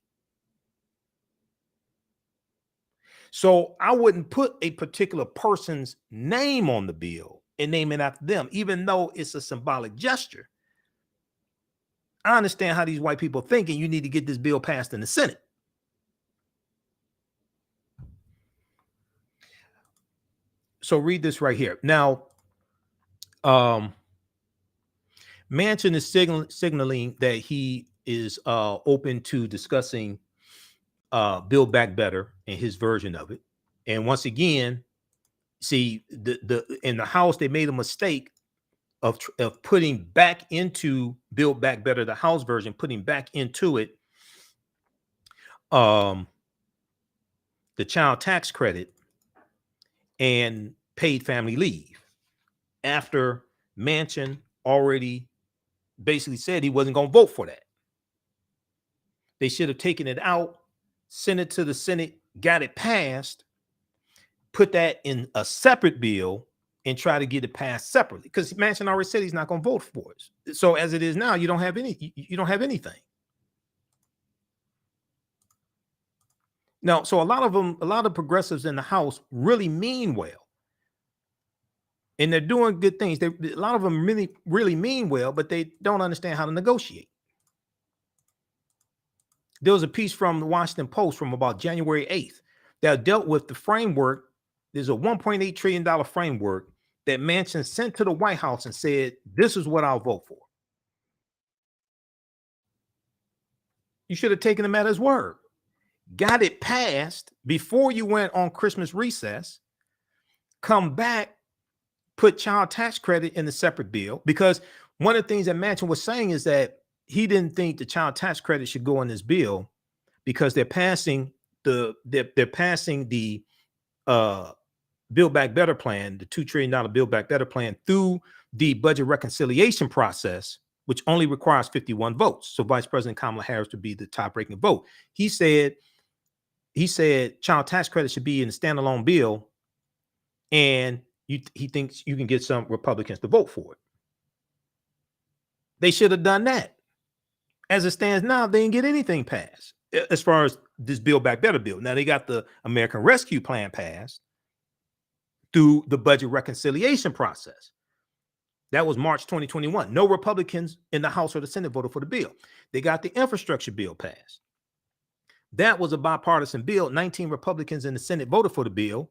So I wouldn't put a particular person's name on the bill and name it after them, even though it's a symbolic gesture. I understand how these white people think, and you need to get this bill passed in the Senate. So read this right here. Now, Manchin is signaling that he is open to discussing Build Back Better and his version of it. And once again, see, in the House, they made a mistake of putting back into Build Back Better, the House version, putting back into it the child tax credit and paid family leave after Manchin already basically said he wasn't going to vote for that. They should have taken it out, sent it to the Senate, got it passed, put that in a separate bill, and try to get it passed separately, because Manchin already said he's not going to vote for it. So as it is now, you don't have anything. Now, so a lot of progressives in the House really mean well. and they're doing good things. A lot of them really mean well, but they don't understand how to negotiate. There was a piece from the Washington Post from about January 8th that dealt with the framework. There's a $1.8 trillion framework that Manchin sent to the White House and said, this is what I'll vote for. You should have taken him at his word. Got it passed before you went on Christmas recess. Come back, put child tax credit in the separate bill, because one of the things that Manchin was saying is that he didn't think the child tax credit should go in this bill because they're passing the Build Back Better plan, the $2 trillion Build Back Better plan, through the budget reconciliation process, which only requires 51 votes. So Vice President Kamala Harris would be the top-ranking vote. He said child tax credit should be in a standalone bill, and he thinks you can get some Republicans to vote for it. They should have done that. As it stands now, they didn't get anything passed as far as this Build Back Better bill. Now, they got the American Rescue Plan passed through the budget reconciliation process. That was March 2021. No Republicans in the House or the Senate voted for the bill. They got the infrastructure bill passed. That was a bipartisan bill. 19 Republicans in the Senate voted for the bill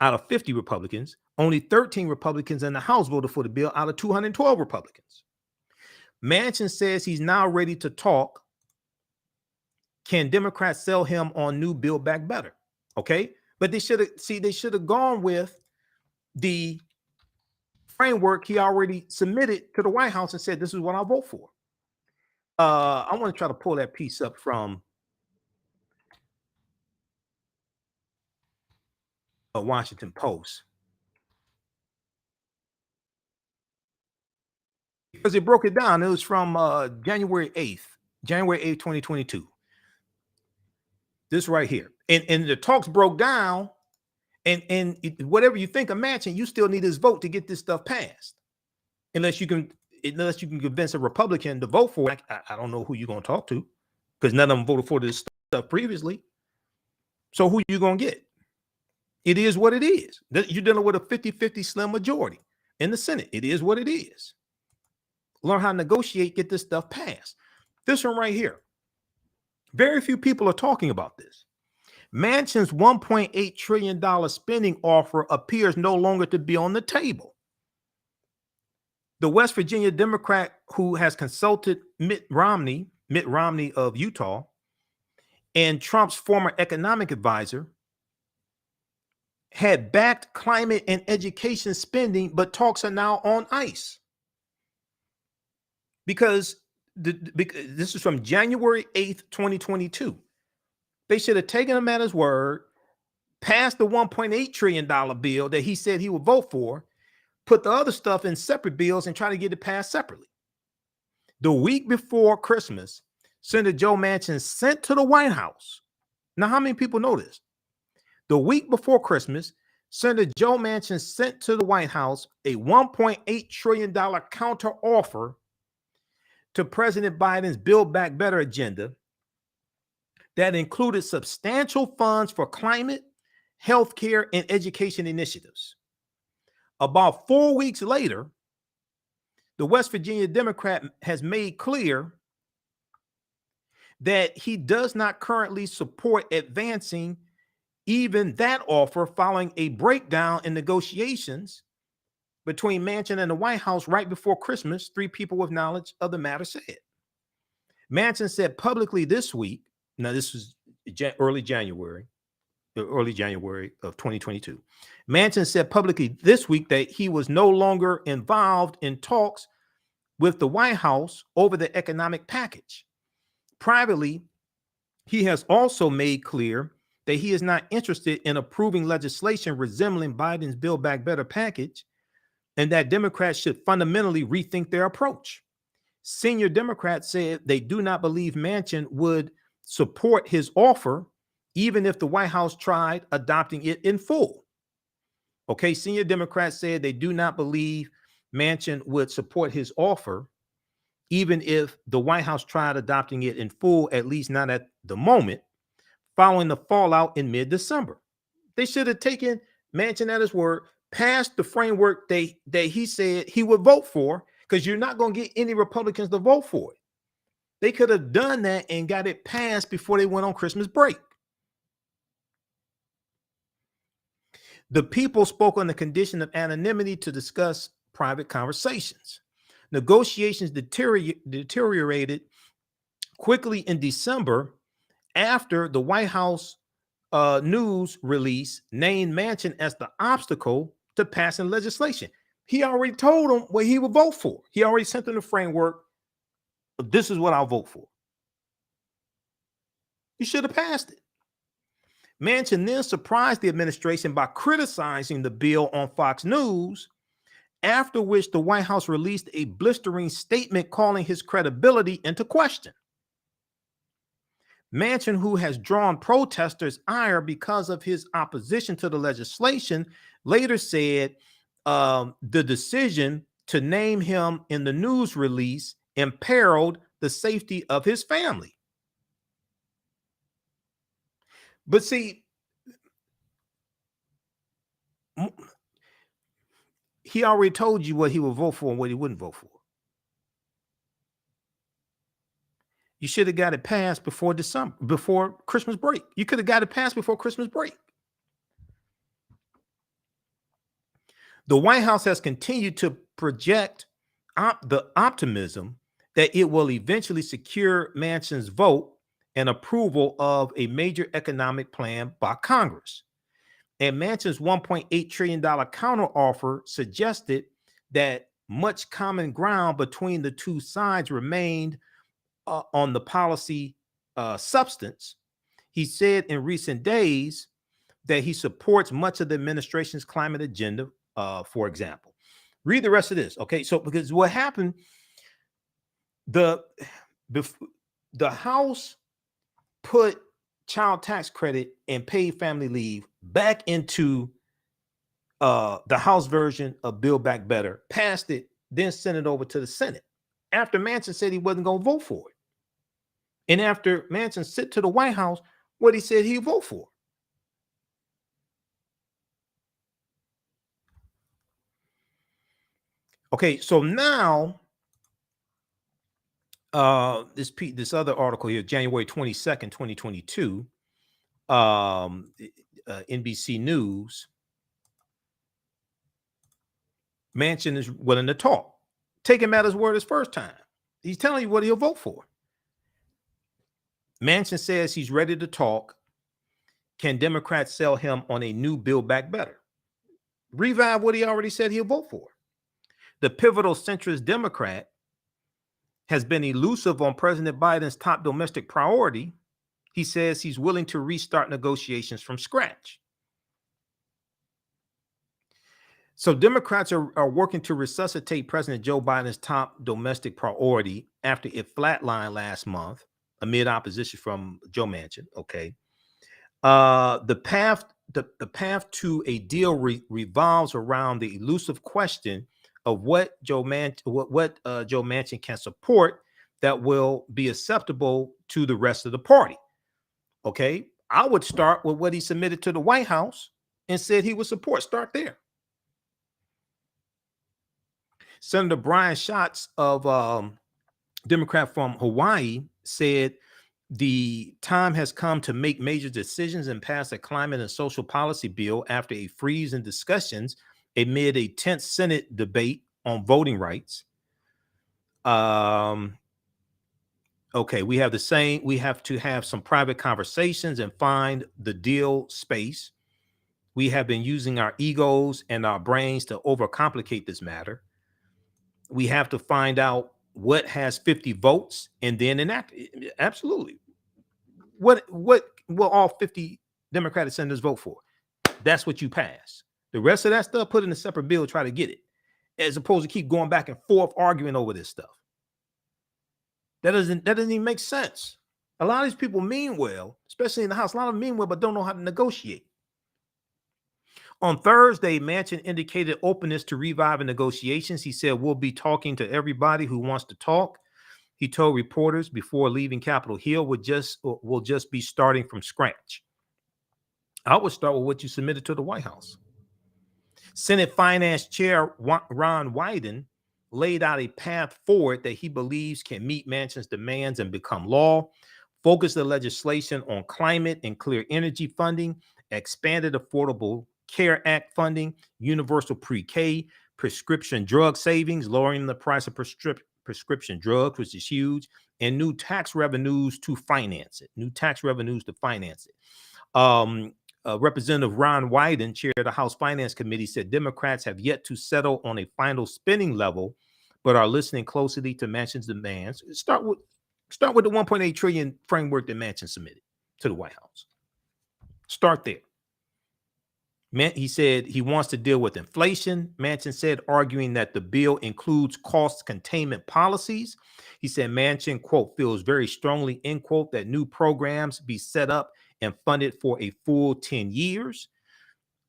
out of 50 Republicans. Only 13 Republicans in the House voted for the bill out of 212 Republicans. Manchin says he's now ready to talk. Can Democrats sell him on new Build Back Better? Okay. But they should have gone with the framework he already submitted to the White House and said, this is what I'll vote for. I want to try to pull that piece up from a Washington Post, because it broke it down. It was from January 8th, 2022. This right here. And the talks broke down, and whatever you think of Manchin, you still need his vote to get this stuff passed. Unless you can convince a Republican to vote for it. I don't know who you're going to talk to, because none of them voted for this stuff previously. So who you going to get? It is what it is. You're dealing with a 50-50 slim majority in the Senate. It is what it is. Learn how to negotiate, get this stuff passed. This one right here. Very few people are talking about this. Manchin's $1.8 trillion spending offer appears no longer to be on the table. The West Virginia Democrat who has consulted Mitt Romney of Utah, and Trump's former economic advisor, had backed climate and education spending, but talks are now on ice. Because this is from January 8th, 2022. They should have taken him at his word, passed the $1.8 trillion bill that he said he would vote for, put the other stuff in separate bills and try to get it passed separately. The week before Christmas, Senator Joe Manchin sent to the White House. Now, how many people know this? The week before Christmas, Senator Joe Manchin sent to the White House a $1.8 trillion counter offer to President Biden's Build Back Better agenda that included substantial funds for climate, healthcare, and education initiatives. About 4 weeks later, the West Virginia Democrat has made clear that he does not currently support advancing even that offer, following a breakdown in negotiations between Manchin and the White House right before Christmas, 3 people with knowledge of the matter said. Manchin said publicly this week, now this was early January of 2022. Manchin said publicly this week that he was no longer involved in talks with the White House over the economic package. Privately, he has also made clear that he is not interested in approving legislation resembling Biden's Build Back Better package, and that Democrats should fundamentally rethink their approach. Senior Democrats said they do not believe Manchin would support his offer, even if the White House tried adopting it in full. Okay, senior Democrats said they do not believe Manchin would support his offer, even if the White House tried adopting it in full, at least not at the moment, following the fallout in mid-December. They should have taken Manchin at his word, passed the framework that he said he would vote for, because you're not going to get any Republicans to vote for it. They could have done that and got it passed before they went on Christmas break. The people spoke on the condition of anonymity to discuss private conversations. Negotiations deteriorated quickly in December after the White House news release named Manchin as the obstacle to passing legislation. He already told them what he would vote for. He already sent them the framework. This is what I'll vote for. You should have passed it. Manchin then surprised the administration by criticizing the bill on Fox News, after which the White House released a blistering statement calling his credibility into question. Manchin, who has drawn protesters' ire because of his opposition to the legislation, later said the decision to name him in the news release imperiled the safety of his family. But see, he already told you what he would vote for and what he wouldn't vote for. You should have got it passed before Christmas break. You could have got it passed before Christmas break. The White House has continued to project the optimism that it will eventually secure Manchin's vote and approval of a major economic plan by Congress. And Manchin's $1.8 trillion counteroffer suggested that much common ground between the two sides remained on the policy substance. He said in recent days that he supports much of the administration's climate agenda, for example. Read the rest of this, okay? So, because what happened, the House put child tax credit and paid family leave back into the House version of Build Back Better, passed it, then sent it over to the Senate after Manchin said he wasn't going to vote for it. And after Manchin sent to the White House what he said he'd vote for. Okay, so now this other article here, January 22nd, 2022, NBC News, Manchin is willing to talk. Take him at his word his first time. He's telling you what he'll vote for. Manchin says he's ready to talk. Can Democrats sell him on a new Build Back Better? Revive what he already said he'll vote for. The pivotal centrist Democrat has been elusive on President Biden's top domestic priority. He says he's willing to restart negotiations from scratch. So Democrats are working to resuscitate President Joe Biden's top domestic priority after it flatlined last month amid opposition from Joe Manchin. Okay. The path to a deal revolves around the elusive question of what Joe Manchin can support that will be acceptable to the rest of the party. Okay, I would start with what he submitted to the White House and said he would support. Start there. Senator Brian Schatz of Democrat from Hawaii said the time has come to make major decisions and pass a climate and social policy bill after a freeze in discussions amid a tense Senate debate on voting rights. Okay, we have to have some private conversations and find the deal space. We have been using our egos and our brains to overcomplicate this matter. We have to find out what has 50 votes and then enact it. Absolutely. What will all 50 Democratic senators vote for? That's what you pass. The rest of that stuff, put in a separate bill, try to get it, as opposed to keep going back and forth arguing over this stuff. That doesn't even make sense. A lot of these people mean well, especially in the House. A lot of them mean well, but don't know how to negotiate. On Thursday, Manchin indicated openness to reviving negotiations. He said, we'll be talking to everybody who wants to talk. He told reporters before leaving Capitol Hill, we'll just be starting from scratch. I would start with what you submitted to the White House. Senate Finance Chair Ron Wyden laid out a path forward that he believes can meet Manchin's demands and become law. Focus the legislation on climate and clear energy funding, expanded Affordable Care Act funding, universal pre-K, prescription drug savings, lowering the price of prescription drugs, which is huge, and new tax revenues to finance it. Representative Ron Wyden, chair of the House Finance Committee, said Democrats have yet to settle on a final spending level, but are listening closely to Manchin's demands. Start with the 1.8 trillion framework that Manchin submitted to the White House. Start there. He said he wants to deal with inflation. Manchin said, arguing that the bill includes cost containment policies. He said Manchin, quote, feels very strongly, end quote, that new programs be set up and funded for a full 10 years.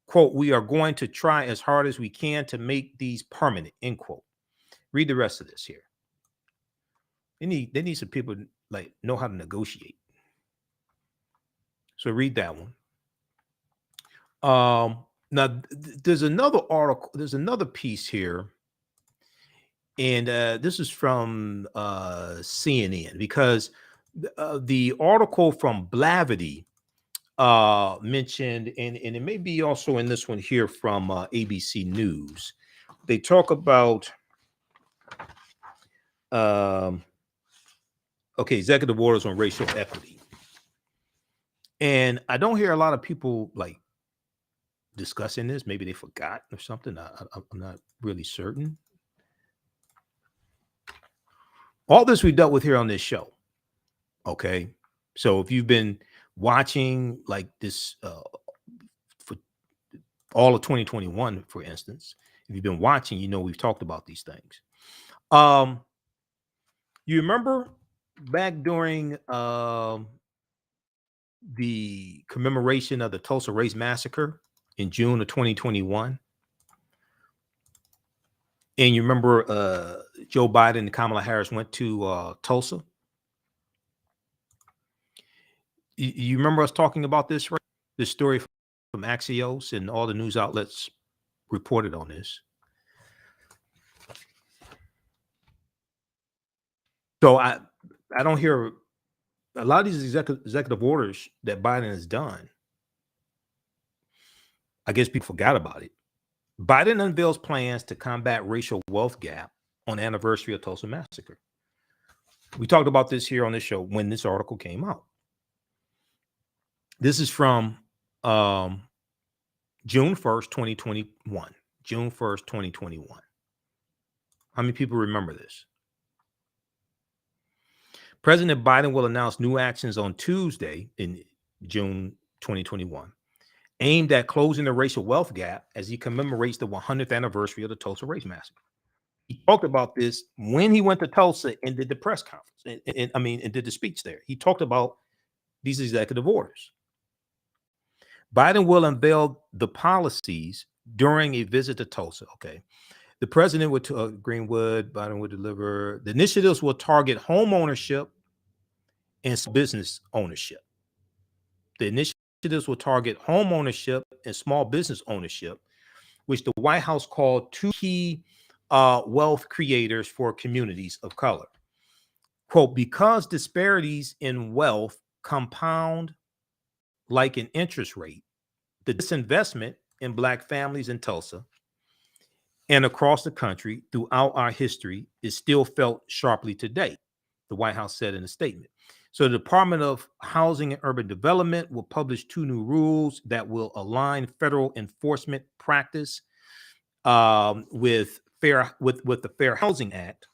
Quote, we are going to try as hard as we can to make these permanent, end quote. Read the rest of this here. They need some people like know how to negotiate. So read that one. Now there's another article, there's another piece here, and this is from CNN, because the article from Blavity mentioned, and it may be also in this one here from ABC News. They talk about executive orders on racial equity, and I don't hear a lot of people like discussing this. Maybe they forgot or something. I'm not really certain. All this we dealt with here on this show. Okay, so if you've been watching like this for all of 2021, for instance, if you've been watching, you know we've talked about these things. You remember back during the commemoration of the Tulsa race massacre in June of 2021, and you remember Joe Biden and Kamala Harris went to Tulsa. You remember us talking about this, right? This story from Axios, and all the news outlets reported on this. So I don't hear a lot of these executive orders that Biden has done. I guess people forgot about it. Biden unveils plans to combat racial wealth gap on the anniversary of Tulsa Massacre. We talked about this here on this show when this article came out. This is from June 1st, 2021. June 1st, 2021. How many people remember this? President Biden will announce new actions on Tuesday in June 2021, aimed at closing the racial wealth gap as he commemorates the 100th anniversary of the Tulsa race massacre. He talked about this when he went to Tulsa and did the press conference, and did the speech there. He talked about these executive orders. Biden will unveil the policies during a visit to Tulsa. Okay. The president would Greenwood, Biden would deliver. The initiatives will target home ownership and business ownership. The initiatives will target home ownership and small business ownership, which the White House called two key wealth creators for communities of color. Quote, because disparities in wealth compound like an interest rate, the disinvestment in Black families in Tulsa and across the country throughout our history is still felt sharply today, the White House said in a statement. So the Department of Housing and Urban Development will publish two new rules that will align federal enforcement practice with the Fair Housing Act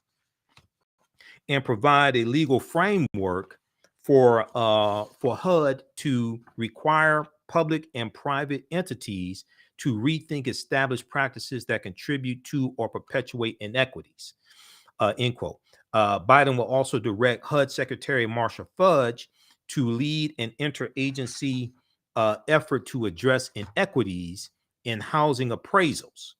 and provide a legal framework for HUD to require public and private entities to rethink established practices that contribute to or perpetuate inequities, end quote. Biden will also direct HUD Secretary Marcia Fudge to lead an interagency effort to address inequities in housing appraisals.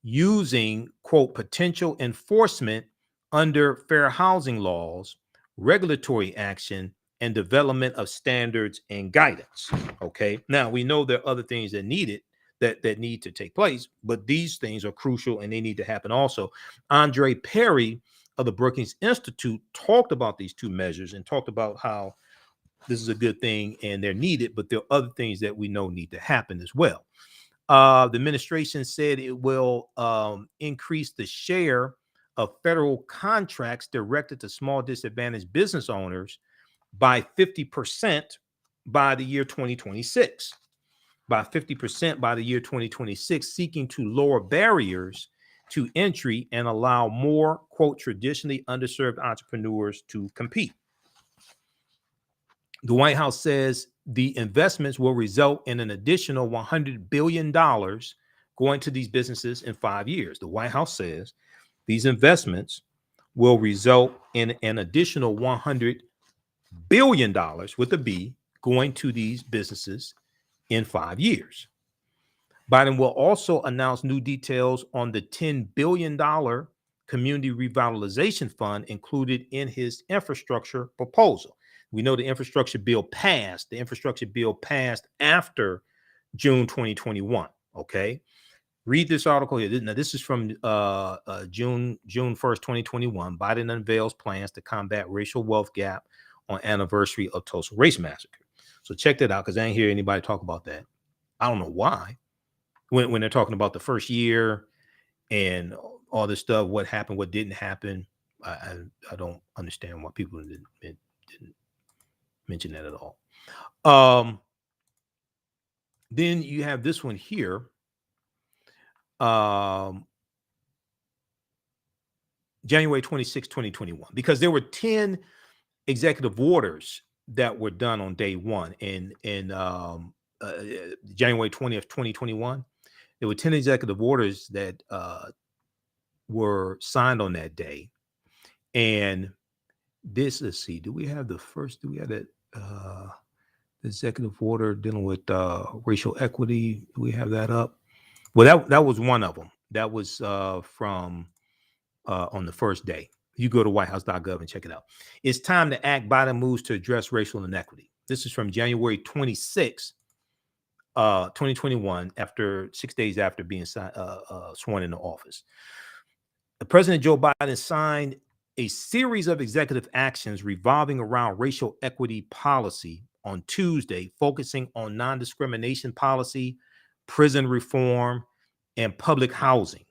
Using, quote, potential enforcement under fair housing laws, regulatory action, and development of standards and guidance. Okay. Now we know there are other things that need to take place, but these things are crucial and they need to happen also. Andre Perry of the Brookings Institute talked about these two measures and talked about how this is a good thing and they're needed, but there are other things that we know need to happen as well. The administration said it will increase the share of federal contracts directed to small disadvantaged business owners by 50% by the year 2026. By 50% by the year 2026, seeking to lower barriers to entry and allow more, quote, traditionally underserved entrepreneurs to compete. The White House says the investments will result in an additional $100 billion going to these businesses in 5 years. The White House says these investments will result in an additional $100 billion with a B going to these businesses in 5 years. Biden will also announce new details on the $10 billion community revitalization fund included in his infrastructure proposal. We know the infrastructure bill passed. The infrastructure bill passed after June 2021. Okay. Read this article here. Now, this is from June 1st, 2021. Biden unveils plans to combat racial wealth gap on anniversary of Tulsa race massacre. So check that out because I ain't hear anybody talk about that. I don't know why. When they're talking about the first year and all this stuff, what happened, what didn't happen, I don't understand why people didn't mention that at all. Then you have this one here. January 26, 2021, because there were 10 executive orders that were done on day one in January 20th, 2021. There were 10 executive orders that were signed on that day. And this, let's see, do we have that executive order dealing with racial equity? Do we have that up? Well, that was one of them. That was from on the first day. You go to whitehouse.gov and check it out. It's time to act. Biden moves to address racial inequity. This is from January 26, 2021, after 6 days after being sworn into office. The President Joe Biden signed a series of executive actions revolving around racial equity policy on Tuesday, focusing on non-discrimination policy, prison reform, and public housing,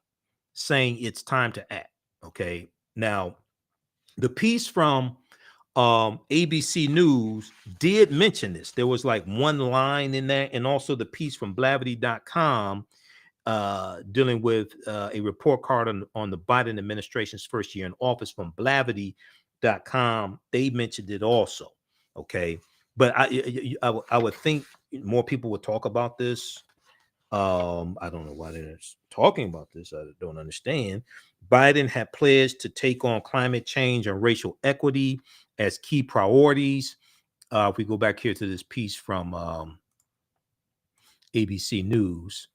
saying it's time to act. Okay. Now, the piece from ABC News did mention this. There was like one line in there, and also the piece from Blavity.com dealing with a report card on the Biden administration's first year in office from Blavity.com. They mentioned it also. Okay. But I would think more people would talk about this. I don't know why they're talking about this. I don't understand. Biden had pledged to take on climate change and racial equity as key priorities. If we go back here to this piece from ABC News.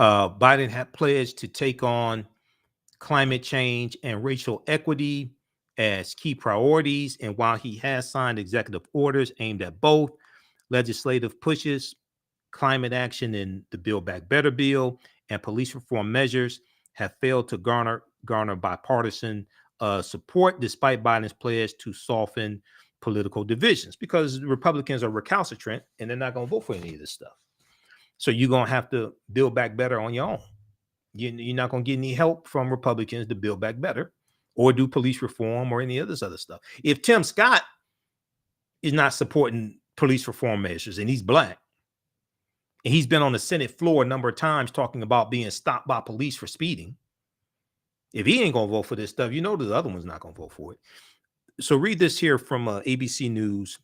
Biden had pledged to take on climate change and racial equity as key priorities. And while he has signed executive orders aimed at both, legislative pushes, climate action in the Build Back Better bill, and police reform measures have failed to garner bipartisan support, despite Biden's pledge to soften political divisions, because Republicans are recalcitrant and they're not going to vote for any of this stuff. So you're going to have to build back better on your own. You're not going to get any help from Republicans to build back better or do police reform or any of this other stuff. If Tim Scott is not supporting police reform measures and he's black, and he's been on the Senate floor a number of times talking about being stopped by police for speeding, if he ain't going to vote for this stuff, you know the other one's not going to vote for it. So read this here from ABC News,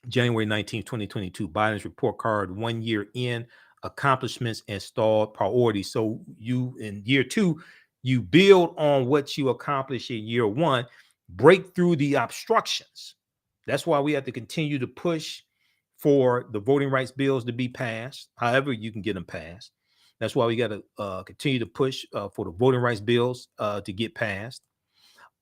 January 19, 2022, Biden's report card, 1 year in, accomplishments and stalled priorities. So you, in year two, you build on what you accomplished in year one, break through the obstructions. That's why we have to continue to push for the voting rights bills to be passed, however you can get them passed, That's why we got to continue to push for the voting rights bills to get passed,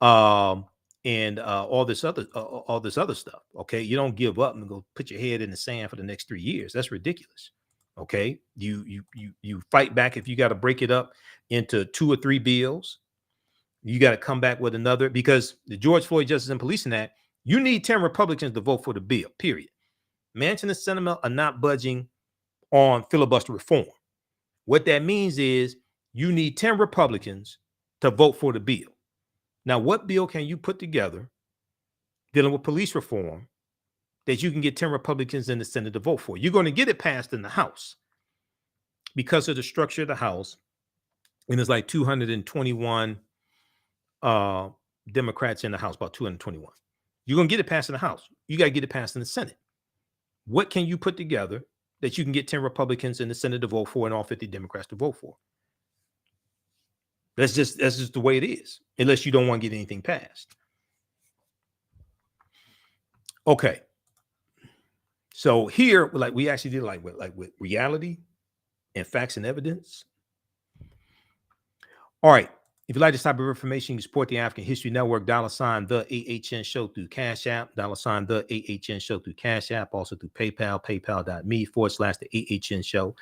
and all this other stuff. Okay, you don't give up and go put your head in the sand for the next 3 years. That's ridiculous. Okay, you fight back if you got to break it up into 2 or 3 bills. You got to come back with another, because the George Floyd Justice and Policing Act, you need 10 Republicans to vote for the bill, period. Manchin and Sinema are not budging on filibuster reform. What that means is you need 10 Republicans to vote for the bill. Now, what bill can you put together dealing with police reform that you can get 10 Republicans in the Senate to vote for? You're going to get it passed in the House because of the structure of the House. And it's like 221 Democrats in the House, about 221. You're going to get it passed in the House. You got to get it passed in the Senate. What can you put together that you can get 10 Republicans in the Senate to vote for and all 50 Democrats to vote for? That's just the way it is, unless you don't want to get anything passed. Okay. So here, like we actually did with reality and facts and evidence. All right. If you like this type of information, you support the African History Network, $ the AHN Show through Cash App, $ the AHN Show through Cash App, also through PayPal, paypal.me/the AHN Show.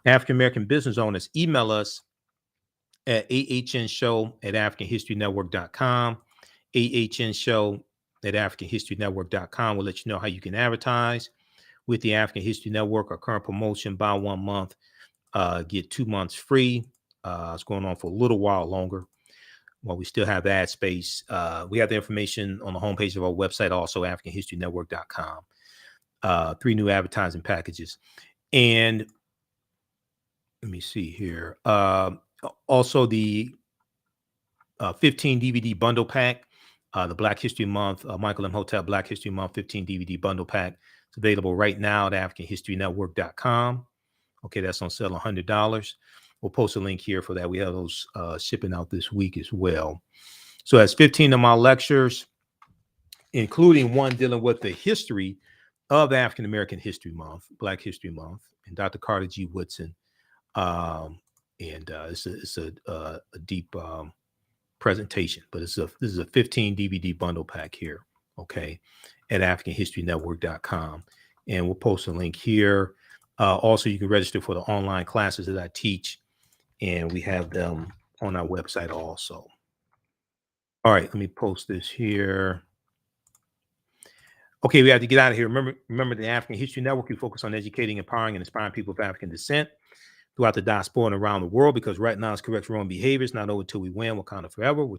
African American business owners, email us at ahnshow@africanhistorynetwork.com, ahnshow@africanhistorynetwork.com. We'll let you know how you can advertise with the African History Network. Our current promotion, buy 1 month, get 2 months free. It's going on for a little while longer while we still have ad space. We have the information on the homepage of our website, also africanhistorynetwork.com. 3 new advertising packages. And let me see here. Also the 15 DVD bundle pack, the Black History Month, Michael Imhotep Black History Month 15 DVD bundle pack. It's available right now at africanhistorynetwork.com. Okay, that's on sale, $100. We'll post a link here for that. We have those shipping out this week as well. So that's 15 of my lectures, including one dealing with the history of African American History Month, Black History Month, and Dr. Carter G. Woodson. It's a deep presentation, but this is a 15 DVD bundle pack here, okay, at africanhistorynetwork.com. And we'll post a link here. Also, you can register for the online classes that I teach, and we have them on our website also. All right, let me post this here. Okay, we have to get out of here. Remember the African History Network. We focus on educating, empowering, and inspiring people of African descent throughout the diaspora and around the world, because right now it's correct wrong behaviors, not over till we win, Wakanda forever. We're